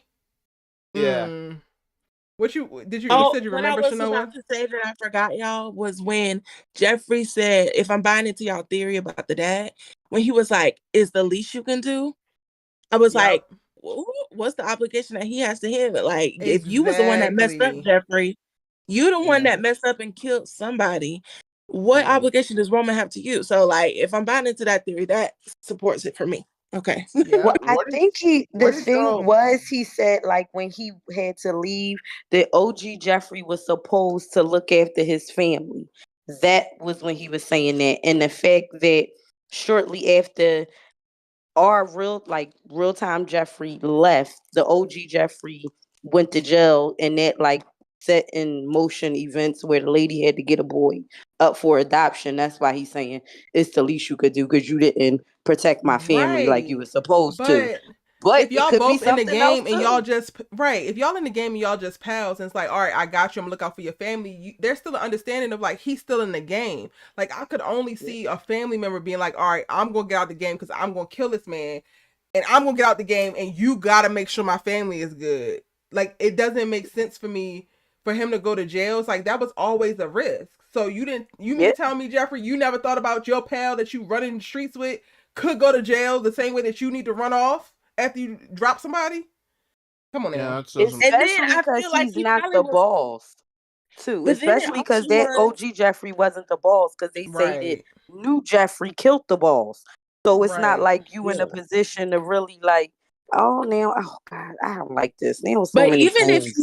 Yeah. You said you remember what I was about to say that I forgot, y'all, was when Geoffrey said, if I'm buying into y'all theory about the dad, when he was like, is the least you can do? I was like, what's the obligation that he has to him? Like, if you was the one that messed up, Geoffrey, you the one that messed up and killed somebody. What obligation does Roman have to you? So, like, if I'm buying into that theory, that supports it for me. Okay. Well, I think the thing was he said like when he had to leave, the OG Geoffrey was supposed to look after his family. That was when he was saying that, and the fact that shortly after our real time Geoffrey left, the OG Geoffrey went to jail, and that like set in motion events where the lady had to get a boy up for adoption. That's why he's saying it's the least you could do because you didn't protect my family like you were supposed to. But if y'all both in the game and y'all just if y'all in the game and y'all just pals and it's like, all right, I got you, I'm gonna look out for your family. There's still an understanding of like he's still in the game. Like I could only see a family member being like, all right, I'm gonna get out the game because I'm gonna kill this man, and I'm gonna get out the game, and you gotta make sure my family is good. Like it doesn't make sense for me for him to go to jail. It's like that was always a risk. So you mean to tell me, Geoffrey, you never thought about your pal that you run in the streets with could go to jail the same way that you need to run off after you drop somebody? Come on now. Especially because he's not the boss, too. Especially because that OG Geoffrey wasn't the boss because they say that new Geoffrey killed the boss. So it's not like you in a position to really like, oh God, I don't like this. Now so but many even things.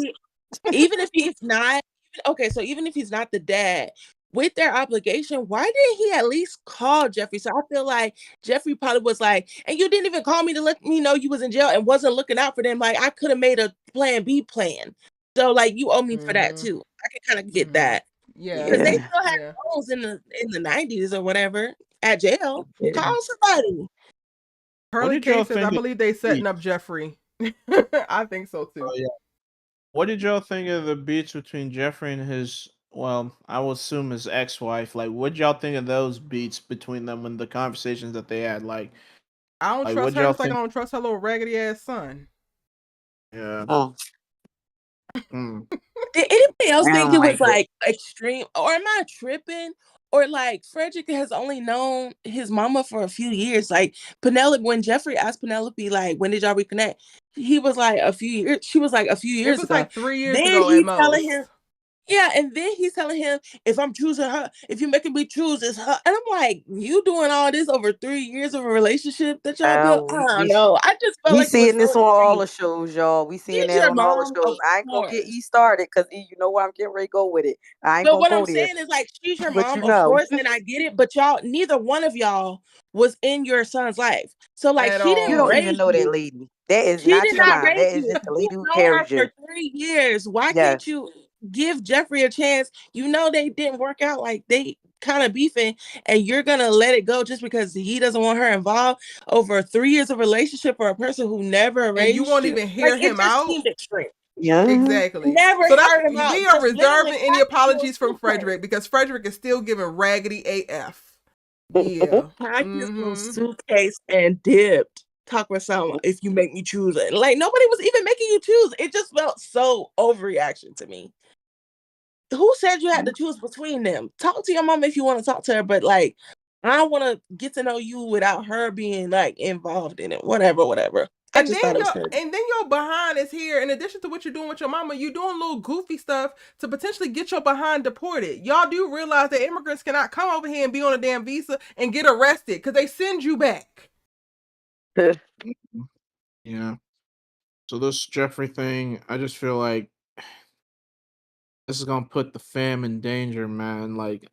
even if he's not, okay, so even if he's not the dad, with their obligation, why didn't he at least call Geoffrey? So I feel like Geoffrey probably was like, and you didn't even call me to let me know you was in jail and wasn't looking out for them. Like I could have made a plan B plan. So like you owe me for that too. I can kind of get that. Yeah. Because they still had phones in the 90s or whatever at jail. Call somebody. Pearly K says, I believe they setting up Geoffrey. I think so too. Oh, yeah. What did y'all think of the beats between Geoffrey and his, well, I will assume his ex-wife? Like, what y'all think of those beats between them and the conversations that they had? Like, I don't trust her just like I don't trust her little raggedy ass son. Yeah. Did anybody else think it was like extreme, or am I tripping? Or like Frederick has only known his mama for a few years. Like Penelope, when Geoffrey asked Penelope, like, when did y'all reconnect? He was like a few years. She was like a few years ago. It was like 3 years then ago he at most. telling him, Yeah, and then he's telling him, if I'm choosing her, if you're making me choose, it's her. And I'm like, you doing all this over 3 years of a relationship that y'all built? I don't know. I just felt like seeing this on all the extreme. shows, y'all. We seeing Get that your on all the mom shows. a I ain't gonna get horse. E started because you know where I'm getting ready to go with it. I ain't But gonna what go I'm there. saying is, like, she's your But mom, you of know. course, and I get it. But y'all, neither one of y'all was in your son's life. So, like, At she You didn't don't all. even raise know that you. lady. That is She not did your not mom. raise That is you. just the lady You've who known her carried you. for 3 years. Why Yeah. can't you give Geoffrey a chance? You know they didn't work out, like they kind of beefing, and you're gonna let it go just because he doesn't want her involved over 3 years of relationship for a person who never raised And you won't you? even hear Like, it him just out. seemed extreme. Yeah. Exactly. Never So that's heard him out. we are Just literally reserving any packed into a apologies from suitcase. Frederick because Frederick is still giving raggedy AF. Yeah. Packed his little suitcase and dipped. Talk about something if you make me choose it. Like, nobody was even making you choose. It just felt so overreaction to me. Who said you had to choose between them? Talk to your mom if you want to talk to her, but like, I want to get to know you without her being like involved in it. Whatever. I And just then thought it was crazy. your behind is here. In addition to what you're doing with your mama, you're doing little goofy stuff to potentially get your behind deported. Y'all do realize that immigrants cannot come over here and be on a damn visa and get arrested because they send you back. Yeah. So this Geoffrey thing, I just feel like this is gonna put the fam in danger, man. Like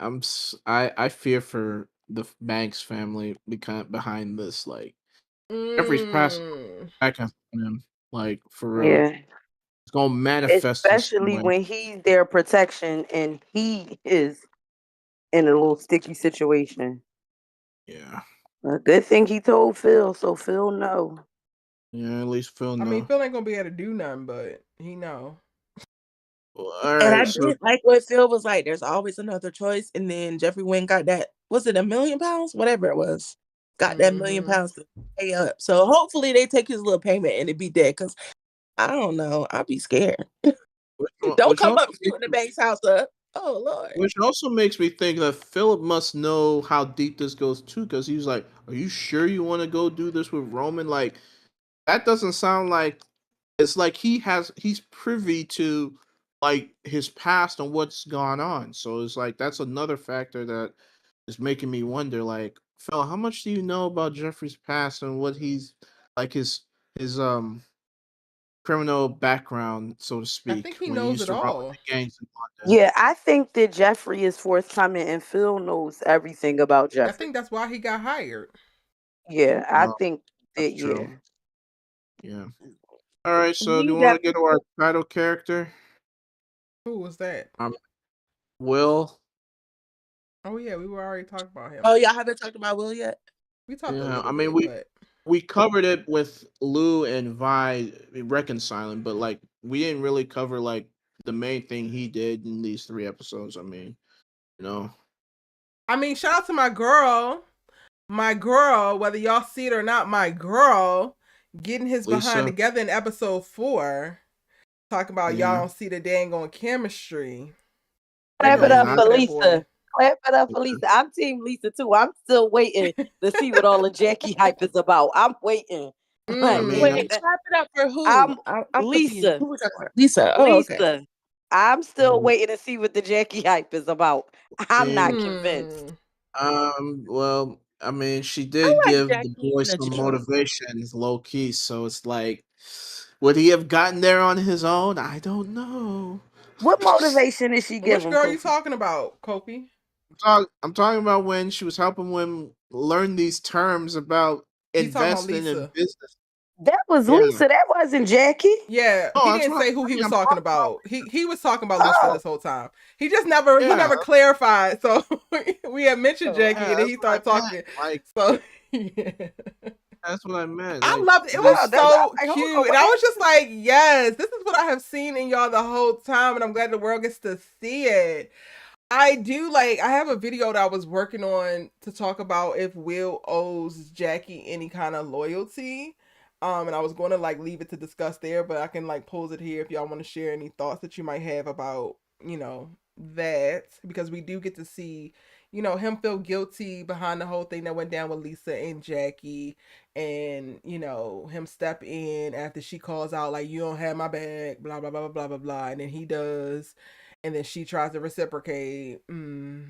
I fear for the Banks family behind this. Like Jeffrey's past back on him, like for real. Yeah. It's gonna manifest in some Especially way. when he's their protection and he is in a little sticky situation. Yeah. A good thing he told Phil, so Phil know. Yeah, at least Phil I know. mean, Phil ain't gonna be able to do nothing, but he know. Well, And alright, I so did like what Phil was like, there's always another choice. And then Geoffrey went got that, was it £1 million? Whatever it was. Got that £1 million to pay up. So hopefully they take his little payment and it be dead. Cause I don't know. I'd be scared. Don't which come also up shooting the bank's house up. Oh Lord. Which also makes me think that Phillip must know how deep this goes too, because he was like, "Are you sure you want to go do this with Roman?" Like, that doesn't sound like it's like he's privy to like his past and what's gone on. So it's like that's another factor that is making me wonder, like, Phil, how much do you know about Jeffrey's past and what he's like his criminal background, so to I speak, think he when he knows used it to run with all. the gangs in London? Yeah, I think that Geoffrey is forthcoming and Phil knows everything about I Geoffrey. think that's why he got hired. Yeah, I Well, think that's that, true. yeah. Yeah. All right. So, do We you want to got get to our title character? Who was that? Will. Oh yeah, we were already talking about him. Oh, y'all haven't talked about Will yet? We talked a Yeah. little I mean, bit, but we covered it with Lou and Vi reconciling, but like we didn't really cover like the main thing he did in these 3 episodes. I mean, you know. I mean, shout out to my girl, whether y'all see it or not, my girl, getting his behind Lisa. together in episode 4. Talking about y'all Yeah. don't see the dang on chemistry. I Clap it mean, up Kudos I, for to that Lisa. boy. Clap it up for Lisa. I'm team Lisa too. I'm still waiting to see what all the Jackie hype is about. I'm waiting. I mean, Wait, clap it up for who? I'm I'm confused. Lisa. Who we talking about? Lisa. Oh, okay. Lisa. I'm still waiting to see what the Jackie hype is about. I'm not convinced. Well, I mean, she I did like give the Jackie boy in the some show. motivation, low key. So it's like, would he have gotten there on his own? I don't know. What motivation is she Which giving? girl are you talking about, Kopi? I'm talking about when she was helping him learn these terms about He's talking about investing in Lisa. business. That was Yeah. Lisa. That wasn't Jackie. Yeah, Oh, he that's didn't what say who I he mean, was I'm talking talking about. about. He was talking about Lisa Oh, this whole time. He never Yeah, clarified. So we had mentioned Jackie, and then that's he what started I meant. talking. Like, So yeah. that's what I meant. I Like, loved it. It was oh, this. that's I'm so like, hold on, cute. And what I was just like, yes, this is what I have seen in y'all the whole time. And I'm glad the world gets to see it. I have a video that I was working on to talk about if Will owes Jackie any kind of loyalty. And I was going to like leave it to discuss there, but I can like pose it here if y'all want to share any thoughts that you might have about, that, because we do get to see, him feel guilty behind the whole thing that went down with Lisa and Jackie, and, him step in after she calls out like, you don't have my bag, blah, blah, blah, blah, blah, blah, blah. And then he does. and then she tries to reciprocate. Do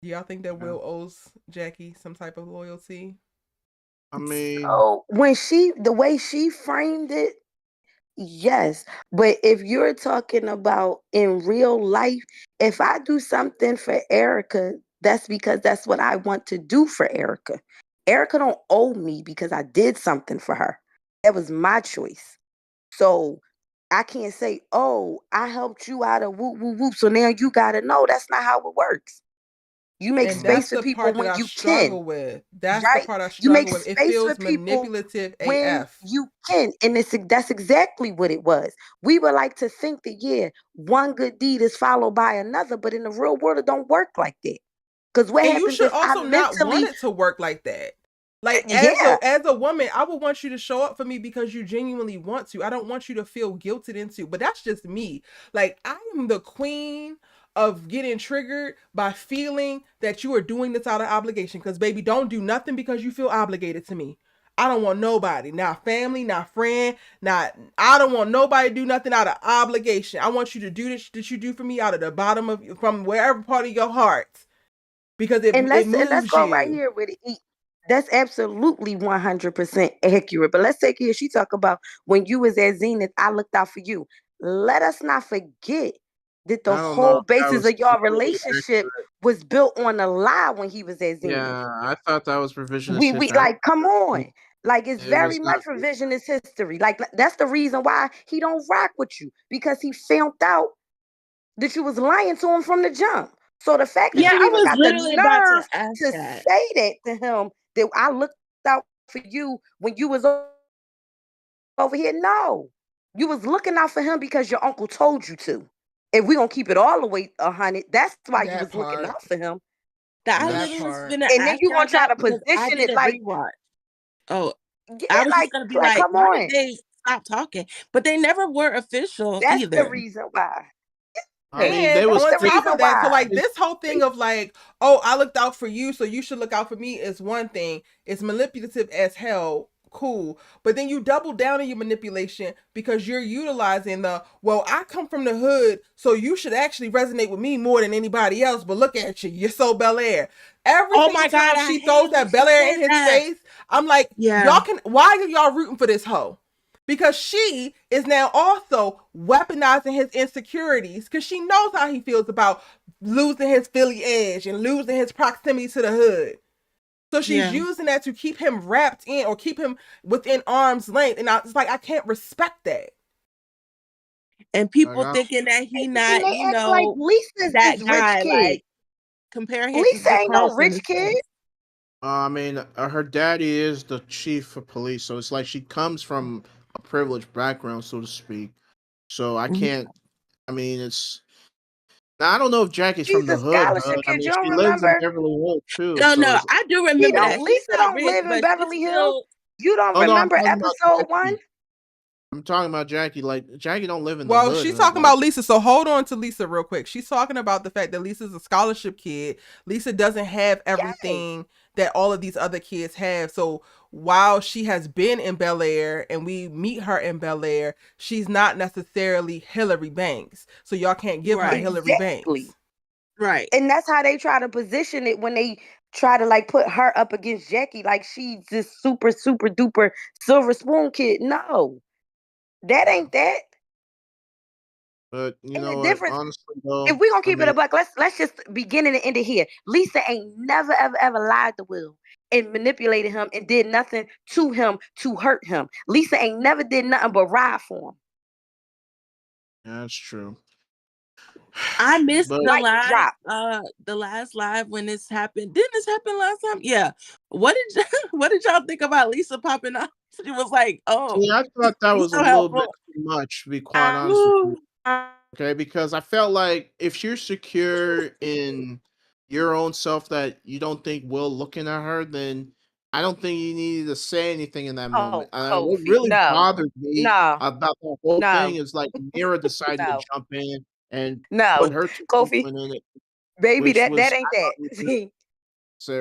y'all think that Will owes Jackie some type of loyalty? I mean, so when the way she framed it, yes. But if you're talking about in real life, if I do something for Erica, that's because that's what I want to do for Erica. Erica don't owe me because I did something for her. That was my choice. So I can't say, oh, I helped you out of whoop, whoop, whoop. So now you got to know that's not how it works. You make And space that's for the people part that when I you can. struggle with. That's the Right? part I You make struggle with. It space for feels people manipulative when AF. you can. And that's exactly what it was. We would like to think that, yeah, one good deed is followed by another, but in the real world, it don't work like that. Because what And you happens should if I also not want mentally, it to work like that. Like yeah, as a woman, I would want you to show up for me because you genuinely want to. I don't want you to feel guilted into. But that's just me. Like I am the queen of getting triggered by feeling that you are doing this out of obligation. Because baby, don't do nothing because you feel obligated to me. I don't want nobody, not family, not friend, I don't want nobody to do nothing out of obligation. I want you to do this that you do for me out of the bottom of from wherever part of your heart. Because it let's moves go right you. here with it. That's absolutely 100% accurate. But let's take here. She talk about when you was at Zenith, I looked out for you. Let us not forget that the I don't know whole if that basis was of your completely relationship accurate. was built on a lie when he was at Zenith. Yeah, I thought that was revisionist We history. like, come on. Like it's It very was not. much revisionist history. Like that's the reason why he don't rock with you, because he found out that you was lying to him from the jump. So the fact that Yeah, you I even was got the literally about to nerve ask to that. say that to him, that I looked out for you when you was over here. No, you was looking out for him because your uncle told you to. If we gonna keep it all the way 100, that's why you That was looking part. out for him. That I That literally was part. gonna And then ask you y'all gonna try that to because I position did it a like, rewatch. Oh, yeah, I was just gonna be like, come why did on. they stop talking? But they never were official That's the either. reason why. I mean, And they was on That's the top reason of that, so why. like this whole thing of like, oh, I looked out for you, so you should look out for me is one thing. It's manipulative as hell. Cool. But then you double down on your manipulation because you're utilizing well, I come from the hood, so you should actually resonate with me more than anybody else. But look at you. You're so Bel-Air. Every Oh single my God, time I she hate throws when that she Bel-Air in said his that. face, I'm like, Yeah. why are y'all rooting for this hoe? Because she is now also weaponizing his insecurities because she knows how he feels about losing his Philly edge and losing his proximity to the hood. So she's using that to keep him wrapped in or keep him within arm's length. And it's like, I can't respect that. And people thinking that he And not, they act like Lisa's that this rich guy, kid. like comparing him Lisa to ain't no Carlton. rich kid. I mean, her daddy is the chief of police, so it's like she comes from a privileged background, so to speak. So I can't. I mean, it's. Now, I don't know if Jackie's She's from a the hood. scholarship I kid. mean, You don't she lives in remember? Beverly Hills too. No, So no, it's. I do She remember that. don't. She's Lisa not don't rich, live in but she's Beverly Hills. still. You don't Oh no, I'm remember talking about episode Jackie. 1? I'm talking about Jackie. Like Jackie don't live in the Well, hood. she's talking Like, about Lisa. So hold on to Lisa real quick. She's talking about the fact that Lisa's a scholarship kid. Lisa doesn't have everything that all of these other kids have. So while she has been in Bel-Air and we meet her in Bel-Air, she's not necessarily Hilary Banks. So y'all can't give her Hilary Banks. Right. And that's how they try to position it when they try to like put her up against Jackie, like she's this super, super duper silver spoon kid. No, that ain't that. but you And know the what? difference, Honestly, though, if we gonna I keep it a mean, buck, let's just begin and end it here. Lisa ain't never ever lied to Will and manipulated him and did nothing to him to hurt him. Lisa ain't never did nothing but ride for him. that's true. I missed But Mic drop. the last live when this happened. Didn't this happen last time? Yeah. What did what did y'all think about Lisa popping up? She was like, "Oh, see, I thought that he's was a so little bit helpful." too much, to be quite honest with you. Okay, because I felt like if you're secure in your own self that you don't think Will looking at her, then I don't think you needed to say anything in that moment. What Kofi, really no, bothered me no, about the whole thing no, is like Mira decided to no, jump in and no, put her 2 cents Kofi, in it, baby, which that was ain't I thought that. was See, necessary. So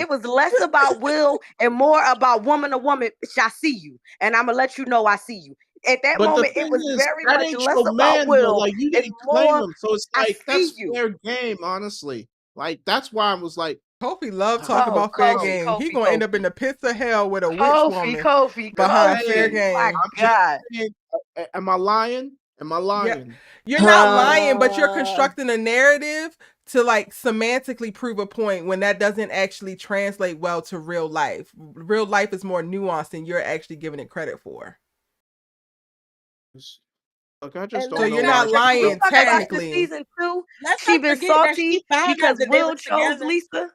it was less about Will and more about woman to woman. I see you, and I'm gonna let you know I see you. At that But the moment, it thing was is, very that much ain't less your about man though. Will Like you and didn't claim more, him, so it's I like see that's you. fair game, honestly. Like that's why I was like, Kofi love I talking Oh, about fair Kofi, game. He Kofi, gonna end up Kofi. in the pits of hell with a witch Kofi, woman Kofi, behind Kofi. fair saying, My game. I'm just God. saying, am I lying? Am I Yeah, lying? you're not lying, but you're constructing a narrative to like semantically prove a point when that doesn't actually translate well to real life. Real life is more nuanced than you're actually giving it credit for. Look, I just And don't So let's know you're why not not she Can we lying felt talk about bad. the technically. season 2? let's She not been forget that salty she found because out that they Will were chose together. Lisa.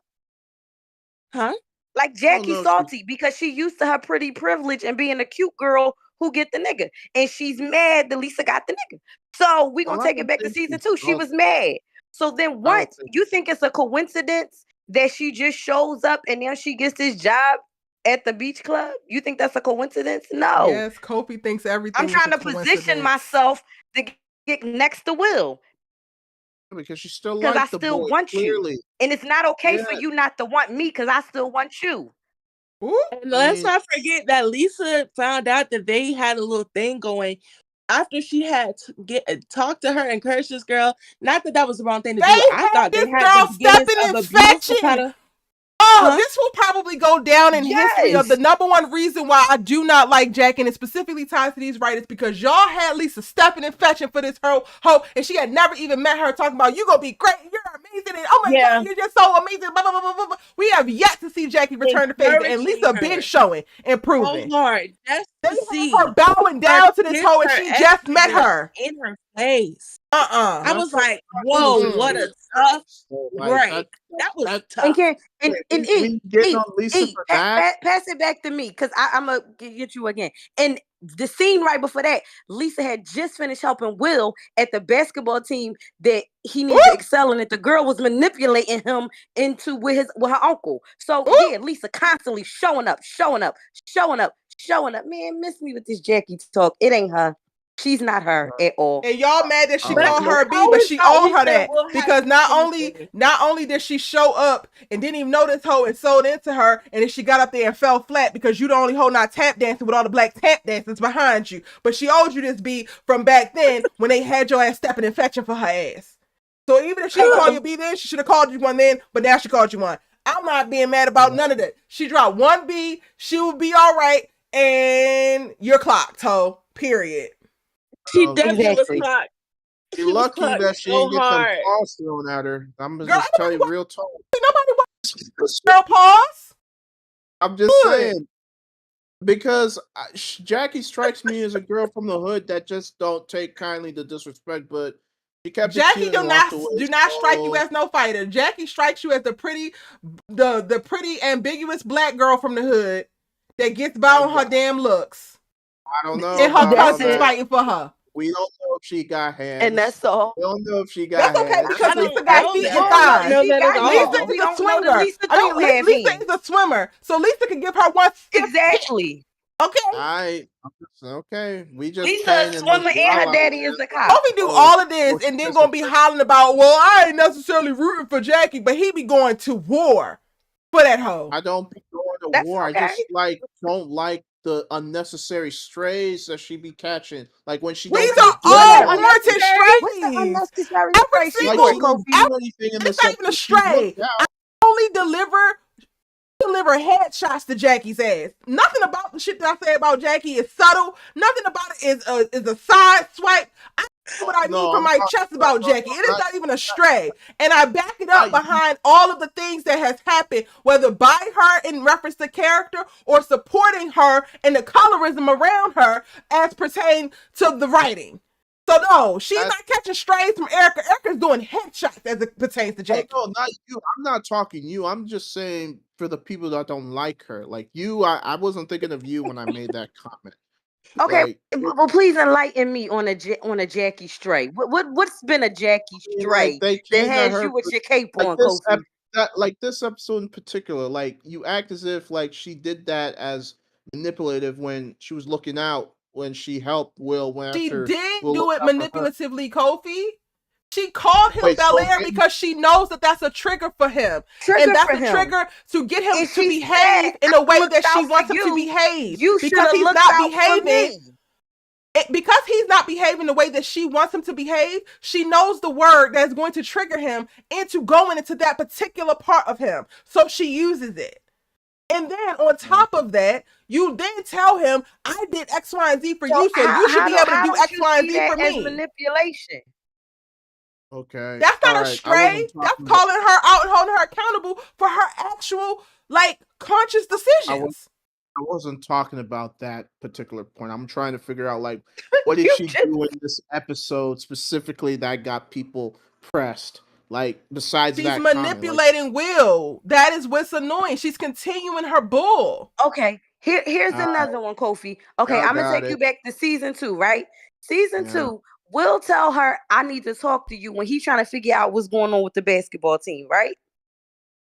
Huh? Like I don't Jackie know if she, salty because she used to her pretty privilege and being a cute girl who get the nigga. And she's mad that Lisa got the nigga. So we well, gonna I take it don't back to think season she's 2. She was mad. So then I don't once think you think it's a coincidence that she just shows up and now she gets this job at the beach club? You think that's a coincidence? No. Yes, Kofi thinks everything I'm is trying a to position coincidence. myself to get next to Will because she still because I liked the still boy, want you. clearly. And it's not okay for Yeah, you not to want me because I still want you. Ooh. And I let's mean, not forget that Lisa found out that they had a little thing going after she had talked to her, encouraged this girl. Not that that was the wrong thing to They do. I had thought they this had the girl beginnings stepping of and a beautiful kind fetching. of. Oh, Huh? this will probably go down in history of the Yes. number one reason why I do not like Jack, and it specifically ties to these writers because y'all had Lisa stepping and fetching for this hoe, and she had never even met her talking about you gonna be great, you're amazing, and oh my Yeah. god, you're just so amazing. Blah, blah, blah, blah, blah. We have yet to see Jackie return to favor, and Encouraging Lisa been her showing and so proving. hard just They to have see her bowing her down to this kiss hoe, and her she just met ex-nigga her. in her face. Uh-uh. I that's was what like, I'm whoa, saying. what Mm-mm. a tough So, like break. That was that And tough. can and we getting on Lisa for that. pass it back to me because I'm gonna get you again. And the scene right before that, Lisa had just finished helping Will at the basketball team that he needed to excel in. That the girl was manipulating him into with her uncle. So Ooh. yeah, Lisa constantly showing up. Man, miss me with this Jackie talk. It ain't her. She's not her at all. And y'all mad that she But called her a B, How but is she that owed her Lisa that will have because not anything? only did she show up and didn't even know this hoe and sold into her, and then she got up there and fell flat because you the only hoe not tap dancing with all the black tap dancers behind you. But she owed you this B from back then when they had your ass stepping and fetching for her ass. So even if she didn't call you a B then, she should have called you one then, but now she called you one. I'm not being mad about none of that. She dropped one B, she will be all right, and you're clocked, hoe. Period. She definitely was Exactly. clocked. Be She was lucky clocked that she so didn't get them hard. paws thrown at her. I'm gonna Girl, just tell you real talk. nobody wants girl pause. I'm just Good. saying because Jackie strikes me as a girl from the hood that just don't take kindly to disrespect, but she kept it Jackie cute do and not walked away. strike you as no fighter. Jackie strikes you as the pretty ambiguous black girl from the hood that gets by on her damn looks. I don't know And her about all cousins that. fighting for her. We don't know if she got hands. And that's all. We don't know if she got That's okay hands. because I Lisa don't got know feet that. and We thighs. know she that at got all. hands, Lisa but we is a don't know that swinger. Lisa don't have Lisa hands. is a swimmer, so Lisa can give her one step. Exactly. Okay. Okay. We just Lisa painting a this swimmer and wild her out daddy there. is a cop. Kofi do all of this and then just gonna be hollering about, well, I ain't necessarily rooting for Jackie, but he be going to war for that hoe. I don't be going to That's war. okay. I just don't like the unnecessary strays that she be catching. Like when she These go to are the all gym. warranted What's the strays. unnecessary Every stray she Like single, she doing, didn't Kofi? do anything in it's this not even a episode. She stray. looked out. I only deliver headshots to Jackie's ass. Nothing about the shit that I say about Jackie is subtle. Nothing about it is a side swipe. I know what I mean from my chest about Jackie. It is not even a stray. And I back it up behind all of the things that has happened, whether by her in reference to character or supporting her and the colorism around her as pertain to the writing. So no, she's not catching strays from Erica. Erica's doing headshots as it pertains to Jackie. Oh, no, not you. I'm not talking you. I'm just saying for the people that don't like her. Like you, I wasn't thinking of you when I made that comment. Okay, Like, well, please enlighten me on a Jackie stray. What's been a Jackie stray they that came at has her you with your cape like on, Kofi? this episode in particular. Like you act as if like she did that as manipulative when she was looking out when she helped Will. She After did Will do looked it out for her. manipulatively, Kofi. She called him Wait, so Bel-Air maybe- because she knows that that's a trigger for him. And that's a trigger to get him And to she behave said, in a "I way looked that she out for wants him to you. behave. You should Because have he's looked not out for behaving. me." because he's not behaving the way that she wants him to behave, she knows the word that's going to trigger him into going into that particular part of him. So she uses it. And then on top of that, you then tell him, I did X, Y, and Z for you, so you should be able to do X, Y, and Z for me. Manipulation. Okay. That's not a stray. That's calling her out and holding her accountable for her actual, like, conscious decisions. I wasn't talking about that particular point. I'm trying to figure out, like, what did she do in this episode specifically that got people pressed? Like, besides that, she's manipulating Will. That is what's annoying. She's continuing her bull. Okay, here's another one, Kofi. Okay, I'm gonna take you back to season 2, right? Season 2, Will tell her, I need to talk to you when he's trying to figure out what's going on with the basketball team, right?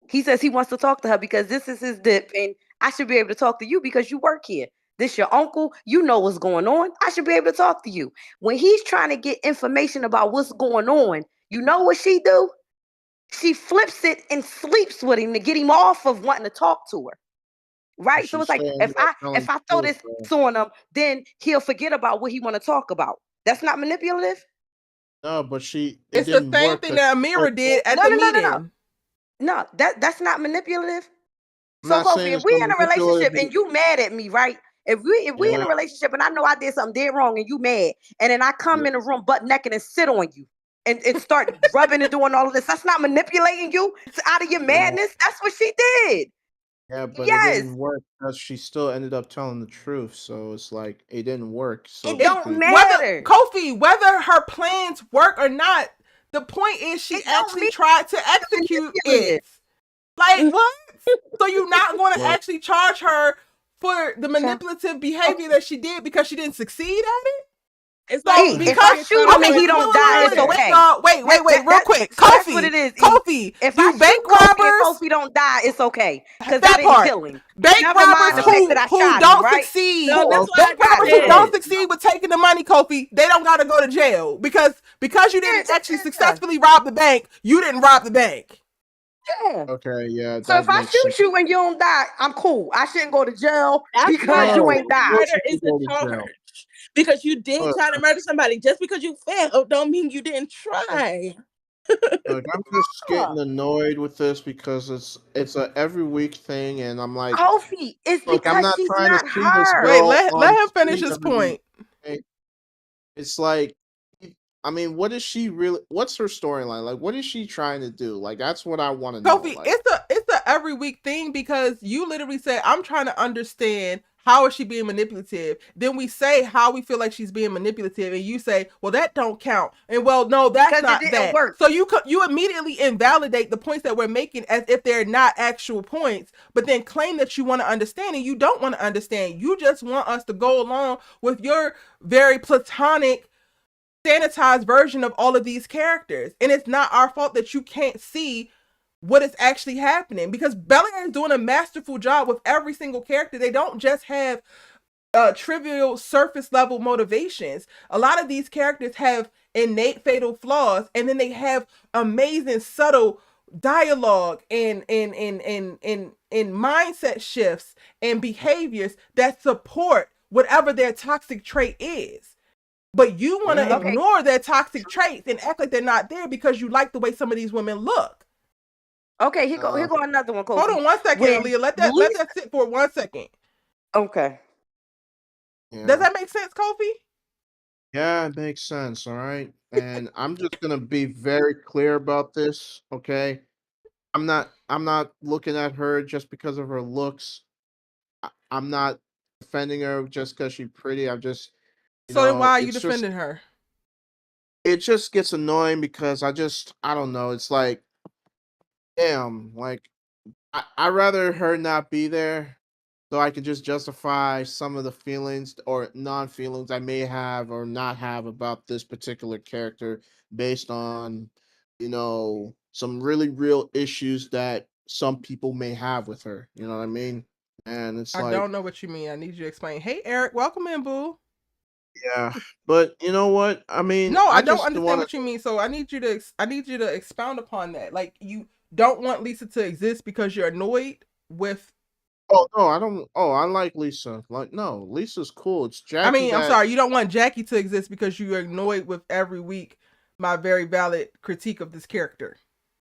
He says he wants to talk to her because this is his dip, and I should be able to talk to you because you work here. This your uncle. You know what's going on. I should be able to talk to you. When he's trying to get information about what's going on, you know what she do? She flips it and sleeps with him to get him off of wanting to talk to her. Right? So it's like, if I throw this on him, then he'll forget about what he want to talk about. That's not manipulative? No, but it's the same thing that Amira did at the meeting. No, that's not manipulative. So Kofi, if we in a relationship and you mad at me, right? If we in a relationship and I know I did something dead wrong and you mad, and then I come in the room butt naked and sit on you and start rubbing and doing all of this, that's not manipulating you out of your madness. That's what she did. Yeah, but it didn't work because she still ended up telling the truth. So it's like it didn't work. So it don't matter, Kofi. Whether her plans work or not, the point is she actually tried to execute it. Like what? So you're not going to actually charge her for the manipulative behavior that she did because she didn't succeed at it? It's like because I shoot him and he don't die, it's okay. Wait, real quick. Kofi, that's what it is. Kofi, if I bank robbers, Kofi don't die, it's okay because I didn't kill him. Bank robbers who don't succeed. Bank robbers who don't succeed with taking the money, Kofi, they don't got to go to jail because you didn't actually successfully rob the bank. You didn't rob the bank. Yeah. Okay, yeah. So if I shoot you and you don't die, I'm cool. I shouldn't go to jail because you ain't died. Murder is a charge. Because you did try to murder somebody. Just because you failed don't mean you didn't try. Look, I'm just getting annoyed with this because it's a every week thing, and I'm like, Kofi, it's because I'm not she's trying not to see this Wait, girl. let him finish his point. It's like, I mean, what's her storyline? Like, what is she trying to do? Like, that's what I want to know. Kofi, it's a every week thing because you literally said, I'm trying to understand how is she being manipulative. Then we say how we feel like she's being manipulative, and you say, well, that don't count. And well, no, that's not that. Work. So you immediately invalidate the points that we're making as if they're not actual points, but then claim that you want to understand and you don't want to understand. You just want us to go along with your very platonic sanitized version of all of these characters, and it's not our fault that you can't see what is actually happening because Bel-Air is doing a masterful job with every single character. They don't just have trivial surface level motivations. A lot of these characters have innate fatal flaws, and then they have amazing subtle dialogue and mindset shifts and behaviors that support whatever their toxic trait is. But you want to ignore their toxic traits and act like they're not there because you like the way some of these women look. Okay, here go another one, Kofi. Hold on 1 second, Leah. Let that sit for 1 second. Okay. Yeah. Does that make sense, Kofi? Yeah, it makes sense. All right. And I'm just gonna be very clear about this. Okay. I'm not looking at her just because of her looks. I'm not defending her just because she's pretty. I'm just then why are you defending her? It just gets annoying because I don't know. It's like, damn, like I'd rather her not be there so I can just justify some of the feelings or non-feelings I may have or not have about this particular character based on, some really real issues that some people may have with her. You know what I mean? And it's I don't know what you mean. I need you to explain. Hey, Eric, welcome in, boo. Yeah, but you know what? I mean, no, I don't understand what you mean. So I need you to expound upon that. Like, you don't want Lisa to exist because you're annoyed with Oh no, I don't. Oh, I like Lisa. Like no, Lisa's cool. It's Jackie. I mean, I'm that- sorry, you don't want Jackie to exist because you're annoyed with every week my very valid critique of this character.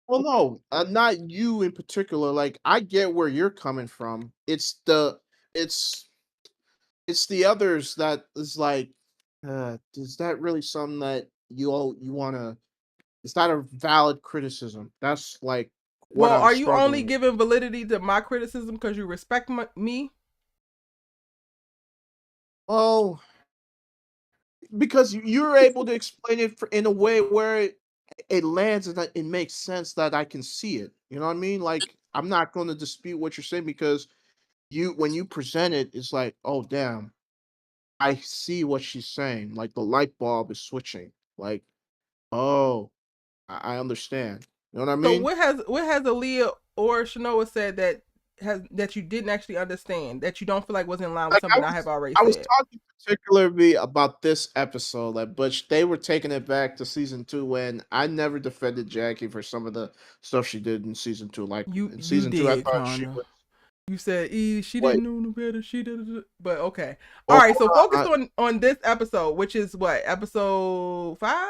Well, no, not you in particular. Like I get where you're coming from. It's the others that is like, is that really something that you want to? Is that a valid criticism? That's like what Well, I'm are you only struggling with. giving validity to my criticism because you respect me? Well, because you're able to explain it in a way where it lands and that it makes sense that I can see it. You know what I mean? Like I'm not going to dispute what you're saying because when you present it, it's like, oh damn, I see what she's saying. Like the light bulb is switching. Like, oh, I understand. You know what I So mean? what has Aaliyah or Shanoa said that you didn't actually understand, that you don't feel like was in line with Like something I have already I was said? talking particularly about this episode, like, but they were taking it back to season 2 when I never defended Jackie for some of the stuff she did in season 2. Like in season 2, I did, thought she kinda. was. You said she Wait, didn't know no better. She did, but okay. All well, right. So hold focus on this episode, which is what, episode 5.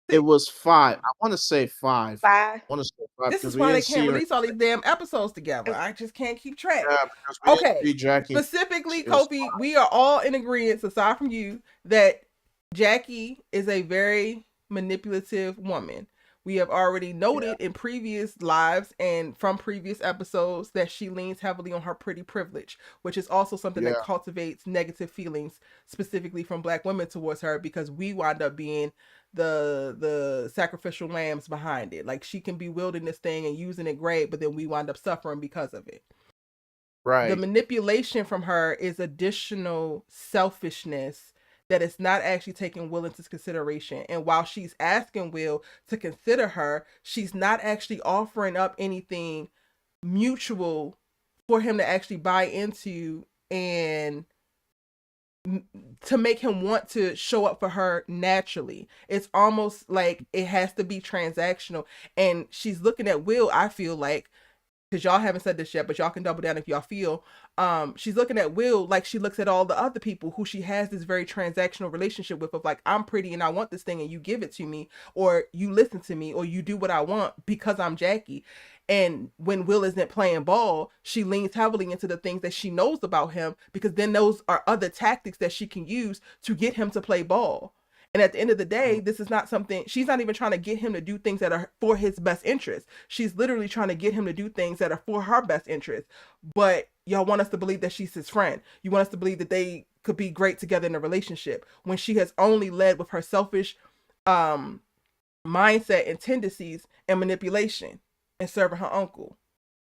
it was 5. I want to say 5. 5. I want to say 5 This because is we why they didn't see can't her. release all these damn episodes together. I just can't keep track. Yeah, because we didn't Okay. see Jackie. Specifically, It was Kofi, we are all in agreement, aside from you, that Jackie is a very manipulative woman. We have already noted in previous lives and from previous episodes that she leans heavily on her pretty privilege, which is also something that cultivates negative feelings specifically from Black women towards her, because we wind up being the sacrificial lambs behind it. Like, she can be wielding this thing and using it great, but then we wind up suffering because of it. right. The manipulation from her is additional selfishness that is not actually taking Will into consideration. And while she's asking Will to consider her, she's not actually offering up anything mutual for him to actually buy into and to make him want to show up for her naturally. It's almost like it has to be transactional. And she's looking at Will, I feel like, because y'all haven't said this yet, but y'all can double down if y'all feel. She's looking at Will like she looks at all the other people who she has this very transactional relationship with, of like, I'm pretty and I want this thing and you give it to me, or you listen to me, or you do what I want because I'm Jackie. And when Will isn't playing ball, she leans heavily into the things that she knows about him, because then those are other tactics that she can use to get him to play ball. And at the end of the day, this is not something, she's not even trying to get him to do things that are for his best interest. She's literally trying to get him to do things that are for her best interest. But y'all want us to believe that she's his friend. You want us to believe that they could be great together in a relationship, when she has only led with her selfish mindset and tendencies and manipulation and serving her uncle.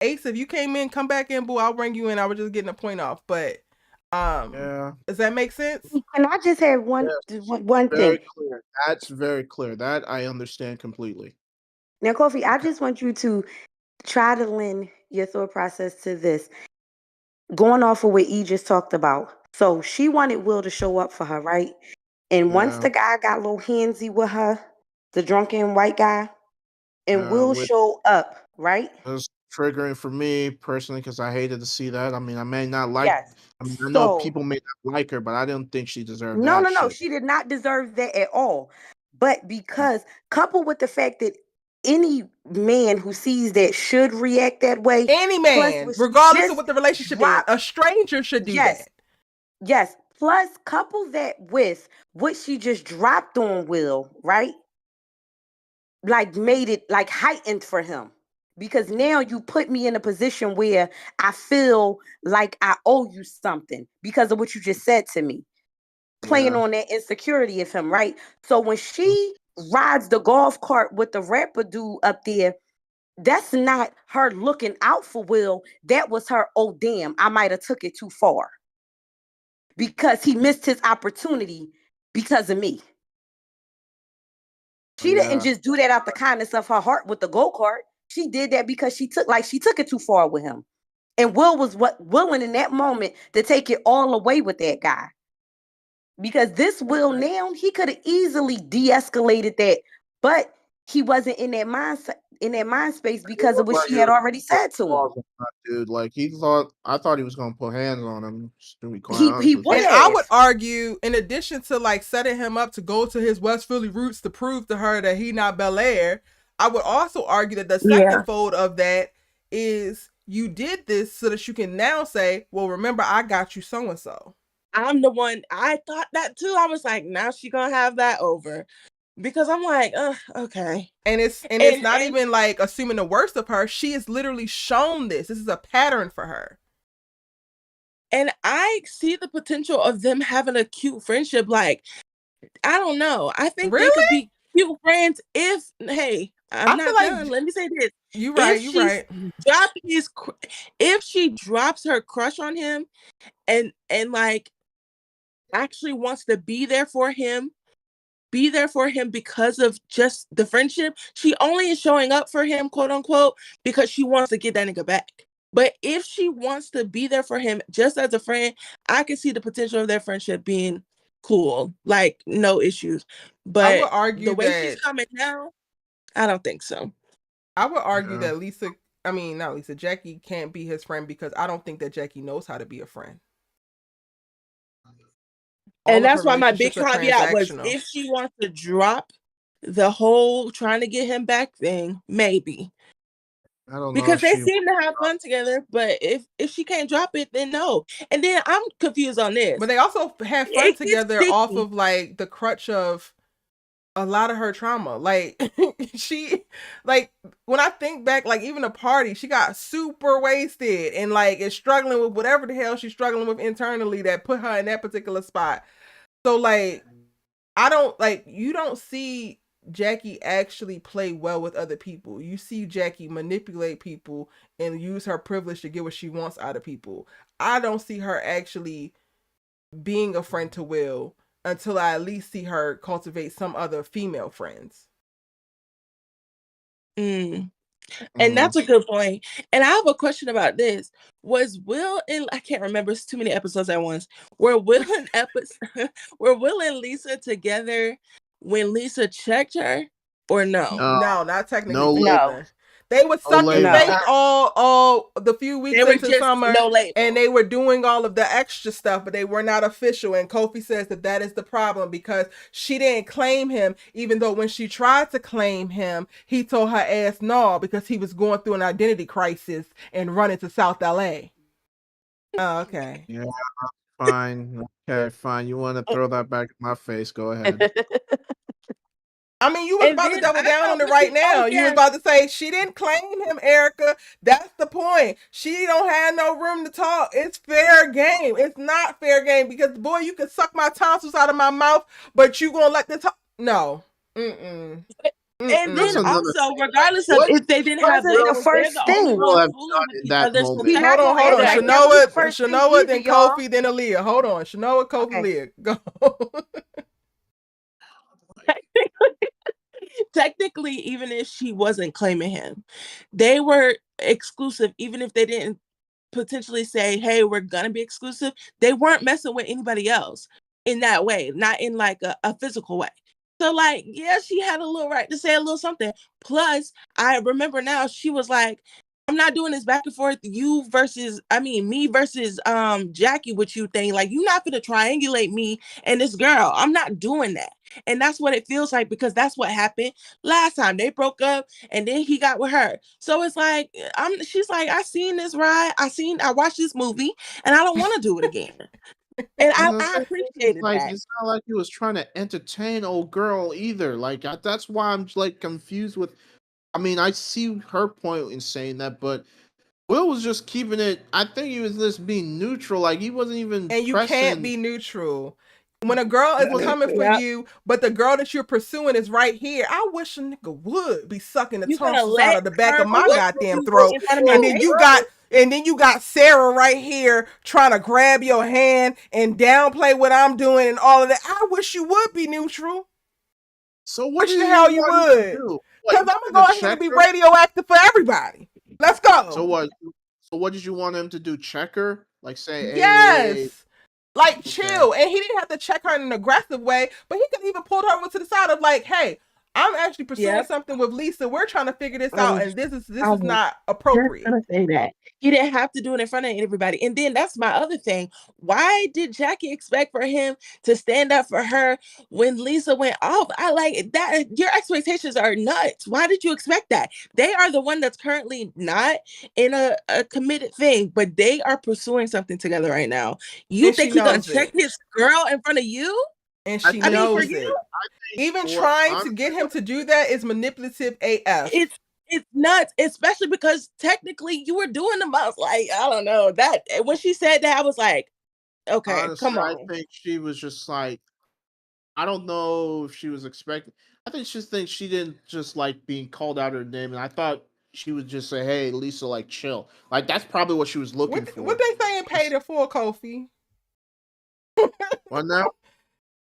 Ace, if you came in, come back in, boo. I'll bring you in. I was just getting a point off. But does that make sense? And I just had one Very thing. clear. That's very clear. That I understand completely. Now, Kofi, I just want you to try to lend your thought process to this. Going off of what E just talked about. So she wanted Will to show up for her, right? And once the guy got a little handsy with her, the drunken white guy, and Will showed up, right? It was triggering for me personally because I hated to see that. I mean, I may not like. Yes. I mean, I know people may not like her, but I didn't think she deserved that. No. She did not deserve that at all. But because, coupled with the fact that any man who sees that should react that way. Any man, regardless of what the relationship is, a stranger should do that. Yes. Plus, couple that with what she just dropped on Will, right? Like, made it like heightened for him. Because now you put me in a position where I feel like I owe you something because of what you just said to me. Playing on that insecurity of him, right? So when she rides the golf cart with the rapper dude up there, that's not her looking out for Will. That was her, oh damn, I might have took it too far. Because he missed his opportunity because of me. She didn't just do that out the kindness of her heart with the go-kart. She did that because she took it too far with him. And Will was willing in that moment to take it all away with that guy. Because this Will now, he could have easily de-escalated that, but he wasn't in that mind space because of what she had already said to him. Dude, like I thought he was gonna put hands on him. To be quite He honest would And have. I would argue, in addition to like setting him up to go to his West Philly roots to prove to her that he not Bel-Air, I would also argue that the second fold of that is you did this so that you can now say, well, remember, I got you so and so. I'm the one. I thought that too. I was like, now she gonna have that over. Because I'm like, okay. And it's not even like assuming the worst of her. She is literally shown this. This is a pattern for her. And I see the potential of them having a cute friendship. Like, I don't know. I think they could be cute friends if, hey, I'm not done. Let me say this. You're right. If she drops her crush on him and like actually wants to be there for him because of just the friendship, she only is showing up for him, quote unquote, because she wants to get that nigga back. But if she wants to be there for him just as a friend, I can see the potential of their friendship being cool, like no issues. But I would argue the way she's coming now, I don't think so. I would argue that Jackie can't be his friend because I don't think that Jackie knows how to be a friend. And that's why my big caveat was, if she wants to drop the whole trying to get him back thing, maybe. I don't know. Because they seem to have fun together, but if she can't drop it, then no. And then I'm confused on this. But they also have fun together off of like the crutch of a lot of her trauma. Like when I think back, like even a party, she got super wasted and like is struggling with whatever the hell she's struggling with internally that put her in that particular spot. So like, you don't see Jackie actually play well with other people. You see Jackie manipulate people and use her privilege to get what she wants out of people. I don't see her actually being a friend to Will until I at least see her cultivate some other female friends. And that's a good point. And I have a question about this. Was Will and I can't remember, it's too many episodes at once. Were Will and Lisa together when Lisa checked her, or no? No, not technically. No. They were sucking face all the few weeks into summer, and they were doing all of the extra stuff, but they were not official. And Kofi says that is the problem because she didn't claim him, even though when she tried to claim him, he told her ass no because he was going through an identity crisis and running to South LA. Oh, okay. Yeah, fine. Okay, fine. You want to throw that back in my face? Go ahead. I mean, you was about to double down on it right now. You was about to say she didn't claim him, Erica. That's the point. She don't have no room to talk. It's fair game. It's not fair game because, boy, you can suck my tonsils out of my mouth, but you gonna let the talk? No. And then also, regardless of if they didn't have the first thing, hold on. Shanoa, then Kofi, then Aaliyah. Hold on, Shanoa, Kofi, Aaliyah. Go. Technically, even if she wasn't claiming him, they were exclusive. Even if they didn't potentially say, hey, we're gonna be exclusive, they weren't messing with anybody else in that way, not in like a physical way. So like, yeah, she had a little right to say a little something. Plus, I remember now she was like, I'm not doing this back and forth, me versus Jackie with you thing. Like, you're not gonna triangulate me and this girl. I'm not doing that. And that's what it feels like because that's what happened last time. They broke up and then he got with her. So it's like, she's like, I seen this ride. I watched this movie and I don't want to do it again. And I appreciated that. It's not like he was trying to entertain old girl either. Like, that's why I'm like confused with. I mean, I see her point in saying that, but Will was just keeping it. I think he was just being neutral. Like, he wasn't even. And you can't be neutral. When a girl is coming for you, but the girl that you're pursuing is right here, I wish a nigga would be sucking the tonsils out of the back of my goddamn throat. And then you got Sarah right here trying to grab your hand and downplay what I'm doing and all of that. I wish you would be neutral. So what the hell you would? Because I'm gonna go ahead and be radioactive for everybody. Let's go. So what? So what did you want him to do? Check her? Like say, yes. Hey. Like chill. And he didn't have to check her in an aggressive way, but he could even pull her over to the side of like, hey, I'm actually pursuing something with Lisa. We're trying to figure this out, and this is not Just appropriate. gonna say that he didn't have to do it in front of everybody. And then that's my other thing. Why did Jackie expect for him to stand up for her when Lisa went off? I like that. Your expectations are nuts. Why did you expect that? They are the one that's currently not in a committed thing, but they are pursuing something together right now. You And think she he gonna knows check it. his girl in front of you? And she I mean, for knows you, it. Even trying to get him to do that is manipulative AF. It's nuts, especially because technically you were doing the most. Like, I don't know. That when she said that, I was like, okay, Honestly, come on. I think she was just like, I don't know if she was expecting. I think she didn't just like being called out her name, and I thought she would just say, "Hey, Lisa, like chill." Like that's probably what she was looking for. What they saying paid her for, Kofi? What now?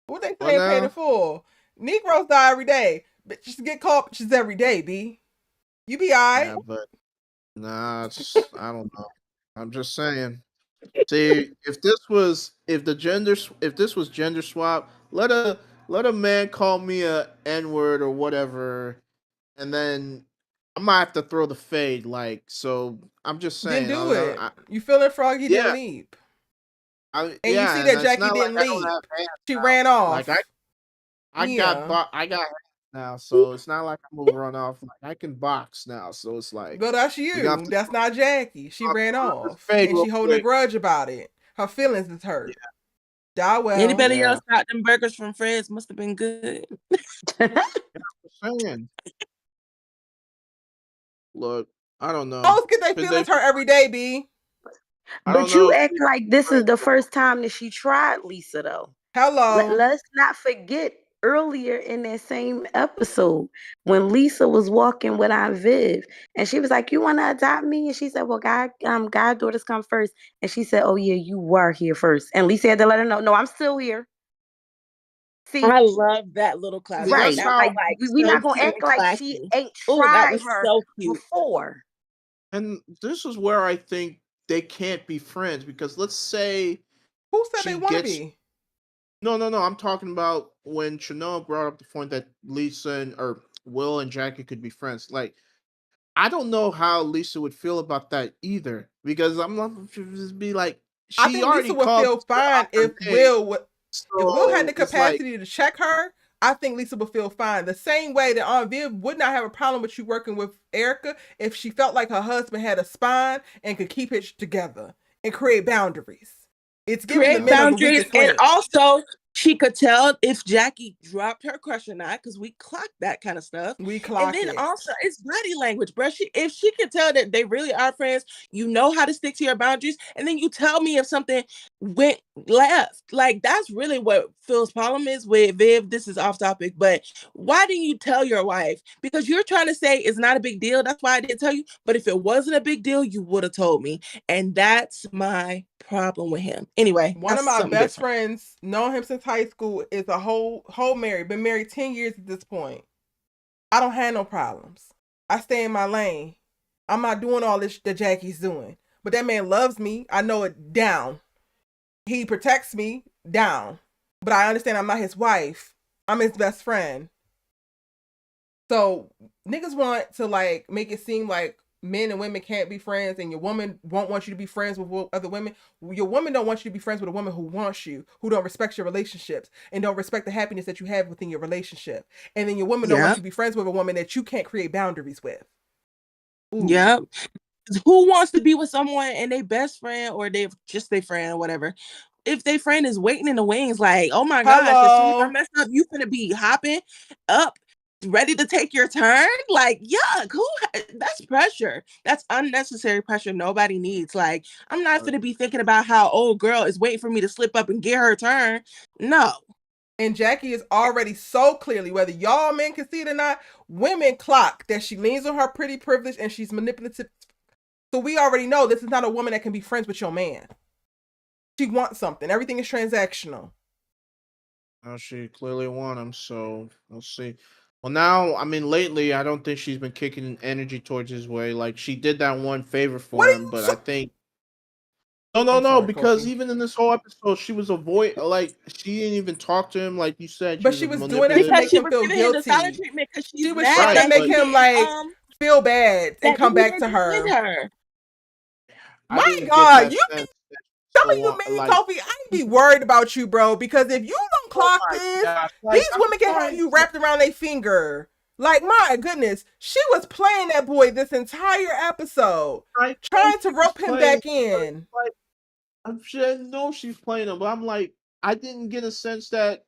What they saying paid her for? Negroes die every day. Bitches get caught bitches every day, B. You be alright. Yeah, but nah, I don't know. I'm just saying. See, if this was gender swap, let a man call me a N-word or whatever, and then I might have to throw the fade. Like, so I'm just Then saying. do it. You feeling froggy? Yeah. Then leap. And you see that Jackie didn't leap. She ran off. Like I got hands now, so it's not like I'm gonna run off. Like I can box now, so it's like. But that's you. That's not Jackie. She ran off, and she holding a grudge about it. Her feelings is hurt. Die well. Anybody else got them burgers from Fred's? Must have been good. Look, I don't know. Hoes get their feelings hurt every day, B. But you act like this is the first time that she tried Lisa, though. Hello. Let's not forget earlier in that same episode when Lisa was walking with Aunt Viv, and she was like, "You want to adopt me?" And she said, "Well, goddaughters come first." And she said, "Oh yeah, you were here first." And Lisa had to let her know, "No, I'm still here." See, I love that little class. Right. That like we're not gonna act like she ain't tried her before. And this is where I think they can't be friends, because let's say who said they want to be? No. I'm talking about when Chanel brought up the point that Lisa or Will and Jackie could be friends. Like, I don't know how Lisa would feel about that either, because I'm not just be like, I think Lisa would feel fine if Will had the capacity to check her. I think Lisa would feel fine. The same way that Aunt Viv would not have a problem with you working with Erica if she felt like her husband had a spine and could keep it together and create boundaries. It's giving the men boundaries, and also she could tell if Jackie dropped her crush or not, because we clock that kind of stuff. And then also it's body language, bro. If she could tell that they really are friends, you know how to stick to your boundaries, and then you tell me if something went left. Like, that's really what Phil's problem is with Viv. This is off topic, but why didn't you tell your wife? Because you're trying to say it's not a big deal. That's why I didn't tell you. But if it wasn't a big deal, you would have told me. And that's my problem with him. Anyway, one of my best friends, known him since high school, is a whole married, been married 10 years at this point. I don't have no problems. I stay in my lane. I'm not doing all this that Jackie's doing. But that man loves me. I know it down. He protects me down. But I understand I'm not his wife. I'm his best friend. So niggas want to like make it seem like men and women can't be friends, and your woman won't want you to be friends with other women. Your woman don't want you to be friends with a woman who wants you, who don't respect your relationships and don't respect the happiness that you have within your relationship. And then your woman don't want you to be friends with a woman that you can't create boundaries with. Yep. Who wants to be with someone and they best friend or they just their friend or whatever? If their friend is waiting in the wings, like, oh my gosh, as soon as I mess up, you finna be hopping up, ready to take your turn. Like, yuck, that's pressure. That's unnecessary pressure nobody needs. Like, I'm not gonna be thinking about how old girl is waiting for me to slip up and get her turn. No. And Jackie is already so clearly, whether y'all men can see it or not, women clock that she leans on her pretty privilege and she's manipulative. So we already know this is not a woman that can be friends with your man. She wants something. Everything is transactional. Oh, she clearly wants him, so we'll see. Well, now, I mean, lately, I don't think she's been kicking energy towards his way. Like, she did that one favor for him, but I think No, because even in this whole episode, she was like she didn't even talk to him, like you said. But she was doing that to make him feel guilty. Treatment because she was trying to make him like feel bad and come back to her. My God, you be some of you men, Kofi, I be worried about you, bro. Because if you don't clock this, these women can have you wrapped around their finger. Like, my goodness, she was playing that boy this entire episode, trying to rope him back in. I'm sure no, she's playing him, but I'm like, I didn't get a sense that,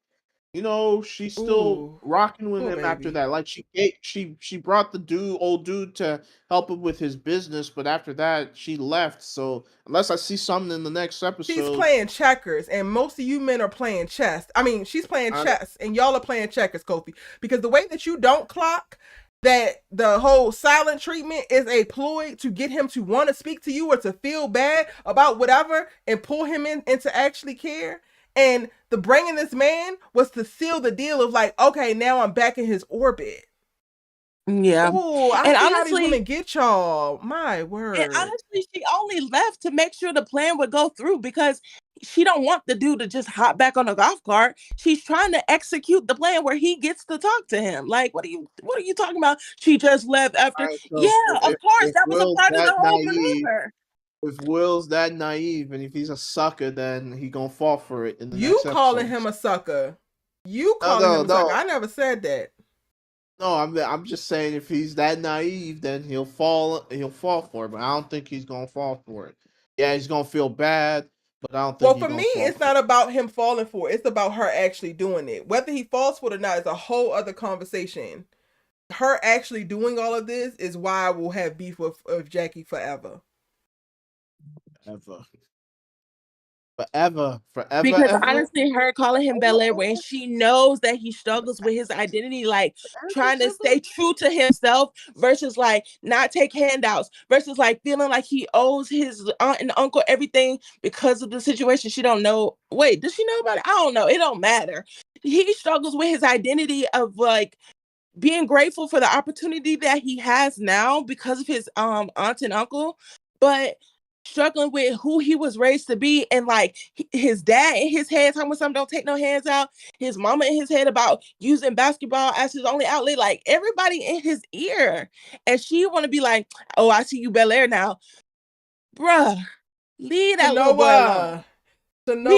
she's still rocking with him after that. Like she brought the old dude to help him with his business, but after that she left. So unless I see something in the next episode, she's playing checkers, and most of you men are playing chess. I mean, she's playing chess, and y'all are playing checkers, Kofi. Because the way that you don't clock that the whole silent treatment is a ploy to get him to want to speak to you or to feel bad about whatever and pull him into actually care. And the bringing this man was to seal the deal of like, okay, now I'm back in his orbit. Yeah. Oh, I see how these women get y'all. My word. And honestly, she only left to make sure the plan would go through because she don't want the dude to just hop back on a golf cart. She's trying to execute the plan where he gets to talk to him. Like, what are you talking about? She just left after. Right, so of course, that was a part of the whole naive, maneuver. If Will's that naive and if he's a sucker, then he gonna fall for it in the next episode. You calling him a sucker. You calling him a sucker. I never said that. No, I'm just saying if he's that naive, then he'll fall for it. But I don't think he's gonna fall for it. Yeah, he's gonna feel bad, but I don't think. Well, for me, it's not about him falling for it. It's about her actually doing it. Whether he falls for it or not is a whole other conversation. Her actually doing all of this is why I will have beef with Jackie forever. Forever. Because honestly, her calling him Bel-Air when she knows that he struggles with his identity, like trying to stay true to himself versus like not take handouts versus like feeling like he owes his aunt and uncle everything because of the situation. She don't know. Wait, does she know about it? I don't know. It don't matter. He struggles with his identity of like being grateful for the opportunity that he has now because of his aunt and uncle, but struggling with who he was raised to be, and like his dad in his head talking about something, don't take no hands out, his mama in his head about using basketball as his only outlet, like everybody in his ear, and she want to be like, oh, I see you Bel-Air now, bruh, leave that little boy alone. So Noah,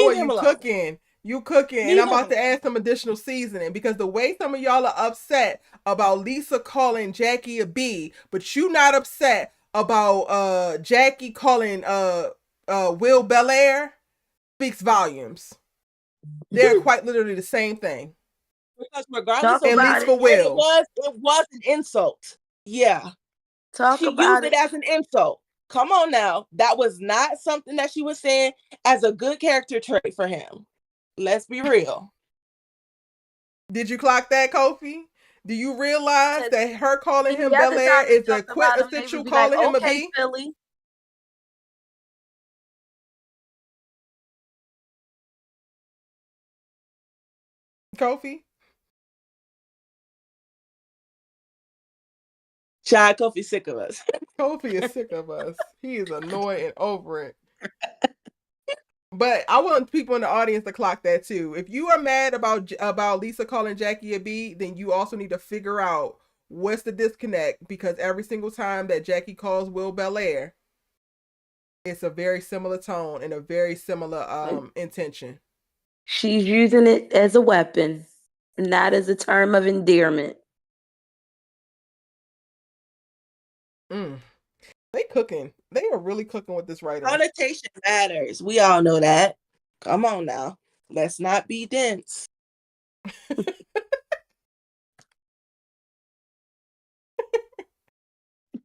you cooking, and I'm about to add some additional seasoning because the way some of y'all are upset about Lisa calling Jackie a B, but you not upset about Jackie calling Will Bel-Air speaks volumes. They're quite literally the same thing. Because regardless of at least for Will, it was an insult. Yeah. She used it as an insult. Come on now. That was not something that she was saying as a good character trait for him. Let's be real. Did you clock that, Kofi? Do you realize that her calling him Bel-Air is a quintessential calling him a B? Philly. Kofi? Child, Kofi's sick of us. Kofi is sick of us. He is annoyed and over it. But I want people in the audience to clock that too. If you are mad about Lisa calling Jackie a B, then you also need to figure out what's the disconnect, because every single time that Jackie calls Will Bel-Air, it's a very similar tone and a very similar intention. She's using it as a weapon, not as a term of endearment. They cooking. They are really cooking with this writer. Connotation matters. We all know that. Come on now. Let's not be dense.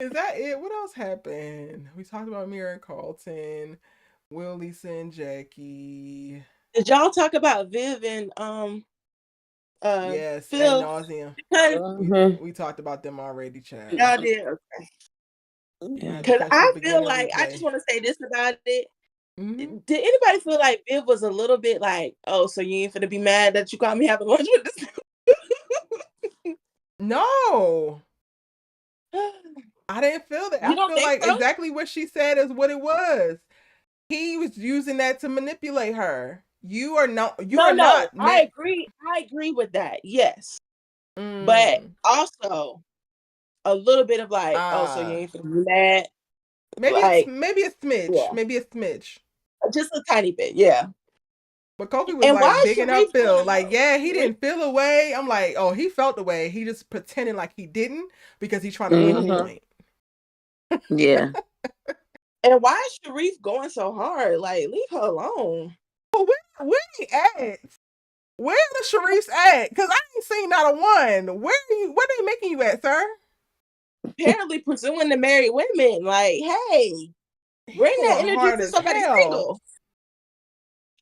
Is that it? What else happened? We talked about Mira and Carlton, Will, Lisa, and Jackie. Did y'all talk about Viv and yes, Phil? Ad nauseum. We talked about them already, Chad. Y'all did, okay. Because I feel like I just want to say this about it. Mm-hmm. Did anybody feel like Viv was a little bit like, oh, so you ain't finna be mad that you caught me having lunch with this? No. I didn't feel that. I feel like exactly what she said is what it was. he was using that to manipulate her. You are not. I agree. I agree with that. Yes, but also a little bit of like, so you ain't finna be mad. Maybe like, maybe a smidge. Yeah. Maybe a smidge. Just a tiny bit, yeah. But Kofi was like bigging up Phil. Like, yeah, he didn't feel a way. I'm like, oh, he felt the way. He just pretending like he didn't because he's trying to make a point. Yeah. And why is Sharif going so hard? Like, leave her alone. Well, where he at? Where the Sharifs at? Because I ain't seen not a one. Where they making you at, sir? Apparently pursuing the married women. Like, hey, bring that energy to somebody single.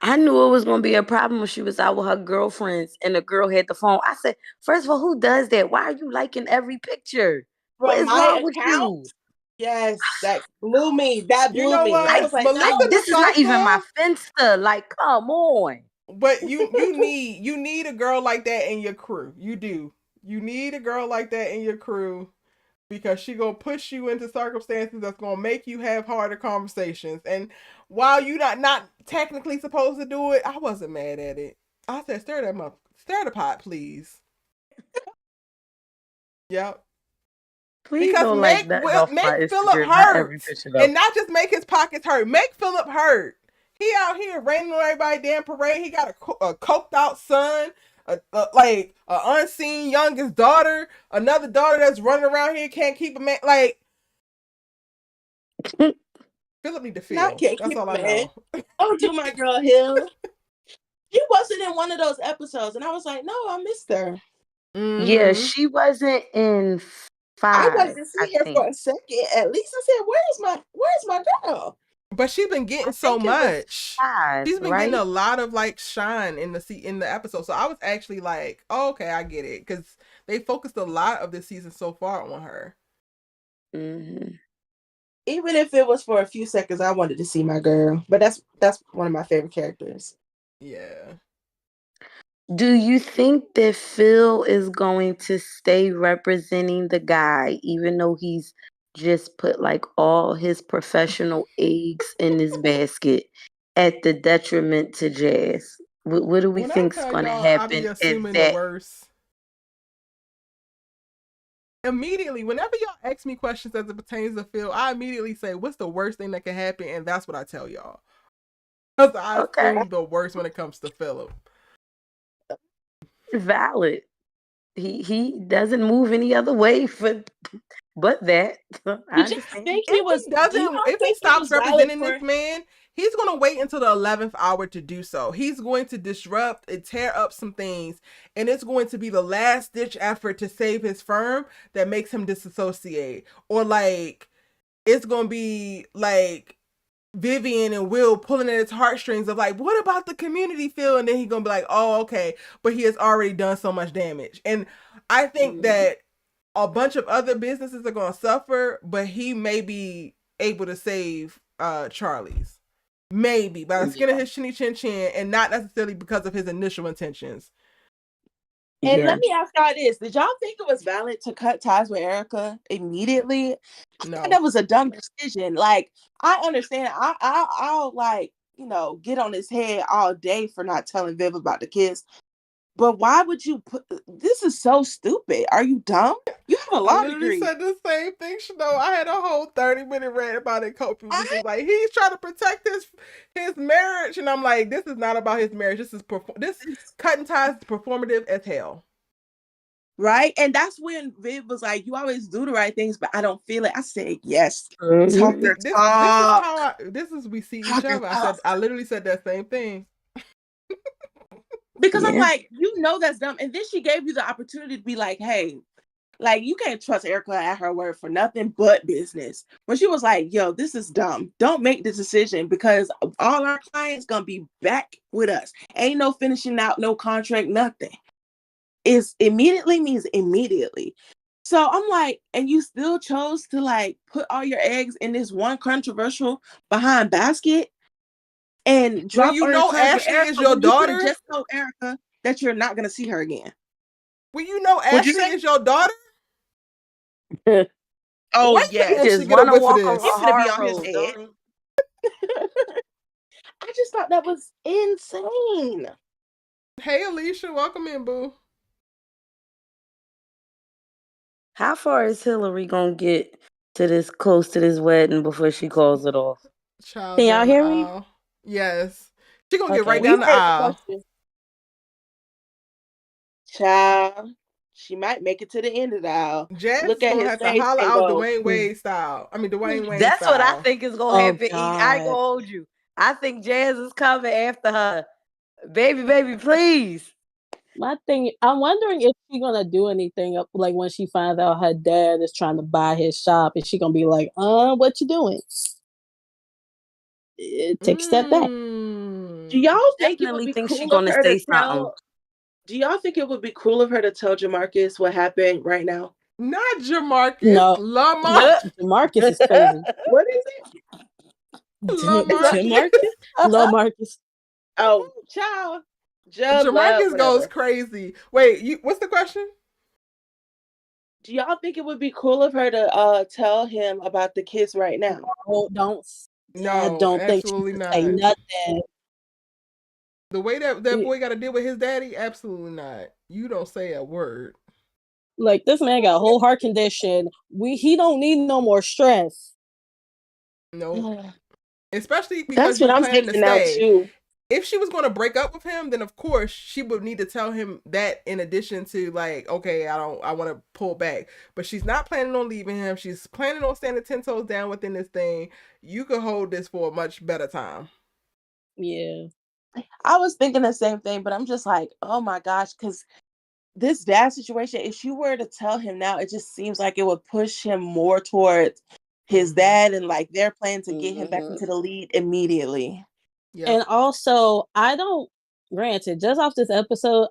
I knew it was going to be a problem when she was out with her girlfriends and the girl had the phone. I said, first of all, who does that? Why are you liking every picture? What is wrong with you? Yes, that blew me. That blew me. What? I was like, no, this is not even my Finsta. Like, come on. But you need a girl like that in your crew. You do. You need a girl like that in your crew because she gonna push you into circumstances that's gonna make you have harder conversations. And while you not technically supposed to do it, I wasn't mad at it. I said, stir the pot, please. Yep. Please because make Phillip hurt, and not just make his pockets hurt. Make Phillip hurt. He out here raining on everybody damn parade. He got a coked out son, like an unseen youngest daughter, another daughter that's running around here can't keep a man. Like Phillip need to feel. That's all I know. Don't do my girl Hill. She wasn't in one of those episodes, and I was like, no, I missed her. Mm-hmm. Yeah, she wasn't in 5. I wasn't see her for a second. At least I said, where's my girl? But she's been getting so much. 5, she's been getting a lot of like shine in the episode. So I was actually like, oh, okay, I get it, because they focused a lot of this season so far on her. Mm-hmm. Even if it was for a few seconds, I wanted to see my girl. But that's one of my favorite characters. Yeah. Do you think that Phil is going to stay representing the guy, even though he's just put like all his professional eggs in this basket at the detriment to Jazz? What do we think is going to happen? I be assuming the worst. Immediately, whenever y'all ask me questions as it pertains to Phil, I immediately say, what's the worst thing that can happen? And that's what I tell y'all. Because I assume the worst when it comes to Phillip. Valid. He doesn't move any other way but that. If he stops representing this man, he's going to wait until the 11th hour to do so. He's going to disrupt and tear up some things, and it's going to be the last ditch effort to save his firm that makes him disassociate. Or like, it's going to be like Vivian and Will pulling at his heartstrings of like, what about the community feel? And then he's going to be like, oh, okay. But he has already done so much damage. And I think that a bunch of other businesses are going to suffer, but he may be able to save Charlie's. Maybe by the skin of his chinny chin chin, and not necessarily because of his initial intentions. And let me ask y'all this. Did y'all think it was valid to cut ties with Erica immediately? No. I thought that was a dumb decision. Like, I understand. I'll like, get on his head all day for not telling Viv about the kids. But why would you this is so stupid. Are you dumb? You have a law degree. I said the same thing, I had a whole 30-minute rant about it. Kofi was like, he's trying to protect his marriage. And I'm like, this is not about his marriage. This cutting ties is performative as hell. Right? And that's when Viv was like, you always do the right things, but I don't feel it. I said, yes. Talk your talk. This is we see each other. I literally said that same thing. Because I'm like, that's dumb. And then she gave you the opportunity to be like, hey, like, you can't trust Erica at her word for nothing but business. When she was like, yo, this is dumb. Don't make this decision because all our clients going to be back with us. Ain't no finishing out, no contract, nothing. It's immediately means immediately. So I'm like, and you still chose to like put all your eggs in this one controversial behind basket? And drop Ashley is your daughter. Just told Erica that you're not gonna see her again. Well, Ashley is your daughter. Oh yeah, just want to walk on his head. I just thought that was insane. Hey, Alicia, welcome in, boo. How far is Hilary gonna get to this close to this wedding before she calls it off? Child, Can y'all down the hear me? aisle. Yes. She gonna get Okay. right We down the heard aisle. question. Child, she might make it to the end of the aisle. Jazz Look is at gonna his have to face holler and out go, Dwayne Wade style. I mean, Dwayne Wayne That's what I style. think is gonna happen. I ain't gonna hold you. I think Jazz is coming after her. Baby, please. My thing, I'm wondering if she's gonna do anything like when she finds out her dad is trying to buy his shop. Is she gonna be like, what you doing? Take a step back. Do y'all think it would be think she cool of gonna her to say something. tell? Do y'all think it would be cool of her to tell Jamarcus what happened right now? Not Jamarcus. No, Lamarcus. Jamarcus is crazy. What is it? Lamarcus. Oh, child. Jamarcus goes crazy. Wait, what's the question? Do y'all think it would be cool of her to tell him about the kiss right now? Oh, don't. No, I don't think she absolutely should not. say nothing. The way that boy got to deal with his daddy, absolutely not. You don't say a word. Like, this man got a whole heart condition. He don't need no more stress. No. Especially because That's what I'm thinking now too. If she was going to break up with him, then of course she would need to tell him that in addition to like, okay, I want to pull back. But she's not planning on leaving him. She's planning on standing 10 toes down within this thing. You could hold this for a much better time. Yeah. I was thinking the same thing, but I'm just like, oh my gosh, because this dad situation, if she were to tell him now, it just seems like it would push him more towards his dad and like their plan to get him back into the lead immediately. Yep. And also, granted, just off this episode,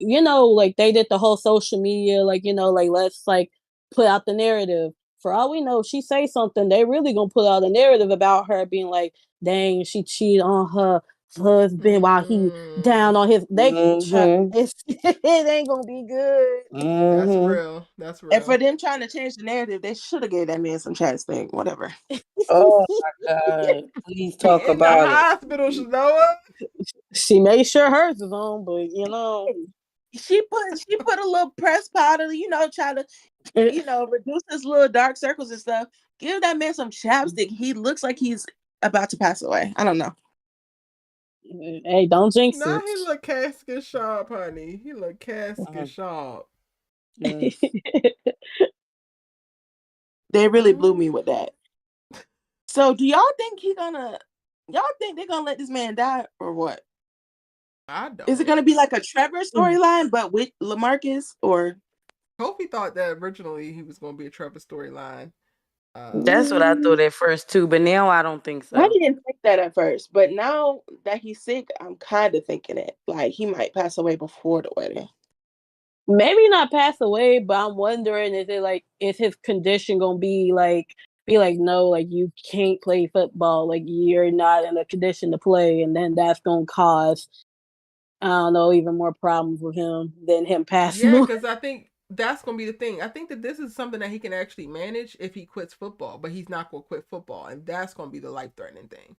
like they did the whole social media, like, like let's like put out the narrative. For all we know, she say something, they really gonna put out a narrative about her being like, dang, she cheated on her husband while he down on his it ain't gonna be good. That's real. That's real. And for them trying to change the narrative, they should have gave that man some chance thing, whatever. Oh my God. Please talk about in the hospital, Shanoa. She made sure hers is on, but she put a little press powder, try to reduce his little dark circles and stuff. Give that man some chapstick. He looks like he's about to pass away. I don't know. Hey, don't jinx it. He look casket sharp, honey. He look casket sharp. Yes. They really blew me with that. So do y'all think they're gonna let this man die or what? I don't. Is it gonna be like a Trevor storyline but with Lamarcus or? Kofi thought that originally he was gonna be a Trevor storyline. That's what I thought at first too, but now I don't think so. I didn't think that at first, but now that he's sick, I'm kind of thinking it. Like he might pass away before the wedding. Maybe not pass away, but I'm wondering, is his condition gonna be like no, like you can't play football, like you're not in a condition to play, and then that's gonna cause, I don't know, even more problems with him than him passing away. Yeah, because I think that's gonna be the thing. I think that this is something that he can actually manage if he quits football, but he's not gonna quit football, and that's gonna be the life-threatening thing.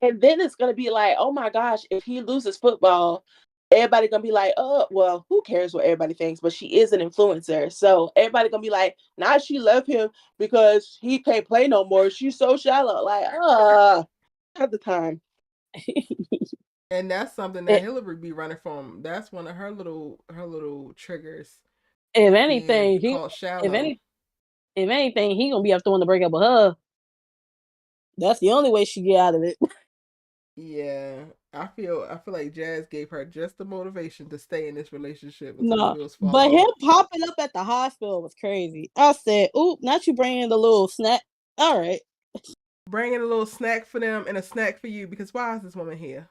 And then it's gonna be like, oh my gosh, if he loses football, everybody gonna be like, oh, well, who cares what everybody thinks? But she is an influencer, so everybody gonna be like, now she left him because he can't play no more. She's so shallow. Like, at the time. And that's something that Hilary be running from. That's one of her little triggers. If anything, he gonna be after one to break up with her. That's the only way she get out of it. Yeah, I feel like Jazz gave her just the motivation to stay in this relationship. No, but him popping up at the hospital was crazy. I said, "Oop, not you bringing the little snack." All right, bringing a little snack for them and a snack for you, because why is this woman here?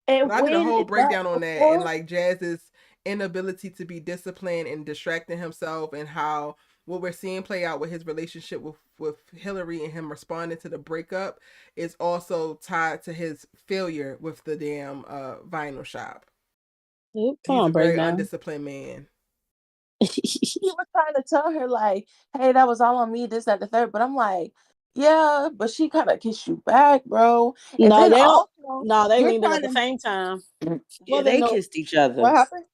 And I did a whole breakdown on that and like Jazz's inability to be disciplined and distracting himself, and how what we're seeing play out with his relationship with Hilary and him responding to the breakup is also tied to his failure with the damn vinyl shop. He's a very undisciplined man. He was trying to tell her like, hey, that was all on me, this, that, the third. But I'm like, Yeah, but she kind of kissed you back, bro. And No, then they don't. also, No, they you're leaned in at trying the to. same time. Yeah, Wasn't they no. kissed each other. What happened?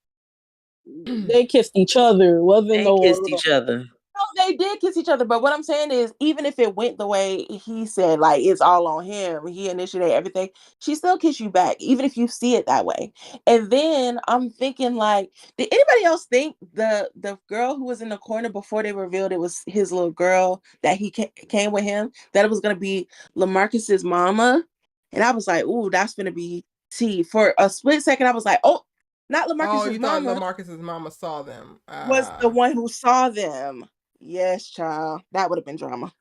They kissed each other. Wasn't They no. kissed each other. No, they did kiss each other, but what I'm saying is, even if it went the way he said, like it's all on him, he initiated everything, she still kiss you back, even if you see it that way. And then I'm thinking, like, did anybody else think the girl who was in the corner before they revealed it was his little girl that he came with him, that it was gonna be Lamarcus's mama? And I was like, ooh, that's gonna be tea. For a split second, I was like, oh, not Lamarcus's you thought mama. Lamarcus's mama saw them. Was the one who saw them. Yes, child. That would have been drama.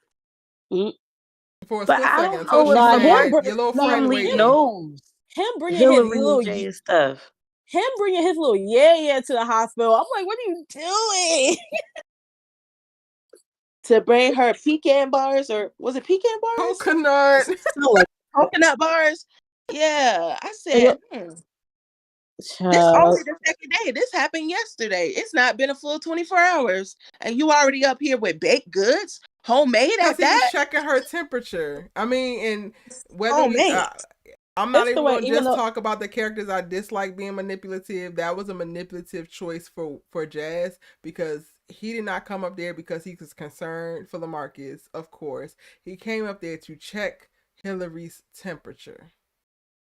For a But split I second, don't until know she if said, your little friend family waiting. knows Him bringing Hilary his little and Jay and stuff. him bringing his little yeah to the hospital. I'm like, what are you doing? To bring her pecan bars, or was it pecan bars? Coconut. Like coconut bars. Yeah, I said, This only the second day. This happened yesterday. It's not been a full 24 hours. And you already up here with baked goods, homemade at Because he was that. checking her temperature. I mean, and whether Homemade. I'm not It's the even way- going to even just though- talk about the characters I dislike being manipulative. That was a manipulative choice for Jazz, because he did not come up there because he was concerned for Lamarcus, of course. He came up there to check Hilary's temperature.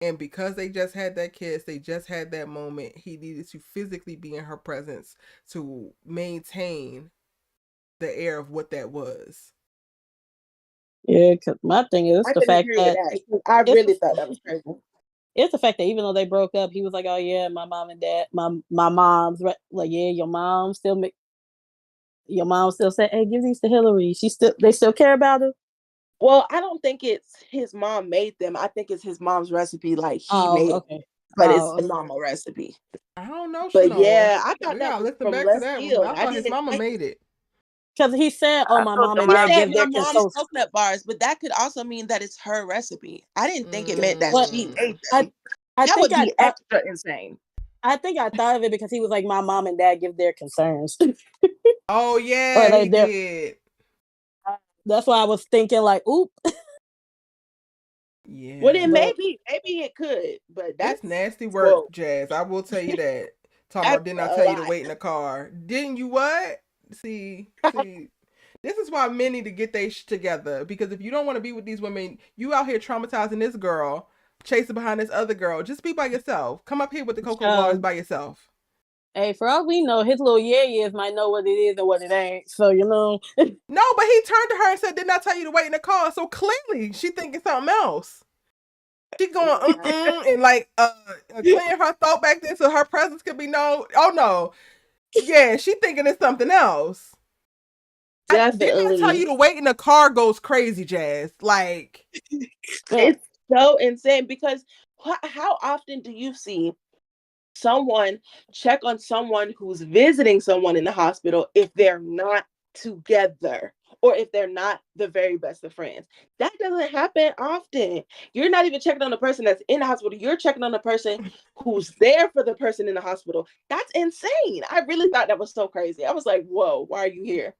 And because they just had that kiss, they just had that moment, he needed to physically be in her presence to maintain the air of what that was. Yeah, because my thing is the fact that I really thought that was crazy. It's the fact that even though they broke up, he was like, "Oh yeah, my mom and dad, my mom's like, yeah, your mom still said, hey, give these to Hilary. They still care about her." Well, I don't think it's his mom made them. I think it's his mom's recipe, like he made. Okay. But it's the mama recipe. I don't know. But Shanola. yeah, I thought we that gotta was listen from back Les to that one. Field. I thought his mama made it. Because he said, "Oh, my mom and He dad said give their my mom's consults." coconut bars, but that could also mean that it's her recipe. I didn't think it meant that she made them. That would be extra insane. I think I thought of it because he was like, my mom and dad give their concerns. Oh yeah, he did. That's why I was thinking like, oop. Yeah. Well, then maybe it could, but that's nasty work, Jazz. I will tell you that. Talking about, didn't I tell you to wait in the car? Didn't you what? See, this is why men need to get their together, because if you don't want to be with these women, you out here traumatizing this girl, chasing behind this other girl. Just be by yourself. Come up here with the Coco bars by yourself. Hey, for all we know, his little yeah-yeahs might know what it is and what it ain't. So, you know. No, but he turned to her and said, didn't I tell you to wait in the car? So clearly she thinking something else. She going and like clearing her thought back then so her presence could be known. Oh no. Yeah, she thinking it's something else. Didn't I tell you to wait in the car goes crazy, Jazz. Like it's so insane, because how often do you see someone check on someone who's visiting someone in the hospital if they're not together, or if they're not the very best of friends? That doesn't happen often. You're not even checking on the person that's in the hospital. You're checking on the person who's there for the person in the hospital. That's insane. I really thought that was so crazy. I was like, whoa, why are you here?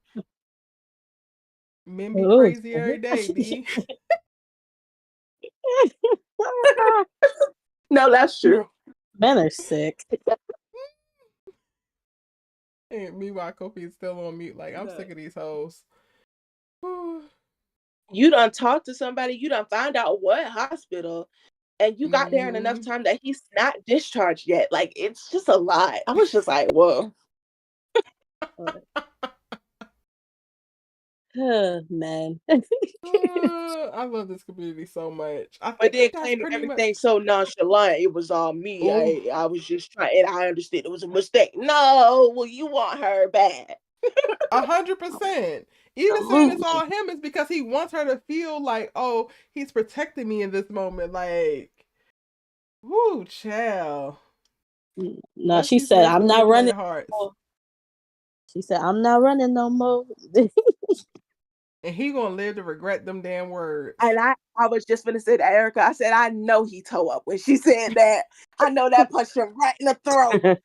Men be crazy every day, B. No, that's true. Men are sick. And meanwhile, Kofi is still on mute. Like, I'm sick of these hoes. You done talked to somebody, you done found out what hospital, and you got there in enough time that he's not discharged yet. Like, it's just a lot. I was just like, whoa. Man. I love this community so much. But then claiming everything so nonchalant. It was all me. I was just trying, and I understood it was a mistake. No, well, you want her bad. 100%. Even saying it's all him is because he wants her to feel like, oh, he's protecting me in this moment. Like, woo, child. No, she said, I'm not running. She said, I'm not running no more. And he gonna live to regret them damn words. And I was just gonna say to Erica, I said, I know he toe up when she said that. I know that punched him right in the throat.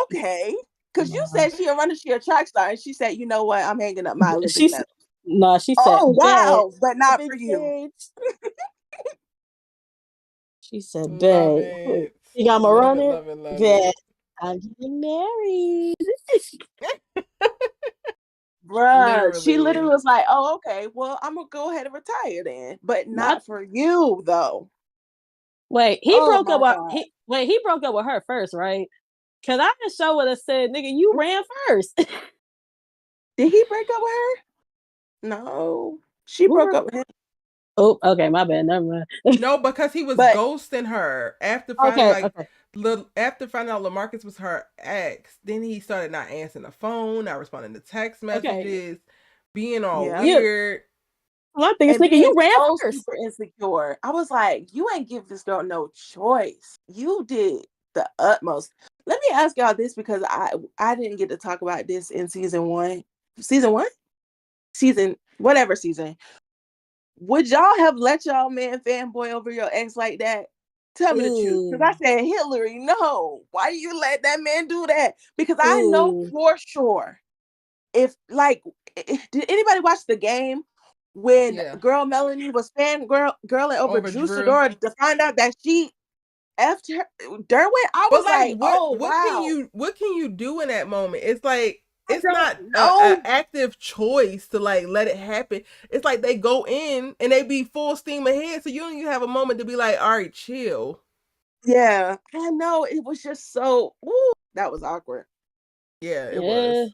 Okay. Because you said she'll run to a track star, and she said, you know what? I'm hanging up my Olympic medal. No, she said, Oh "Bet." wow, but not Big for you. bitch. She said, Love "Bet." it. You got my Love it, running? love it, love Bet. it. I'm getting married. Bruh, she literally Literally. was like, "Oh, okay. Well, I'm gonna go ahead and retire then, but My- not for you though." Wait, he Oh broke my up with God. he broke up with her first, right? Cause I just show would have said, "Nigga, you ran first." Did he break up with her? No, she broke up with him. Oh, okay, my bad. Never mind. No, because he was But ghosting her after finding Okay, okay. after finding out Lamarcus was her ex. Then he started not answering the phone, not responding to text messages, being all yeah, weird. My thing is, and nigga, being you ran so first. super insecure. I was like, you ain't give this girl no choice. You did the utmost. Let me ask y'all this because I didn't get to talk about this in season one. Season whatever season. Would y'all have let y'all man fanboy over your ex like that? Tell me the truth. Because I said, Hilary, no. Why you let that man do that? Because I know for sure if did anybody watch the game when girl Melanie was girling over Drew Sidora to find out that she effed her Derwin? I was like, oh wow. What can you do in that moment? It's like it's not an active choice to like let it happen. It's like they go in and they be full steam ahead, so you don't even have a moment to be like, all right, chill. Yeah, I know. It was just so that was awkward. Yeah, it was.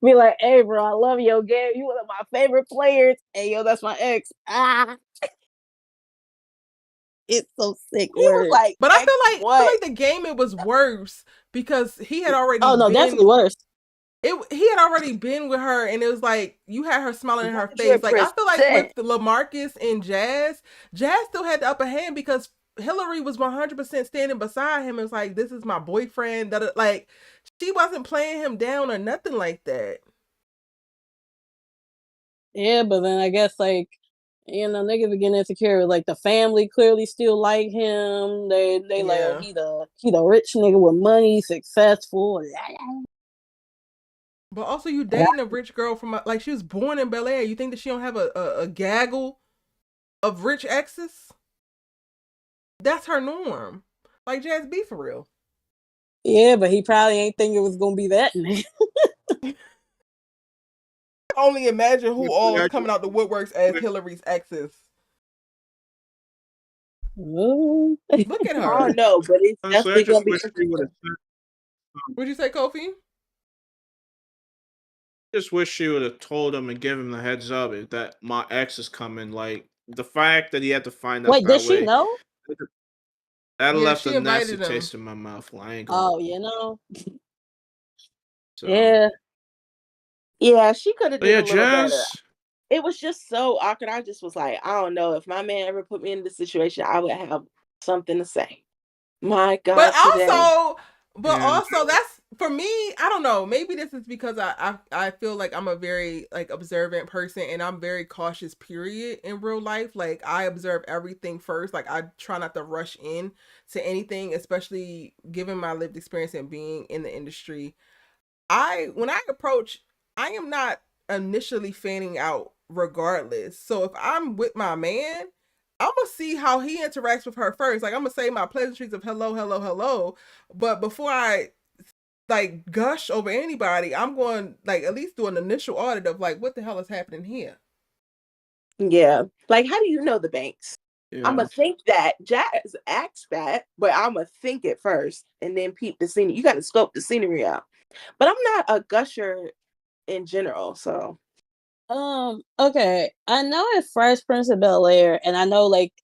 Be like, hey, bro, I love your game. You one of my favorite players. Hey, yo, that's my ex. It's so sick. He was like, but I feel like the game it was worse because he had already. Oh no, definitely worse. He had already been with her, and it was like you had her smiling in her face. Like I feel like with Lamarcus and Jazz still had the upper hand because Hilary was 100% standing beside him. It was like, this is my boyfriend. That like she wasn't playing him down or nothing like that. Yeah, but then I guess like, you know, niggas are getting insecure. Like the family clearly still like him. They like, oh, he the rich nigga with money, successful. But also, you dating a rich girl from like she was born in Bel-Air. You think that she don't have a gaggle of rich exes? That's her norm. Like Jazz B for real. Yeah, but he probably ain't think it was gonna be that nigga. Only imagine who all is coming out the woodworks as Hilary's exes. Look at her. I don't know, but it's definitely gonna be. What'd you say, Kofi? Just wish she would have told him and give him the heads up that my ex is coming. Like the fact that he had to find out. Wait, did she know? That left a nasty taste in my mouth. Well, I ain't gonna. Oh, you know. So. Yeah, she could have did a little Jazz. better. It was just so awkward. I just was like, I don't know. If my man ever put me in this situation, I would have something to say. My God, but also that's for me. I don't know. Maybe this is because I feel like I'm a very like observant person and I'm very cautious. Period in real life, like I observe everything first. Like I try not to rush in to anything, especially given my lived experience and being in the industry. When I approach, I am not initially fanning out regardless. So if I'm with my man, I'm gonna see how he interacts with her first. Like I'm gonna say my pleasantries of hello, hello, hello. But before I like gush over anybody, I'm going like at least do an initial audit of like what the hell is happening here. Yeah. Like how do you know the banks? Yeah. I'm gonna think that Jazz acts that, but I'm gonna think it first and then peep the scenery. You gotta scope the scenery out. But I'm not a gusher in general, so okay. I know it's Fresh Prince of Bel-Air, and I know like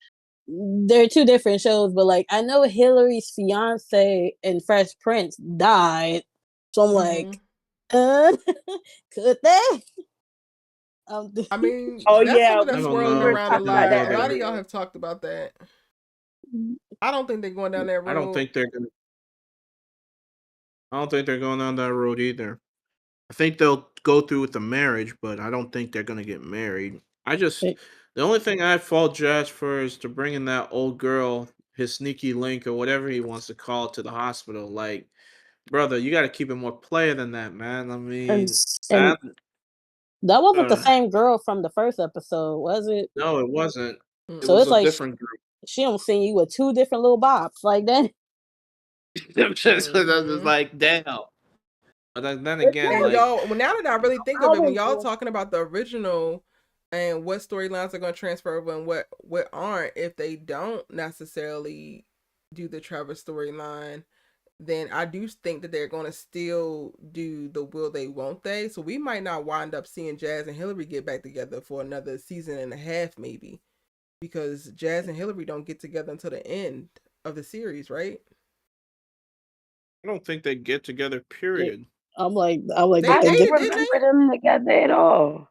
they're two different shows, but like I know Hilary's fiance in Fresh Prince died. So I'm like, could they? I mean, oh that's yeah, something that's swirling around a lot. A lot of y'all have talked about that. I don't think they're going down that road. I don't think they're going down that road either. I think they'll go through with the marriage, but I don't think they're gonna get married. The only thing I fault Jazz for is to bring in that old girl, his sneaky link or whatever he wants to call it, to the hospital. Like, brother, you got to keep it more player than that, man. I mean, That wasn't the same girl from the first episode, was it? No, it wasn't. It So was it's a like different group. she don't see you with two different little bops like that. It's like, damn. But then again, and like, y'all, well, now that I really think of it, when y'all talking about the original and what storylines are going to transfer over and what aren't, if they don't necessarily do the Trevor storyline, then I do think that they're going to still do the will they won't they. So we might not wind up seeing Jazz and Hilary get back together for another season and a half, maybe, because Jazz and Hilary don't get together until the end of the series, right? I don't think they get together. Period. I'm like, I don't remember them together at all.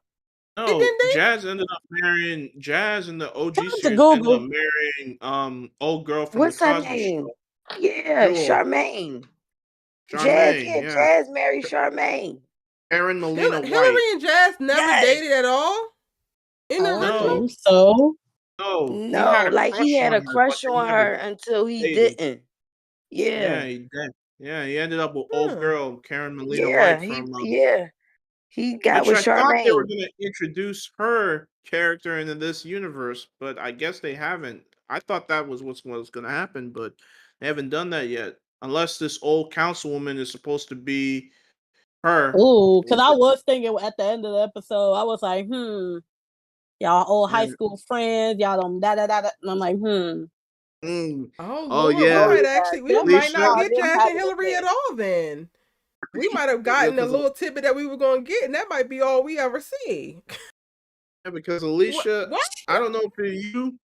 No, Jazz ended up marrying in the OG series. Ended up marrying old girl from What's the her Cosby name? Show. Yeah, Jewel. Charmaine. Charmaine, Jazz married Charmaine. Aaron Molina White. Hilary and Jazz never dated at all in the original. So no, he had a crush on her until he didn't. Yeah. He did. Yeah, he ended up with old girl Karen Molina White from. He got which with I thought they were Charmaine. going to introduce her character into this universe, but I guess they haven't. I thought that was what was going to happen, but they haven't done that yet. Unless this old councilwoman is supposed to be her. Ooh, because I was thinking at the end of the episode, I was like, y'all old high school friends, y'all don't da da da da. And I'm like, Oh Lord, yeah. we might not get Jazz and Hilary at all then. We might have gotten a little tidbit that we were going to get, and that might be all we ever see. Yeah, because Alicia, I don't know for you,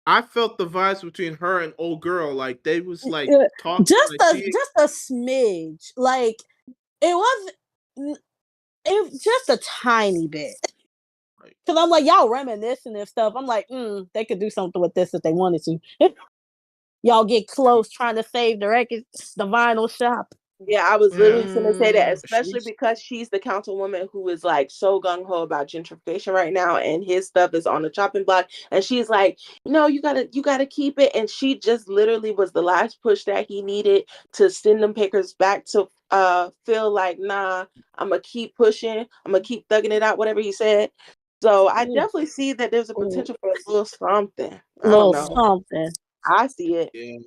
I felt the vibes between her and old girl, like they was like talking. Just a smidge, like it was just a tiny bit. Because I'm like, y'all reminiscing and stuff. I'm like, they could do something with this if they wanted to. Y'all get close trying to save the record, the vinyl shop. Yeah, I was literally going to say that, especially because she's the councilwoman who is like so gung-ho about gentrification right now, and his stuff is on the chopping block, and she's like, no, you gotta keep it, and she just literally was the last push that he needed to send them pickers back to feel like, nah, I'm gonna keep pushing, I'm gonna keep thugging it out, whatever he said. So I definitely see that there's a potential for a little something. I don't know. Something. I see it. Yeah.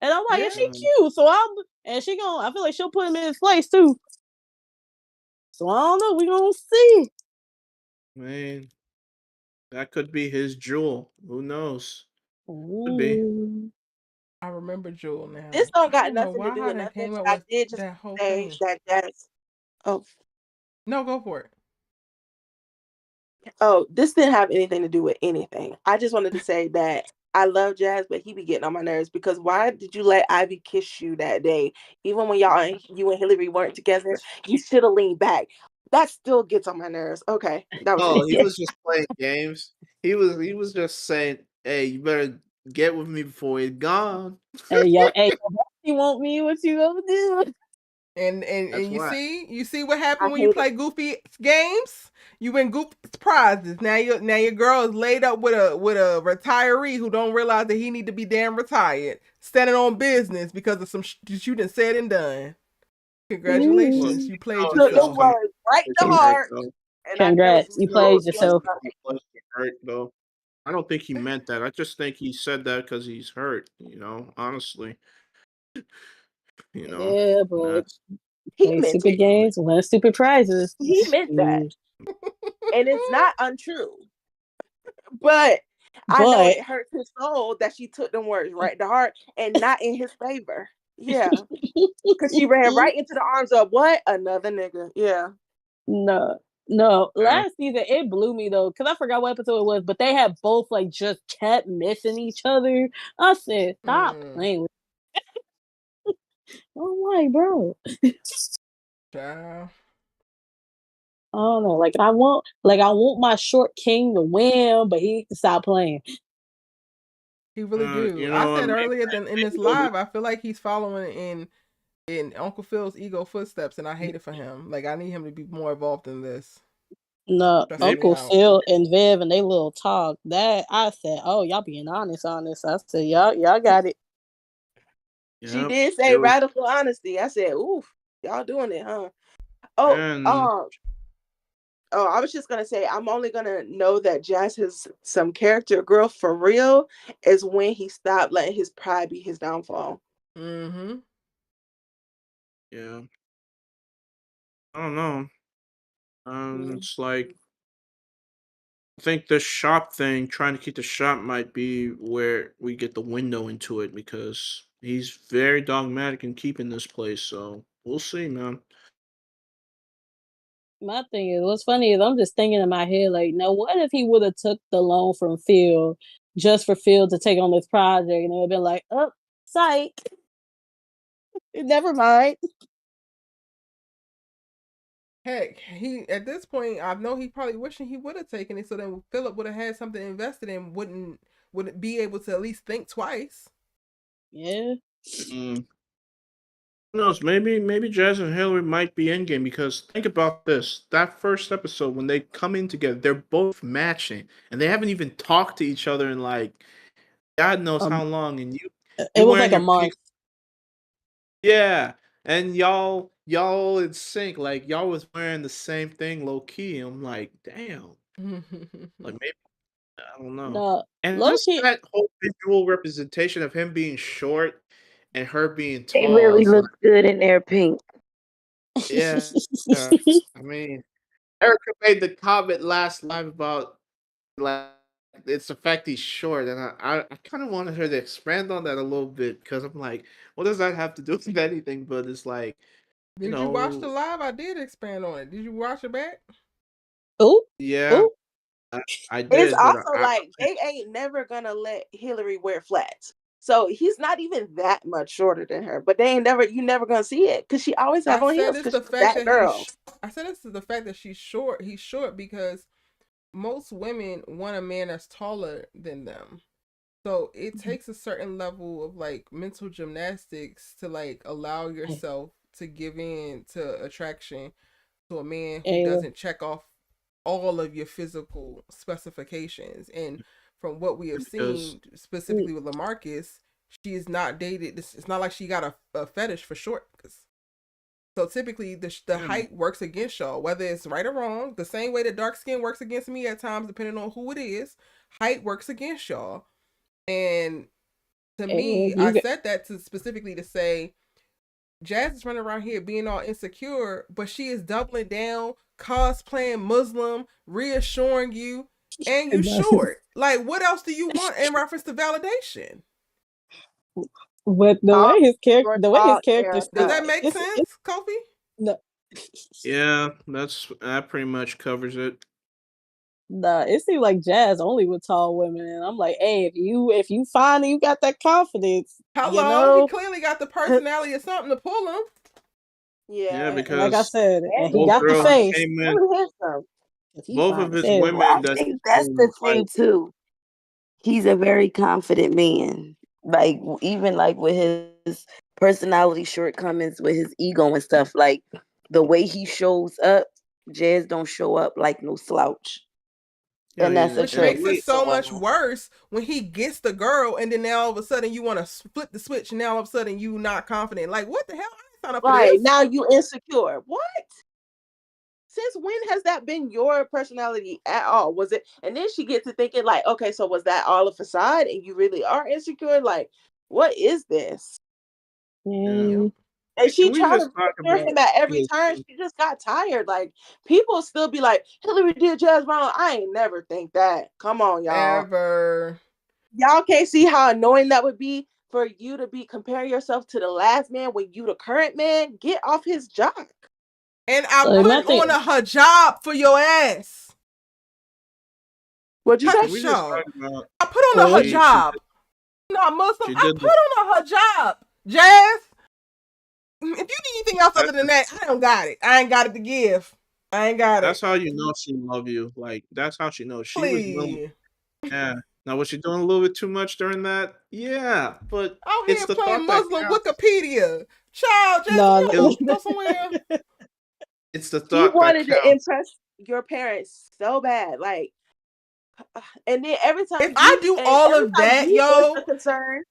And I'm like, she cute, so I feel like she'll put him in his place too. So I don't know, we gonna see. Man, that could be his Jewel. Who knows? Could be. I remember Jewel now. This don't got nothing to do with nothing. Came up I with did just that whole say thing. that that's. Oh no, go for it. Oh, this didn't have anything to do with anything. I just wanted to say that I love Jazz, but he be getting on my nerves because why did you let Ivy kiss you that day? Even when you and Hilary weren't together, you should have leaned back. That still gets on my nerves. Okay, that was he was just playing games. He was just saying, "Hey, you better get with me before he's gone." Hey, you want me? What you gonna do? And you see what happened when you play goofy games? You win goofy prizes. Now your girl is laid up with a retiree who don't realize that he need to be damn retired, standing on business because of some shit you done said and done. Congratulations, you played yourself. Right to heart. Congrats, you played yourself. Though. I don't think he meant that. I just think he said that because he's hurt. Honestly. Yeah, but he play meant stupid games, win stupid prizes. He meant that, and it's not untrue. But I know it hurts his soul that she took them words right to heart and not in his favor. Yeah, because she ran right into the arms of what? Another nigga. Yeah. No. Last season it blew me though, because I forgot what episode it was, but they had both like just kept missing each other. I said, stop playing with me. I'm like, bro. Ciao. I don't know. Like I want my short king to win, but he can stop playing. He really do. I said earlier in this live, I feel like he's following in Uncle Phil's ego footsteps, and I hate it for him. Like I need him to be more involved in this. No, Uncle Phil and Viv and they little talk. That I said, oh, y'all being honest. I said, y'all got it. Yep. She did say radical honesty. I said, oof, y'all doing it, huh? Oh, I was just gonna say, I'm only gonna know that Jazz has some character growth for real is when he stopped letting his pride be his downfall. Mm-hmm. Yeah. I don't know. It's like I think the shop thing, trying to keep the shop, might be where we get the window into it because he's very dogmatic in keeping this place. So we'll see, man. My thing is, what's funny is I'm just thinking in my head, like, now what if he would have took the loan from Phil just for Phil to take on this project, and it would have been like, oh, psych, never mind. Heck, he at this point, I know he probably wishing he would have taken it, so then Phillip would have had something invested in, wouldn't be able to at least think twice. Yeah. Who knows? Maybe Jazz and Hilary might be in game because think about this: that first episode when they come in together, they're both matching, and they haven't even talked to each other in like God knows how long. And you It was wearing like a your pink, month. yeah, and y'all in sync, like y'all was wearing the same thing low key. I'm like, damn, like maybe I don't know. No, And low just key. that whole visual representation of him being short and her being They tall really is like, look good in their pink. yeah. I mean, Erica made the comment last live about like it's the fact he's short, and I kind of wanted her to expand on that a little bit because I'm like, what does that have to do with anything? But it's like, you Did you watch the know, live? I did expand on it. Did you watch it back? Oh, yeah, oh, I It's did, but also like they ain't never gonna let Hilary wear flats. So he's not even that much shorter than her, but you never gonna see it because she always have I on said heels it's because the she's fact that that girl. I said it's the fact that she's short. He's short because most women want a man that's taller than them. So it takes a certain level of like mental gymnastics to like allow yourself to give in to attraction to a man who yeah. doesn't check off all of your physical specifications. And from what we have because seen, specifically with Lamarcus, she is not dated. It's not like she got a fetish for short. So typically, the height works against y'all, whether it's right or wrong. The same way that dark skin works against me at times, depending on who it is, height works against y'all. And to me, I said that to specifically to say, Jazz is running around here being all insecure, but she is doubling down, cosplaying Muslim, reassuring you, and you short. Like, what else do you want in reference to validation? But the way his character, does that make sense, Kofi? No. Yeah, that pretty much covers it. Nah, it seems like Jazz only with tall women, and I'm like, hey, if you find you got that confidence, Hello, he clearly got the personality of something to pull him. Yeah, and like I because said, and he both got the girls face. came in. Both of his Well, women I that think that's the thing too. He's a very confident man. Like even like with his personality shortcomings, with his ego and stuff. Like the way he shows up, Jazz don't show up like no slouch. Yeah, And that's a Which trait. makes it so much worse when he gets the girl and then now all of a sudden you want to flip the switch and now all of a sudden you not confident. Like, what the hell? I ain't signed up for this. Now you insecure. What? Since when has that been your personality at all? Was it? And then she gets to thinking like, okay, so was that all a facade and you really are insecure? Like, what is this? Yeah. And she Can we tried just to talk reassure about him at every his turn. She just got tired. Like, people still be like, Hilary did Jazz wrong. I ain't never think that. Come on, y'all. Ever. Y'all can't see how annoying that would be for you to be comparing yourself to the last man when you the current man. Get off his jock. And I put on a hijab for your ass. What'd you say? Can we just talk about I put on a hijab. Not Muslim. I put on a hijab. Jazz, if you need anything else other than that, I don't got it. I ain't got it to give. I ain't got That's it. how you know she love you. Like that's how she knows she was willing. Please. Yeah. Now was she doing a little bit too much during that? Yeah, but Out it's here the playing thought that Muslim counts. Wikipedia. Child, Jazz, you go somewhere. It's the You thought that wanted to counts. impress your parents so bad, like, and then every time If I do all of that, yo, a concern.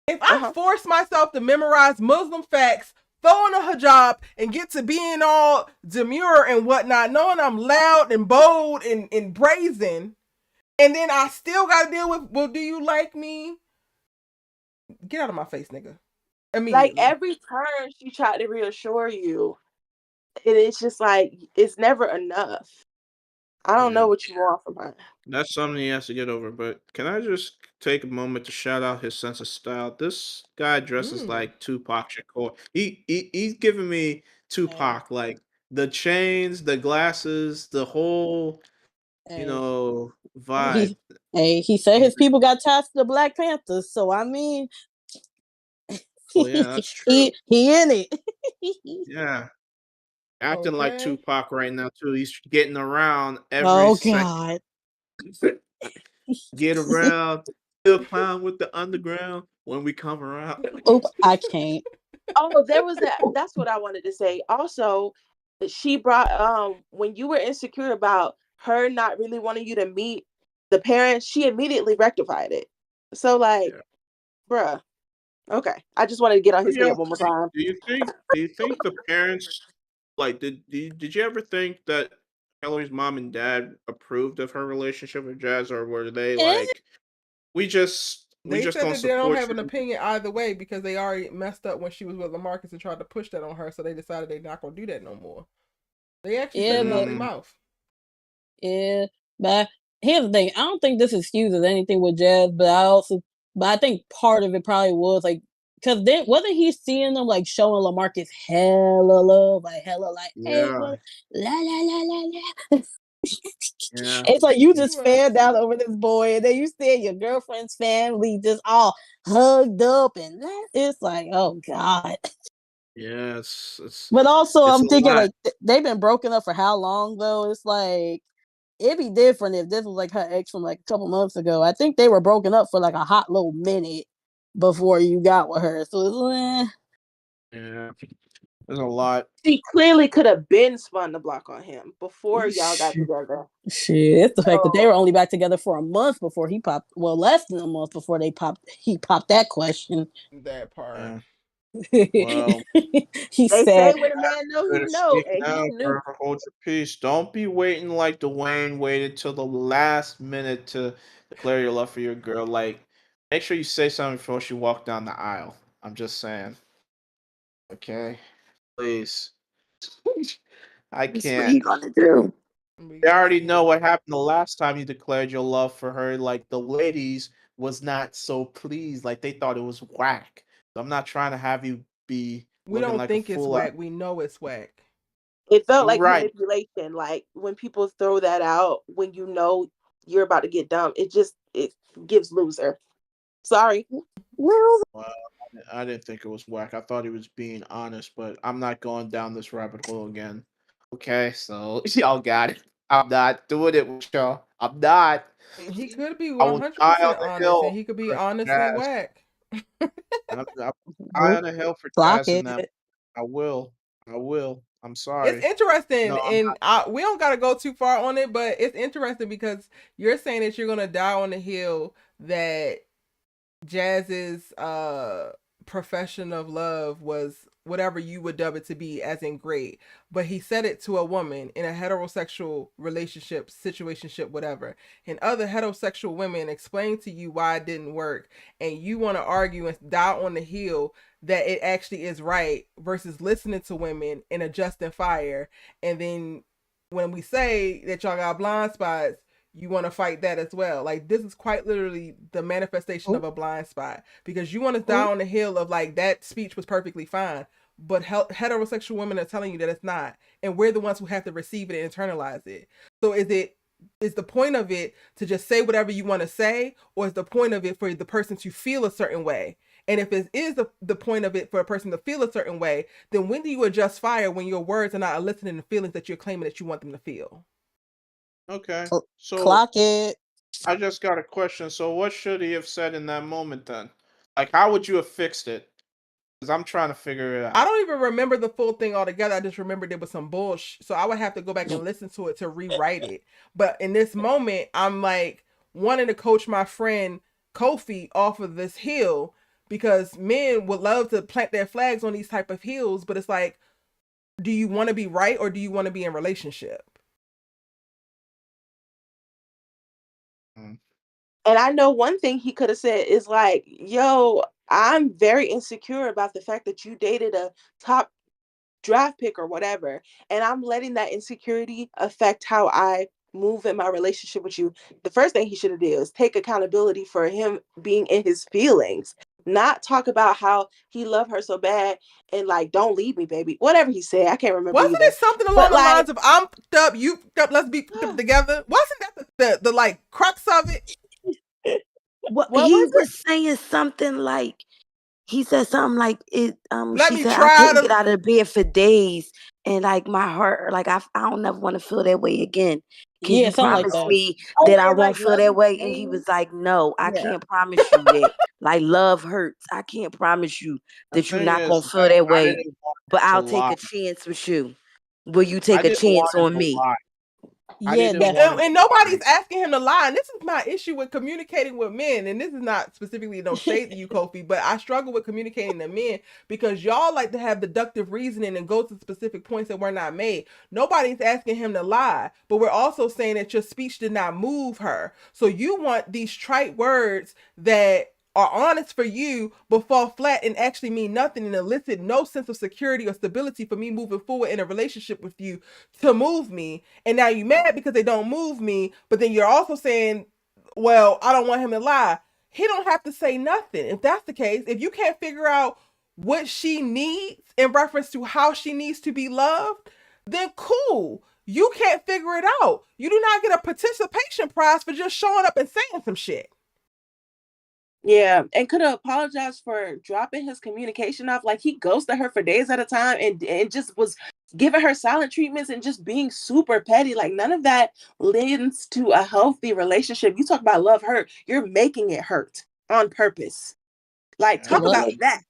if I force myself to memorize Muslim facts throw on a hijab and get to being all demure and whatnot, knowing I'm loud and bold and brazen, and then I still got to deal with, well, do you like me? Get out of my face, nigga. Immediately. Like every turn she tried to reassure you, and it's just like it's never enough. I don't know what you want from her. That's something he has to get over. But can I just take a moment to shout out his sense of style? This guy dresses like Tupac Shakur. He's giving me Tupac, like the chains, the glasses, the whole vibe. He said his people got ties to the Black Panthers, so I mean, well, yeah, that's true. he in it. Yeah. Acting like Tupac right now too. He's getting around every God. Get around, still clown with the underground when we come around. Oop, I can't. Oh, there was that. That's what I wanted to say. Also, she brought when you were insecure about her not really wanting you to meet the parents, she immediately rectified it. So like, bruh. Okay. I just wanted to get on his head one more time. Do you think the parents like did you ever think that Hilary's mom and dad approved of her relationship with Jazz, or were they like we just said don't that they don't have you? an opinion either way because they already messed up when she was with Lamarcus and tried to push that on her, so they decided they're not gonna do that no more. They actually said it out their mouth. Yeah, but here's the thing. I don't think this excuses anything with Jazz, but I think part of it probably was like because then wasn't he seeing them like showing Lamarcus hella love, like hella like hey, la la la la la. It's like you just fanned out over this boy, and then you see your girlfriend's family just all hugged up, and it's like, oh God. Yeah, it's but also it's I'm thinking lot. like they've been broken up for how long though? It's like it'd be different if this was like her ex from like a couple months ago. I think they were broken up for like a hot little minute before you got with her. So it's yeah, there's a lot. She clearly could have been spun the block on him before y'all got together. Shit, it's the fact that they were only back together for a month before he popped. Well, less than a month before he popped that question. That part. Well, he they said, say when a man know, he know, and he knew. Hold your peace. Don't be waiting like Duane waited till the last minute to declare your love for your girl. Like, make sure you say something before she walked down the aisle. I'm just saying. Okay, please. I can't. That's what you gonna do? They already know what happened the last time you declared your love for her. Like the ladies was not so pleased. Like they thought it was whack. So I'm not trying to have you be. We don't like think it's whack. We know it's whack. It felt like manipulation. Like when people throw that out when you know you're about to get dumped, it gives loser. Sorry. Well, I didn't think it was whack. I thought he was being honest, but I'm not going down this rabbit hole again. Okay, so y'all got it. I'm not doing it with y'all. I'm not. He could be 100% honest, and he could be honestly whack. I'm high on the hill for Jazz in that. I will. I'm sorry. It's interesting, and we don't got to go too far on it, but it's interesting because you're saying that you're gonna die on the hill that Jazz's profession of love was whatever you would dub it to be, as in great, but he said it to a woman in a heterosexual relationship, situationship, whatever, and other heterosexual women explain to you why it didn't work, and you want to argue and die on the hill that it actually is right versus listening to women and adjusting fire. And then when we say that y'all got blind spots, you want to fight that as well. Like this is quite literally the manifestation of a blind spot, because you want to die on the hill of like that speech was perfectly fine, but heterosexual women are telling you that it's not, and we're the ones who have to receive it and internalize it. So is the point of it to just say whatever you want to say, or is the point of it for the person to feel a certain way? And if it is the point of it for a person to feel a certain way, then when do you adjust fire when your words are not eliciting the feelings that you're claiming that you want them to feel? Okay. So clock it. I just got a question. So what should he have said in that moment then? Like, how would you have fixed it? Because I'm trying to figure it out. I don't even remember the full thing altogether. I just remembered there was some bullshit. So I would have to go back and listen to it to rewrite it. But in this moment, I'm like wanting to coach my friend Kofi off of this hill because men would love to plant their flags on these type of heels, but it's like, do you want to be right or do you want to be in relationship? And I know one thing he could have said is like, yo, I'm very insecure about the fact that you dated a top draft pick or whatever, and I'm letting that insecurity affect how I move in my relationship with you. The first thing he should have did was take accountability for him being in his feelings, not talk about how he loved her so bad and like, don't leave me, baby. Whatever he said, I can't remember. Wasn't either. it something along the lines of I'm up, you up, let's be together? Wasn't that the like crux of it? What he was saying something like, he said something like it. She said, I couldn't get out of bed for days, and like my heart, like I don't never want to feel that way again. Can you promise me that I won't feel that way? And he was like, no, I can't promise you that. Like love hurts. I can't promise you that you're not gonna feel that way. But I'll take a chance with you. Will you take a chance on me? Yeah, and nobody's asking him to lie. And this is my issue with communicating with men. And this is not specifically no shade to you, Kofi, but I struggle with communicating to men because y'all like to have deductive reasoning and go to specific points that were not made. Nobody's asking him to lie, but we're also saying that your speech did not move her. So you want these trite words that are honest for you, but fall flat and actually mean nothing and elicit no sense of security or stability for me moving forward in a relationship with you to move me. And now you mad because they don't move me, but then you're also saying, well, I don't want him to lie. He don't have to say nothing. If that's the case, if you can't figure out what she needs in reference to how she needs to be loved, then cool. You can't figure it out. You do not get a participation prize for just showing up and saying some shit. Yeah, and could have apologized for dropping his communication off. Like he ghosted her for days at a time and just was giving her silent treatments and just being super petty. Like none of that leads to a healthy relationship. You talk about love hurt, you're making it hurt on purpose. Like talk about that.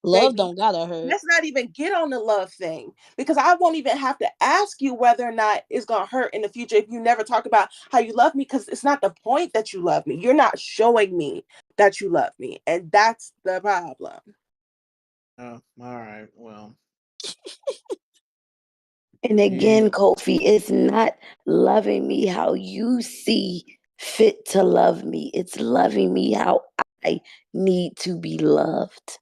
Love don't gotta hurt. Let's not even get on the love thing because I won't even have to ask you whether or not it's going to hurt in the future if you never talk about how you love me, because it's not the point that you love me. You're not showing me that you love me, and that's the problem. Oh, all right. Well. And again, Kofi, it's not loving me how you see fit to love me. It's loving me how I need to be loved.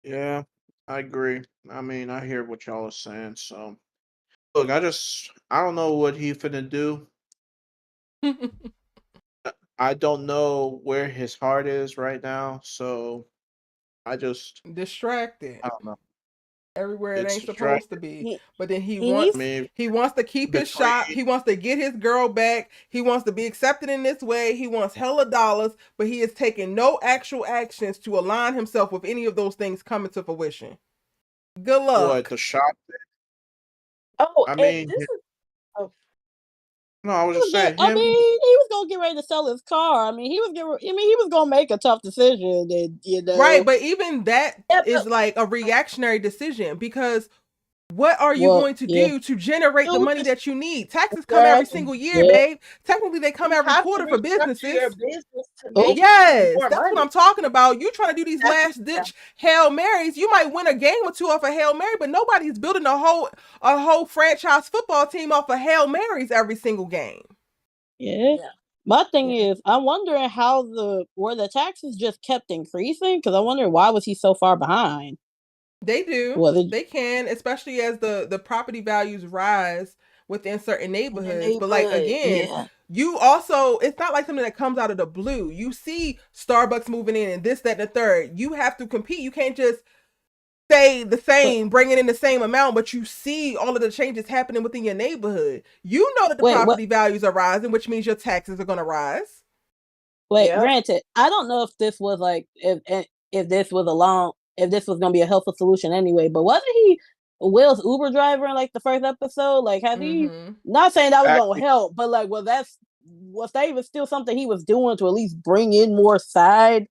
Yeah, I agree. I mean, I hear what y'all are saying. So, look, I don't know what he finna do. I don't know where his heart is right now. So, I just distracted. I don't know. Everywhere it ain't supposed to be. But then he wants to keep his shop. He wants to get his girl back. He wants to be accepted in this way. He wants hella dollars, but he is taking no actual actions to align himself with any of those things coming to fruition. Good luck. What, the shop? Oh, I mean, no, I was just saying. I mean, he was gonna get ready to sell his car. I mean, he was gonna make a tough decision, and right. But even that is like a reactionary decision because what are you going to do to generate the money that you need? Taxes come every single year, babe. Technically, they come every quarter for businesses. Yes, that's what I'm talking about. You trying to do these last ditch Hail Marys. You might win a game or two off a Hail Mary, but nobody's building a whole franchise football team off of Hail Marys every single game. Yeah. My thing is, I'm wondering were the taxes just kept increasing? Because I wonder why was he so far behind? They do. They can, especially as the property values rise within certain neighborhoods. But like again, you also, it's not like something that comes out of the blue. You see Starbucks moving in and this, that, and the third. You have to compete. You can't just stay the same, bringing in the same amount, but you see all of the changes happening within your neighborhood. You know that the property values are rising, which means your taxes are going to rise. Granted, I don't know if this was like if this was going to be a helpful solution anyway, but wasn't he Will's Uber driver in like the first episode? Like, have he, not saying that was going to help, but like, was that even still something he was doing to at least bring in more side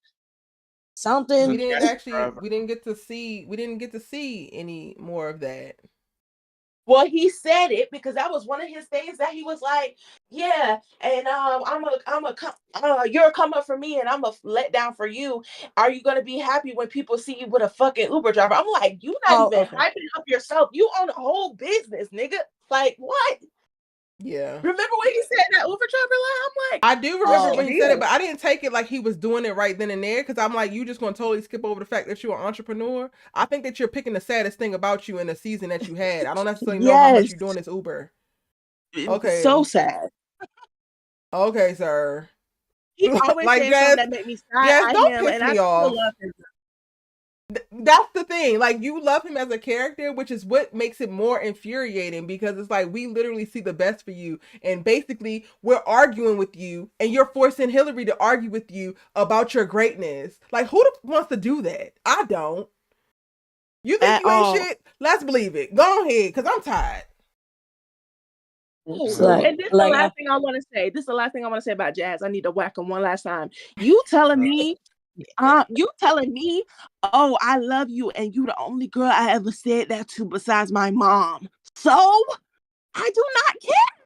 something? We didn't get to see any more of that. Well, he said it because that was one of his things that he was like, yeah, and you're a come up for me and I'm a let down for you. Are you gonna be happy when people see you with a fucking Uber driver? I'm like, you not even hyping up yourself. You own a whole business, nigga. Like what? Yeah. Remember when he said that Uber driver line? I'm like, I do remember when he said it, but I didn't take it like he was doing it right then and there because I'm like, you just gonna totally skip over the fact that you're an entrepreneur. I think that you're picking the saddest thing about you in the season that you had. I don't necessarily know how much you're doing this Uber. Okay. So sad. Okay, sir. He always like saying Jazz, something that made me sad. don't piss and me I off. love him. That's the thing. Like, you love him as a character, which is what makes it more infuriating because it's like we literally see the best for you, and basically we're arguing with you, and you're forcing Hilary to argue with you about your greatness. Like, who wants to do that? I don't. You think you ain't shit? Let's believe it. Go ahead, because I'm tired. And this is the last thing I want to say. This is the last thing I want to say about Jazz. I need to whack him one last time. You telling me, oh, I love you, and you the only girl I ever said that to besides my mom. So I do not care.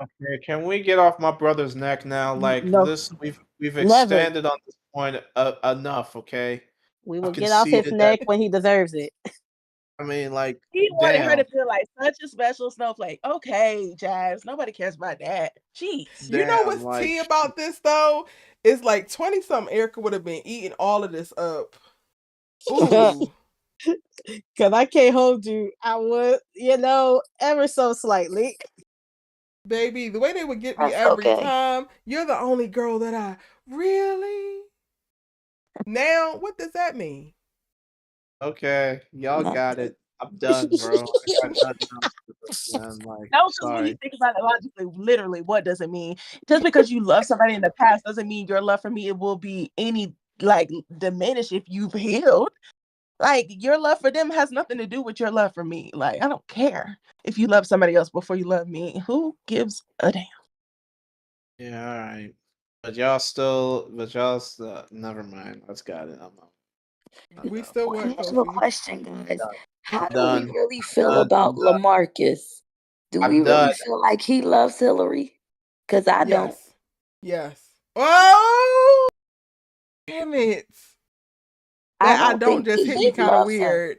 Okay, can we get off my brother's neck now? Like this, we've Never. extended on this point enough. Okay, we will get off his neck when he deserves it. I mean, like, he wanted her to feel like such a special snowflake. Okay, Jazz, nobody cares about that. Jeez. You know what's tea about this though? It's like 20-something Erica would have been eating all of this up. Ooh. Because I can't hold you. I would, ever so slightly. Baby, the way they would get me every time, you're the only girl that I really. Now, what does that mean? Okay, y'all got it. I'm done, bro. I got nothing else to this, man. Like, no, because when you think about it logically, literally, what does it mean? Just because you love somebody in the past doesn't mean your love for me it will be any diminish if you've healed. Like, your love for them has nothing to do with your love for me. Like, I don't care if you love somebody else before you love me. Who gives a damn? Yeah, all right. But y'all still, never mind. Let's got it. We still I want have a question, guys. How do we done. really feel about Lamarcus? Do we really feel like he loves Hilary? Because I don't. Yes. Oh, damn it. I don't just hit me kind of weird.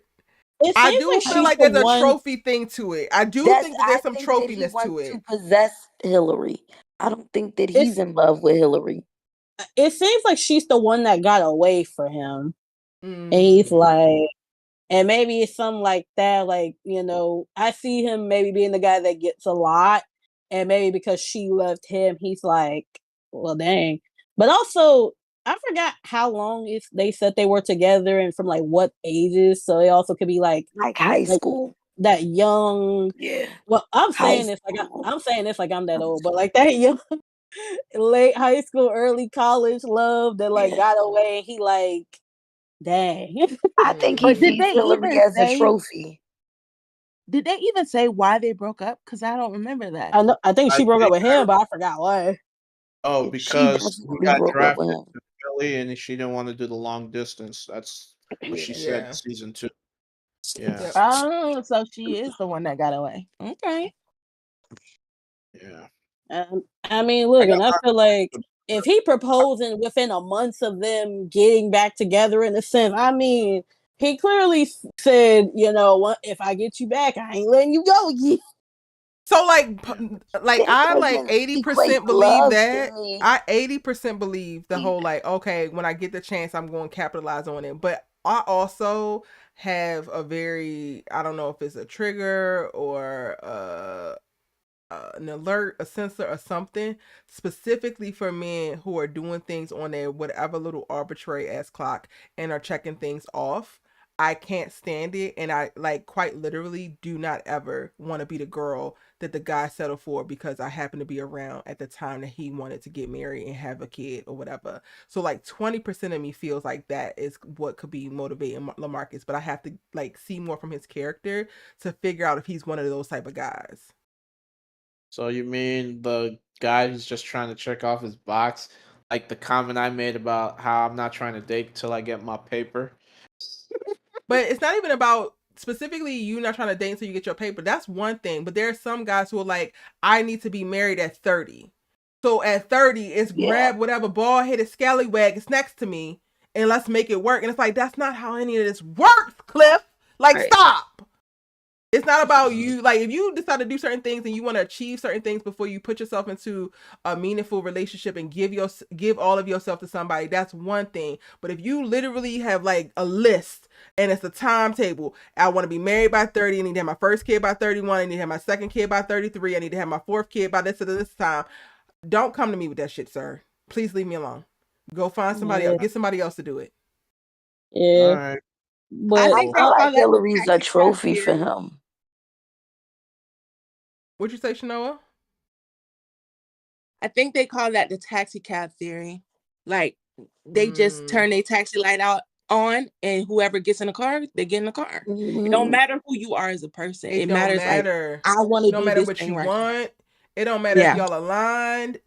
I do feel like there's a trophy thing to it. I do think that there's some trophiness to it. To possess Hilary. I don't think that he's in love with Hilary. It seems like she's the one that got away for him. And he's like, and maybe it's something like that. Like, I see him maybe being the guy that gets a lot. And maybe because she left him, he's like, well, dang. But also, I forgot how long they said they were together and from like what ages. So it also could be like high school. That young. Yeah. Well, I'm saying this like I'm that old, but like that young late high school, early college love that like got away and he like, dang. I think he sees Hilary as a trophy. Did they even say why they broke up? Because I don't remember that. I think she broke up with him, but I forgot why. Oh, because he got drafted to Philly and she didn't want to do the long distance. That's what she said in season 2. Yeah. Oh, so she is the one that got away. Okay. Yeah. I mean, look, and I feel like if he proposing within a month of them getting back together in a sense, I mean, he clearly said, if I get you back, I ain't letting you go. So I 80% believe that. I 80% believe the whole okay, when I get the chance, I'm going to capitalize on it. But I also have a very, I don't know if it's a trigger or an alert, a sensor or something specifically for men who are doing things on their whatever little arbitrary ass clock and are checking things off. I can't stand it, and I quite literally do not ever want to be the girl that the guy settled for because I happened to be around at the time that he wanted to get married and have a kid or whatever. So 20% of me feels like that is what could be motivating Lamarcus, but I have to see more from his character to figure out if he's one of those type of guys. So you mean the guy who's just trying to check off his box? Like the comment I made about how I'm not trying to date till I get my paper? But it's not even about specifically you not trying to date until you get your paper, that's one thing. But there are some guys who are like, I need to be married at 30. So at 30, it's grab whatever bald-headed scallywag is next to me and let's make it work. And it's like, that's not how any of this works, Cliff. Like, stop. It's not about you. Like, if you decide to do certain things and you want to achieve certain things before you put yourself into a meaningful relationship and give all of yourself to somebody, that's one thing. But if you literally have like a list and it's a timetable, I want to be married by 30, I need to have my first kid by 31, I need to have my second kid by 33, I need to have my fourth kid by this time. Don't come to me with that shit, sir. Please leave me alone. Go find somebody else. Get somebody else to do it. Yeah. All right. But I feel like Hilary's a trophy for him. What'd you say, Shanoa? I think they call that the taxi cab theory. Like, they just turn their taxi light on, and whoever gets in the car, they get in the car. It don't matter who you are as a person. It matters like, I want to do matter this what thing you right want. It don't matter if y'all aligned.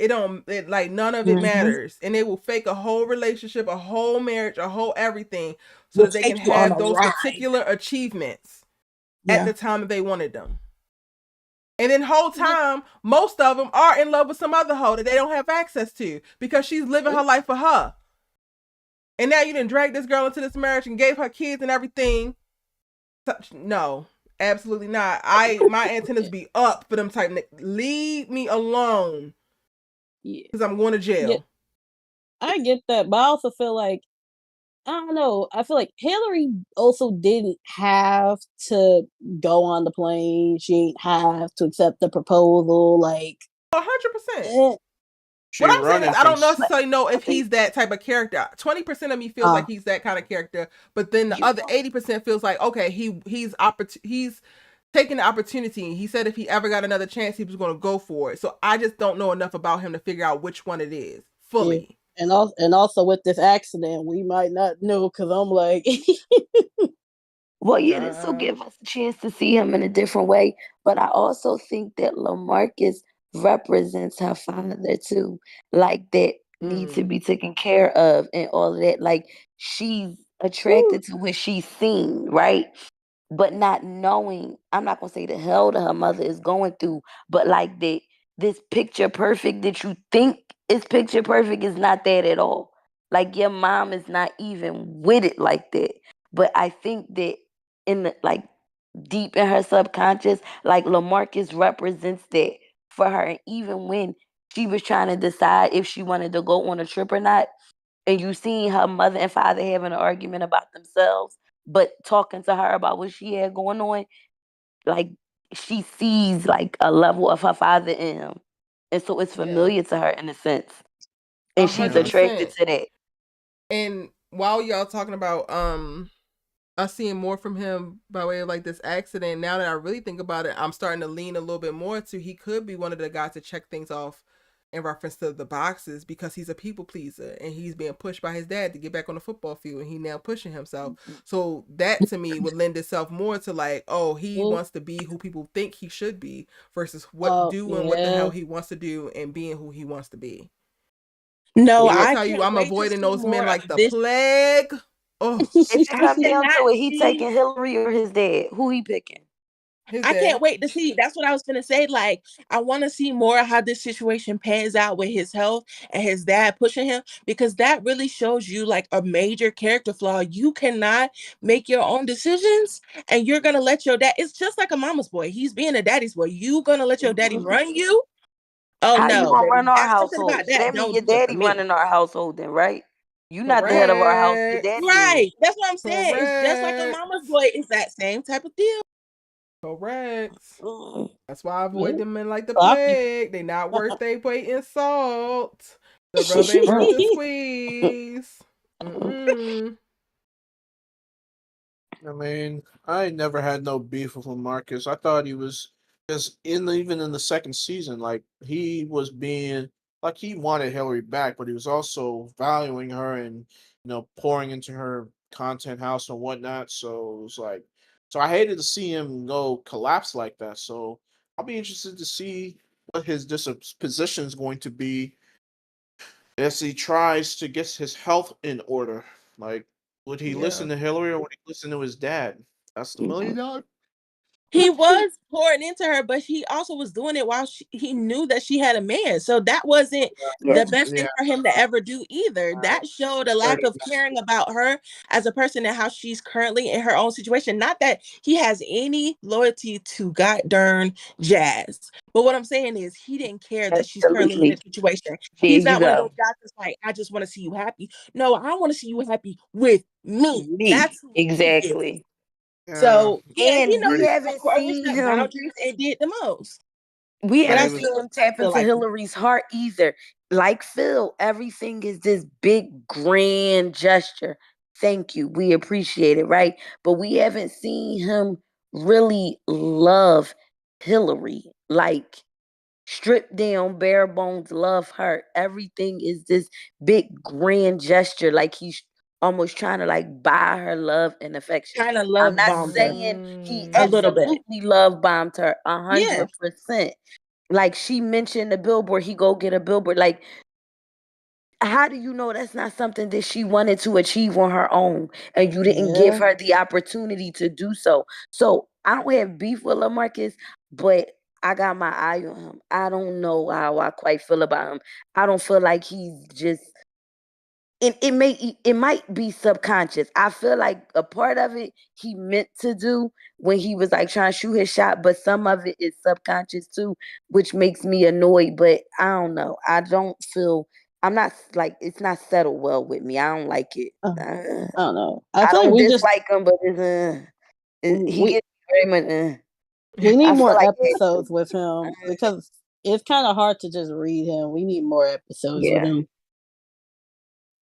Like none of it matters. And they will fake a whole relationship, a whole marriage, a whole everything so that they can have those particular achievements at the time that they wanted them. And then whole time, most of them are in love with some other hoe that they don't have access to because she's living her life for her. And now you done drag this girl into this marriage and gave her kids and everything. No, absolutely not. My antennas be up for them type of leave me alone. Because I'm going to jail. Yeah, I get that, but I also feel like, I don't know, I feel like Hilary also didn't have to go on the plane. She didn't have to accept the proposal. Like, 100%. What I'm saying is, I don't necessarily know if he's that type of character. 20% of me feels like he's that kind of character, but then the other 80% feels like, okay, he's taking the opportunity. He said if he ever got another chance, he was going to go for it. So I just don't know enough about him to figure out which one it is fully. Yeah. And also with this accident, we might not know because I'm like, well, yeah, this will give us a chance to see him in a different way. But I also think that Lamarcus represents her father too, like that needs to be taken care of and all of that. Like she's attracted to what she's seen, right? But not knowing, I'm not gonna say the hell that her mother is going through, but like this picture perfect that you think is picture perfect is not that at all. Like your mom is not even with it like that. But I think that in the like deep in her subconscious, like Lamarcus represents that for her. And even when she was trying to decide if she wanted to go on a trip or not, and you seen her mother and father having an argument about themselves, but talking to her about what she had going on, like she sees like a level of her father in him. And so it's familiar to her in a sense. And she's attracted to that. And while y'all talking about us seeing more from him by way of like this accident, now that I really think about it, I'm starting to lean a little bit more to he could be one of the guys to check things off in reference to the boxes because he's a people pleaser and he's being pushed by his dad to get back on the football field and he now pushing himself. So that to me would lend itself more to like, oh, he wants to be who people think he should be versus what the hell he wants to do and being who he wants to be. No, I tell you, I'm avoiding those men like the plague. Oh, if it comes down to it, he taking Hilary or his dad? Who he picking? I can't wait to see. That's what I was gonna say. Like, I want to see more how this situation pans out with his health and his dad pushing him, because that really shows you like a major character flaw. You cannot make your own decisions, and you're gonna let your dad. It's just like a mama's boy. He's being a daddy's boy. You gonna let your daddy run you? Oh How no, you gonna run our ask something household? about So that means your daddy me. running our household then, right? You not the head of our house. Your daddy Right. is. That's what I'm saying. It's just like a mama's boy. It's that same type of deal. Correct. That's why I avoid them men like the plague. They not worth their weight in salt. The rub ain't worth the squeeze. I mean, I never had no beef with Lamarcus. I thought he was just even in the second season, like he was being like he wanted Hilary back, but he was also valuing her and pouring into her content house and whatnot. So it was like, so I hated to see him go collapse like that. So I'll be interested to see what his disposition is going to be as he tries to get his health in order. Like, would he listen to Hilary or would he listen to his dad? That's the $1 million. He was pouring into her, but he also was doing it while he knew that she had a man. So that wasn't the best thing for him to ever do either. That showed a lack of caring about her as a person and how she's currently in her own situation. Not that he has any loyalty to god darn Jazz. But what I'm saying is he didn't care that she's currently in a situation. He's not one of those guys that's like, I just want to see you happy. No, I want to see you happy with me. That's who exactly. So and he knows we haven't seen him boundaries and did the most. We haven't seen him tap into like Hilary's heart either. Like Phil, everything is this big grand gesture. Thank you. We appreciate it, right? But we haven't seen him really love Hilary. Like stripped down, bare bones, love her. Everything is this big grand gesture. Like he's almost trying to like buy her love and affection. Kind of love I'm not bombed saying he a little bit. absolutely love bombed her 100%. Like she mentioned the billboard, he go get a billboard. Like, how do you know that's not something that she wanted to achieve on her own and you didn't give her the opportunity to do so? So I don't have beef with Lamarcus, but I got my eye on him. I don't know how I quite feel about him. I don't feel like he's just it might be subconscious. I feel like a part of it he meant to do when he was like trying to shoot his shot, but some of it is subconscious too, which makes me annoyed. But I don't know. I'm not like it's not settled well with me. I don't like it. I don't know. I don't dislike him, but he gets very much. We need more episodes with him because it's kind of hard to just read him. We need more episodes with him.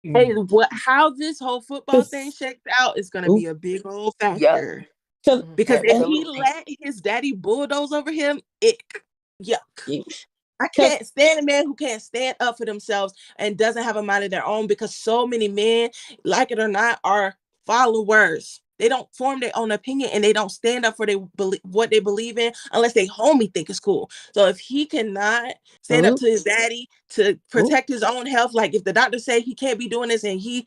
Hey, how this whole football thing shakes out is going to be a big old factor. Because if he let his daddy bulldoze over him, yuck. I can't stand a man who can't stand up for themselves and doesn't have a mind of their own, because so many men, like it or not, are followers. They don't form their own opinion and they don't stand up for what they believe in unless they homie think it's cool. So if he cannot stand up to his daddy to protect his own health, like if the doctor say he can't be doing this and he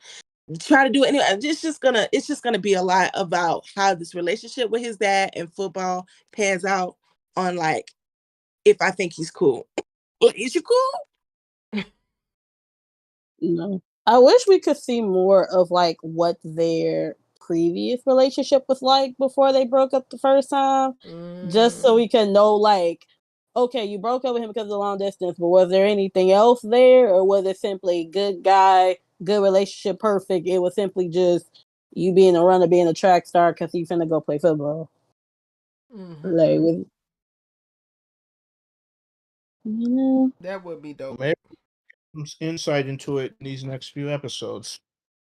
try to do it anyway, it's just gonna be a lot about how this relationship with his dad and football pans out on like if I think he's cool. Is you cool? No. I wish we could see more of like what their previous relationship was like before they broke up the first time. Just so we can know, like, okay, you broke up with him because of the long distance, but was there anything else there? Or was it simply good guy, good relationship, perfect? It was simply just you being a runner, being a track star because you finna go play football. Like, that would be dope. Maybe some insight into it in these next few episodes.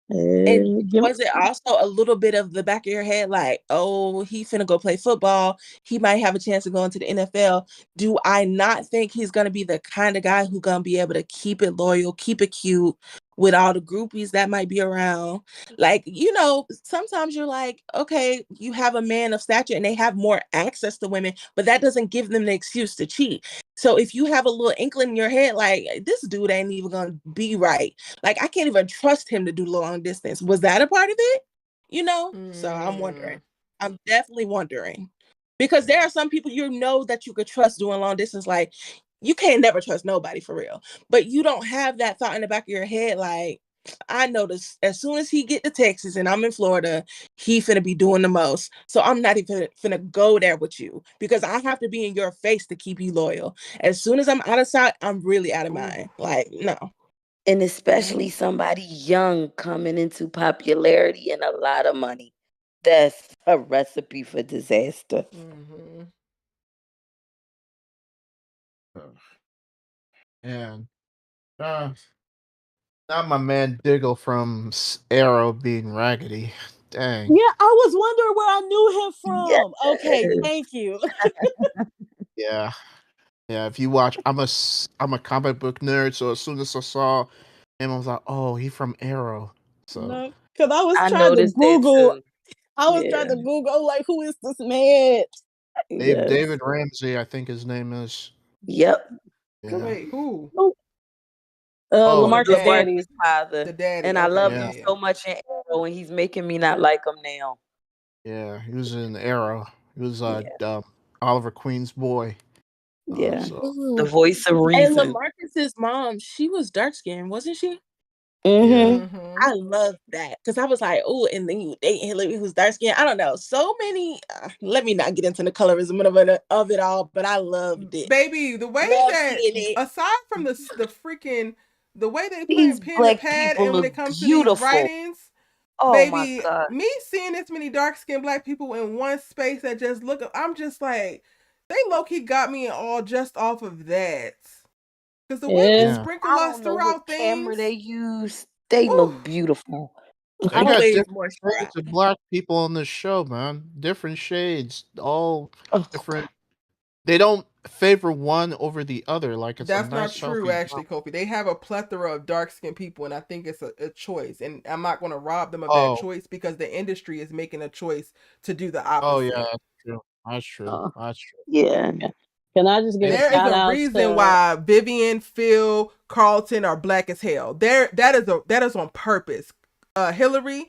And was it also a little bit of the back of your head, like, oh, he finna go play football, he might have a chance to go into the NFL? Do I not think he's gonna be the kind of guy who gonna be able to keep it loyal, keep it cute with all the groupies that might be around? Like, you know, sometimes you're like, okay, you have a man of stature and they have more access to women, but that doesn't give them the excuse to cheat. So if you have a little inkling in your head, like, this dude ain't even gonna be right, like, I can't even trust him to do long distance. Was that a part of it? You know? So I'm wondering. I'm definitely wondering. Because there are some people you know that you could trust doing long distance. Like, you can't never trust nobody for real. But you don't have that thought in the back of your head, like, I know this, as soon as he get to Texas and I'm in Florida, he finna be doing the most. So I'm not even finna go there with you because I have to be in your face to keep you loyal. As soon as I'm out of sight, I'm really out of mind. Like, no. And especially somebody young coming into popularity and a lot of money. That's a recipe for disaster. And not my man Diggle from Arrow being raggedy. Dang. Yeah, I was wondering where I knew him from. Yes. Okay, thank you. Yeah. If you watch, I'm a comic book nerd, so as soon as I saw him, I was like, oh, he from Arrow. So because I was trying to Google. I was trying to Google, like, who is this man? David Ramsey, I think his name is. Yep. Yeah. Wait, who? Lamarcus daddy's father. The daddy. And I love him so much in Arrow, and he's making me not like him now. Yeah, he was in Arrow. He was Oliver Queen's boy. Yeah. So The voice of And reason. Lamarcus's mom, she was dark skinned, wasn't she? Mm-hmm. I love that because I was like, oh, and then you date Hilary, who's dark skinned. I don't know. So many. Let me not get into the colorism of it all, but I loved it. Baby, the way Love that, seeing it. aside from the freaking, the way they These put pen to black pad, people and when look it comes to beautiful. these writings, Oh my baby, God. me seeing this many dark-skinned black people in one space that just look, I'm just like, they low-key got me all just off of that. Because the way they sprinkle I us don't know what throughout camera things, they use. They look beautiful. they got Always different more shades of black people on this show, man. Different shades, all different. They don't favor one over the other. Like it's that's a not nice, true, healthy actually, Kofi. They have a plethora of dark-skinned people, and I think it's a choice. And I'm not going to rob them of that choice because the industry is making a choice to do the opposite. Oh yeah, that's true. That's true. That's true. Yeah. Can I just give a There is shout a out reason to why Vivian, Phil, Carlton are black as hell. That is on purpose. Hilary,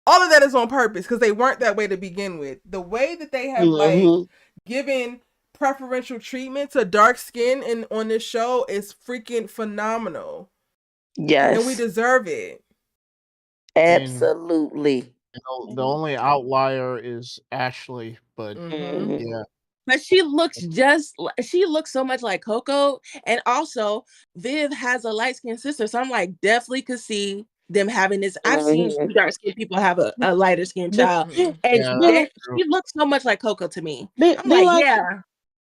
all of that is on purpose because they weren't that way to begin with. The way that they have like given preferential treatment to dark skin on this show is freaking phenomenal. Yes. And we deserve it. Absolutely. The only outlier is Ashley, but yeah. But she looks so much like Coco. And also, Viv has a light-skinned sister. So I'm like, definitely could see them having this. I've seen dark-skinned people have a lighter skinned child. And she looks so much like Coco to me. I'm like, yeah.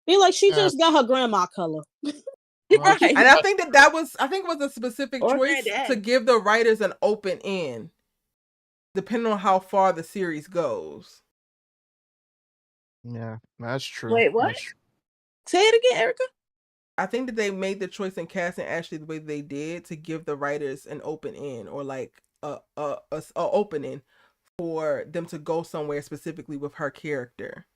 Be like, she just got her grandma color. Right. And I think it was a specific choice to give the writers an open end, depending on how far the series goes. Yeah, that's true. Wait, what? Say it again, Erica. I think that they made the choice in casting Ashley the way they did to give the writers an open end, or like a opening for them to go somewhere specifically with her character.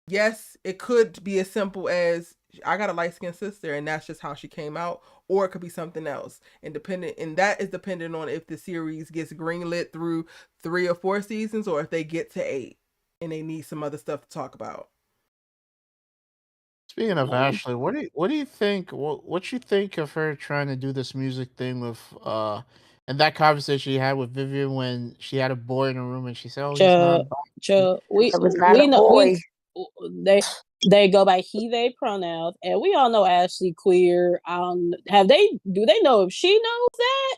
Yes, it could be as simple as I got a light-skinned sister and that's just how she came out, or it could be something else. And that is dependent on if the series gets greenlit through 3 or 4 seasons, or if they get to 8 and they need some other stuff to talk about. Speaking of Ashley, what do you think? What you think of her trying to do this music thing with and that conversation you had with Vivian when she had a boy in the room and she said, "Oh, he's not." We know they go by he they pronouns, and we all know Ashley queer. Do they know if she knows that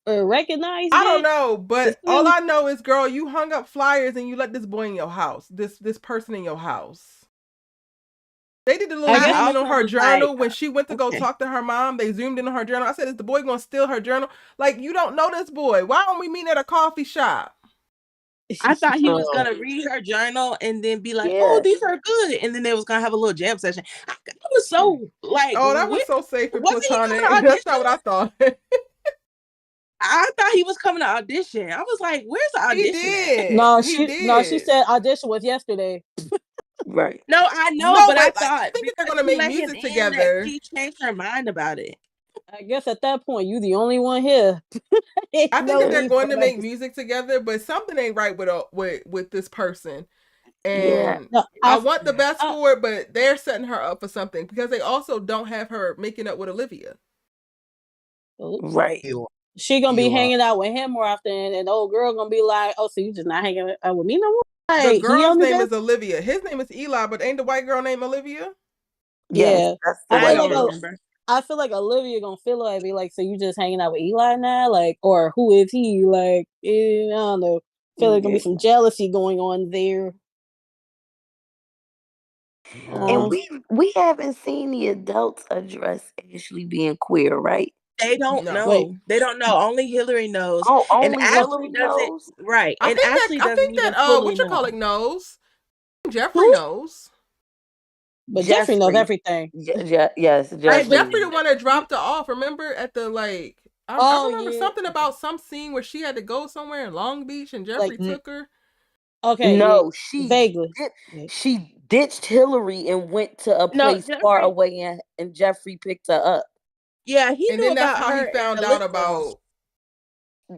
or recognize it? I don't know, but all I know is, girl, you hung up flyers and you let this boy in your house, this person in your house. They did a little zoom in on her journal when she went to go talk to her mom. They zoomed in on her journal. I said, is the boy going to steal her journal? Like, you don't know this boy. Why don't we meet at a coffee shop? I thought he was going to read her journal and then be like, oh, these are good. And then they was going to have a little jam session. I was so like, oh, that was so safe and platonic. That's not what I thought. I thought he was coming to audition. I was like, where's the audition? He did. No, she said audition was yesterday. Right. No, I know, but I thought I think they're gonna make music together. She changed her mind about it. I guess at that point, you the only one here. I think that they're going to make music together, but something ain't right with this person. And I want the best for it, but they're setting her up for something because they also don't have her making up with Olivia. Right. She gonna be hanging out with him more often, and the old girl gonna be like, "Oh, so you just not hanging out with me no more?" The girl's name is Olivia. His name is Eli, but ain't the white girl named Olivia? Yeah, I feel like Olivia gonna feel like be like, so you just hanging out with Eli now, like, or who is he? Like, I don't know. I feel like gonna be some jealousy going on there. And we haven't seen the adults address Ashley being queer, right? They don't know. Wait. They don't know. Only Hilary knows. Oh, only and Hilary knows. Right. I and think Ashley that, doesn't even fully what you know. call it knows. Geoffrey knows. But Geoffrey knows everything. Yes, Geoffrey. Geoffrey the one that dropped her off. Remember at the I remember something about some scene where she had to go somewhere in Long Beach and Geoffrey took her. Okay. No, she ditched Hilary and went to a place far away, and Geoffrey picked her up. Yeah, he and knew then that's about how her he found out about.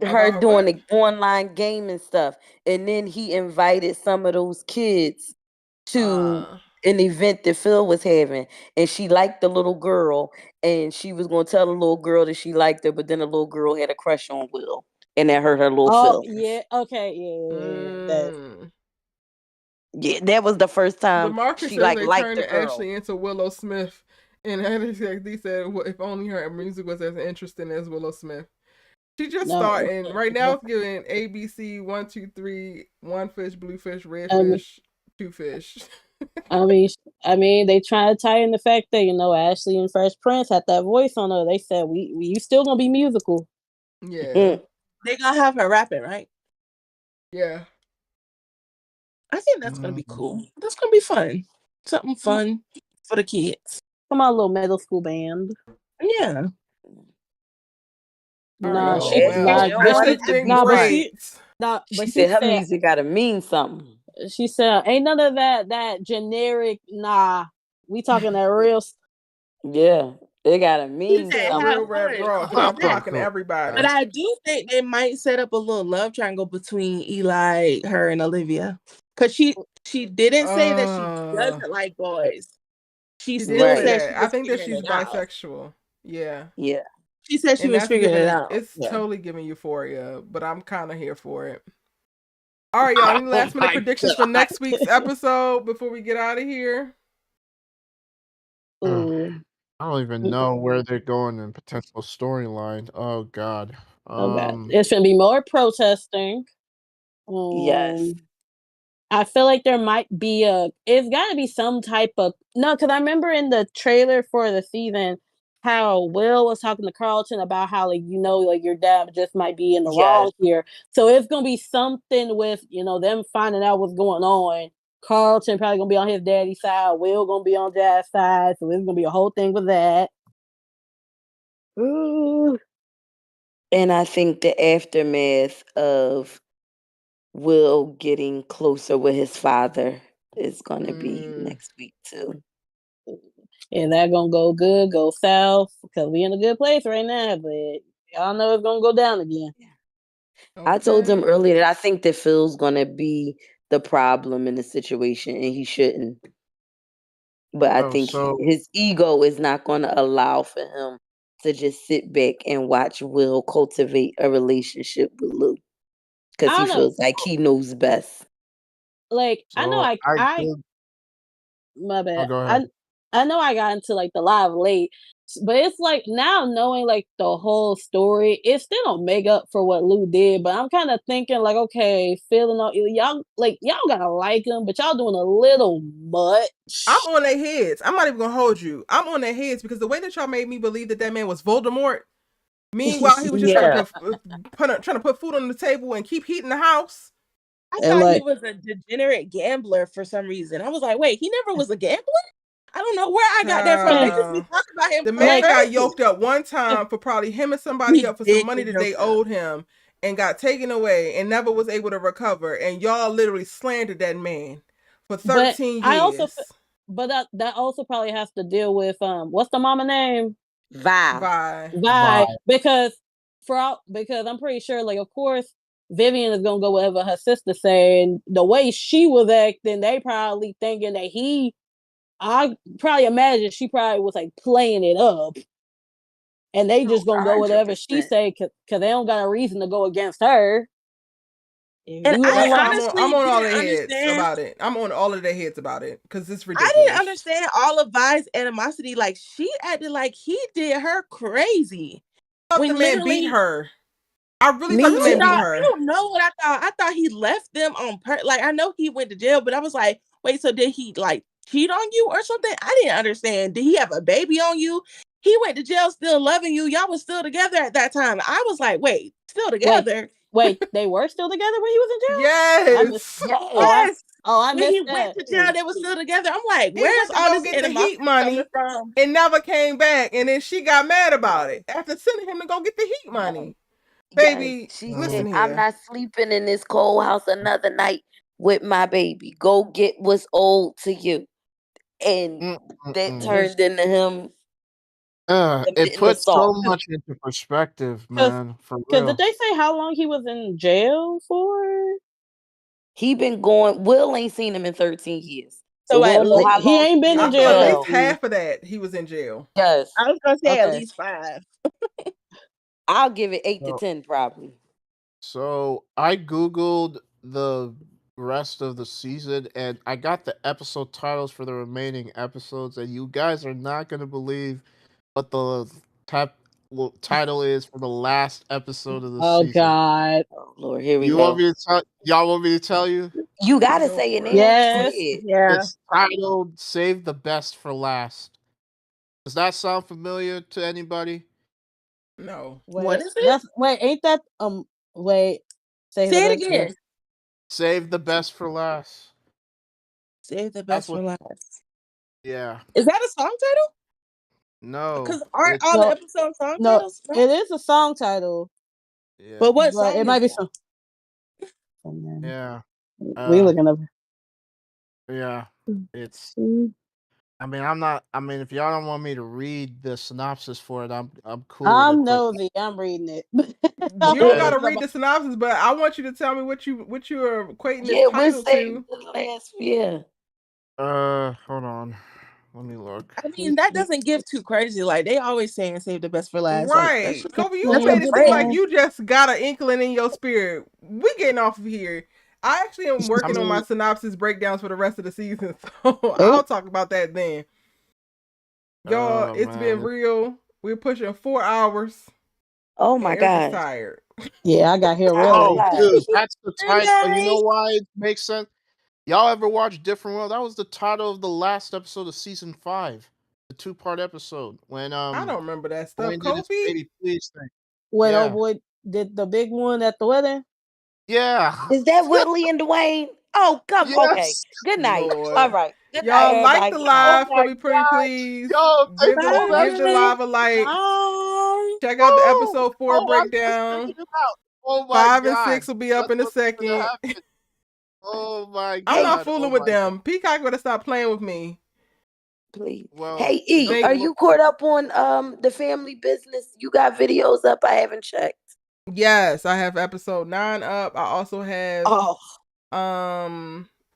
her her doing what? the online game and stuff. And then he invited some of those kids to an event that Phil was having. And she liked the little girl. And she was going to tell the little girl that she liked her. But then the little girl had a crush on Will. And that hurt her little feelings. Yeah. Okay. Yeah. Yeah, that was the first time Lamarcus she says they liked turned the girl. Ashley into Willow Smith. And they said, well, if only her music was as interesting as Willow Smith. She just started, and right now it's giving ABC 1, 2, 3, 1 fish, blue fish, red fish, 2 fish. I mean, they try to tie in the fact that Ashley and Fresh Prince had that voice on her. They said, you still gonna be musical. Yeah, they gonna have her rapping, right? Yeah, I think that's gonna be cool. That's gonna be fun. Something fun for the kids. Come on, little middle school band. Yeah. Nah, she said her music gotta mean something. She said, "Ain't none of that generic. Nah, we talking that real." Yeah, they gotta mean something. Real rap raw. I'm talking to everybody. But I do think they might set up a little love triangle between Eli, her, and Olivia, because she didn't say that she doesn't like boys. She still said she was I think that she's out. bisexual. Yeah. Yeah. She said she was figuring it out. It's totally giving Euphoria, but I'm kind of here for it. All right, y'all. Any last minute predictions for next week's episode before we get out of here? I don't even know where they're going in potential storyline. Oh God. It's gonna be more protesting. Yes. I feel like there might be it's got to be some type of because I remember in the trailer for the season how Will was talking to Carlton about how your dad just might be in the wrong here. So it's gonna be something with them finding out what's going on. Carlton probably gonna be on his daddy's side. Will gonna be on Dad's side. So it's gonna be a whole thing with that. Ooh. And I think the aftermath of Will getting closer with his father is gonna be next week too. And that gonna go good, go south, because we in a good place right now, but y'all know it's gonna go down again. Okay. I told him earlier that I think that Phil's gonna be the problem in the situation, and he shouldn't. But I think his ego is not gonna allow for him to just sit back and watch Will cultivate a relationship with Lou, because he feels like he knows best. Like I know my bad. Go ahead. I know I got into the live late, but it's like now knowing the whole story, it still don't make up for what Lou did. But I'm kind of thinking okay, feeling y'all gotta like him, but y'all doing a little much. I'm on their heads. I'm not even gonna hold you. I'm on their heads because the way that y'all made me believe that man was Voldemort. Meanwhile, he was just trying to put food on the table and keep heating the house. I thought he was a degenerate gambler for some reason. I was like, wait, he never was a gambler? I don't know where I got that from. They just be talking about him. The man got yoked up one time for probably him and somebody else for some money that they owed him and got taken away and never was able to recover. And y'all literally slandered that man for 13 years. But that also probably has to deal with what's the mama name? Vi. Because I'm pretty sure of course Vivian is gonna go whatever her sister say, and the way she was acting, they probably thinking that I probably imagine she probably was playing it up, and they just gonna go whatever 100%. She say because they don't got a reason to go against her. And I'm on all their heads about it. I'm on all of their heads about it because it's ridiculous. I didn't understand all of Vi's animosity. She acted like he did her crazy. When the man beat her. I really thought the man beat her. I don't know what I thought. I thought he left them on purpose. I know he went to jail, but I was like, wait, so did he cheat on you or something? I didn't understand. Did he have a baby on you? He went to jail still loving you. Y'all was still together at that time. I was like, wait, still together? Wait, they were still together when he was in jail? Yes. Yes. I missed when he that. went to jail, they were still together. I'm like, where's all this get the heat money from? And never came back. And then she got mad about it after sending him to go get the heat money. Baby, listen here. I'm not sleeping in this cold house another night with my baby. Go get what's owed to you. And that turned into him It the puts so salt. much into perspective, man. For Because real. did they say how long he was in jail for? He been going. Will ain't seen him in 13 years. So we don't know how he long ain't been I in feel jail. at jail. least half of that he was in jail. Yes, I was gonna say at Okay. least 5. I'll give it 8 to So- 10 probably. So I googled the rest of the season, and I got the episode titles for the remaining episodes, and you guys are not gonna believe what the title is for the last episode of the Oh season. God. Oh Lord, here we You go. want me to tell? Y'all want me to tell you? You gotta Go say it for now. it. Yes. Say it. Yeah. It's titled "Save the Best for Last." Does that sound familiar to anybody? No. What is it? Ain't that wait. Say it again. Save the best for last. Save the That's best for last. Yeah. Is that a song title? No. Because aren't it's- all the episode song No, titles? No? it is a song title. Yeah. But what song? It might be is some. Yeah. We looking up. Yeah. It's. Mm. I mean, if y'all don't want me to read the synopsis for it, I'm cool. I'm with it, nosy. I'm reading it. You don't gotta read the synopsis, but I want you to tell me what you are equating this title to. The last year. Hold on. Let me look. I mean, that doesn't give too crazy. Like they always saying, "Save the best for last." Right, Like, Kobe, you made it seem like you just got an inkling in your spirit. We getting off of here. I actually am working on my synopsis breakdowns for the rest of the season, so I'll talk about that then. Y'all, it's been real. We're pushing 4 hours. Oh my God. Tired. Yeah, I got here real Oh, late. dude, that's the title. You know why it makes sense? Y'all ever watch Different World? That was the title of the last episode of season 5, the 2-part episode. When I don't remember that stuff. Duane did his Kobe? baby please thing. When Yeah. old boy did the big one at the wedding? Yeah. Is that Whitley and Duane? Oh, come. Yes. Okay. Good night. Lord. All right. Good Y'all night, like the live Oh for me, pretty God. please. Yo, give pull that the live a like. Check out the episode 4 breakdown. 5 and 6 will be up in a second. Oh my God. I'm not fooling with them. Peacock better stop playing with me. Please. Well, hey E, are you caught up on the family business? You got videos up? I haven't checked. Yes, I have episode 9 up. I also have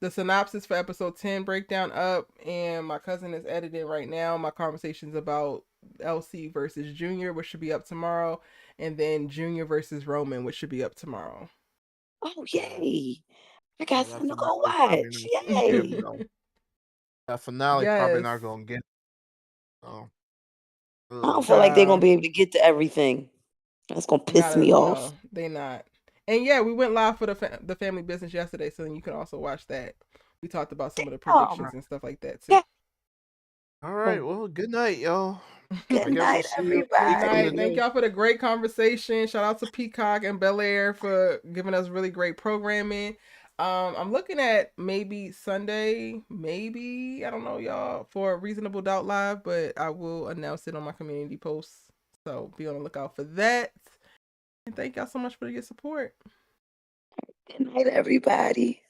the synopsis for episode 10 breakdown up, and my cousin is editing right now my conversations about LC versus Junior, which should be up tomorrow, and then Junior versus Roman, which should be up tomorrow. Oh yay! I got something to go watch. Yay! That finale probably not gonna get. Oh. I don't feel like they're gonna be able to get to everything. That's gonna piss me off. No, they not. And yeah, we went live for the family business yesterday, so then you can also watch that. We talked about some of the predictions and stuff like that too. All right. Well, good night, y'all. Good night, everybody. Good night. Thank y'all for the great conversation. Shout out to Peacock and Bel-Air for giving us really great programming. I'm looking at maybe Sunday, maybe, I don't know, y'all, for a Reasonable Doubt Live, but I will announce it on my community posts. So be on the lookout for that. And thank y'all so much for your support. Good night, everybody.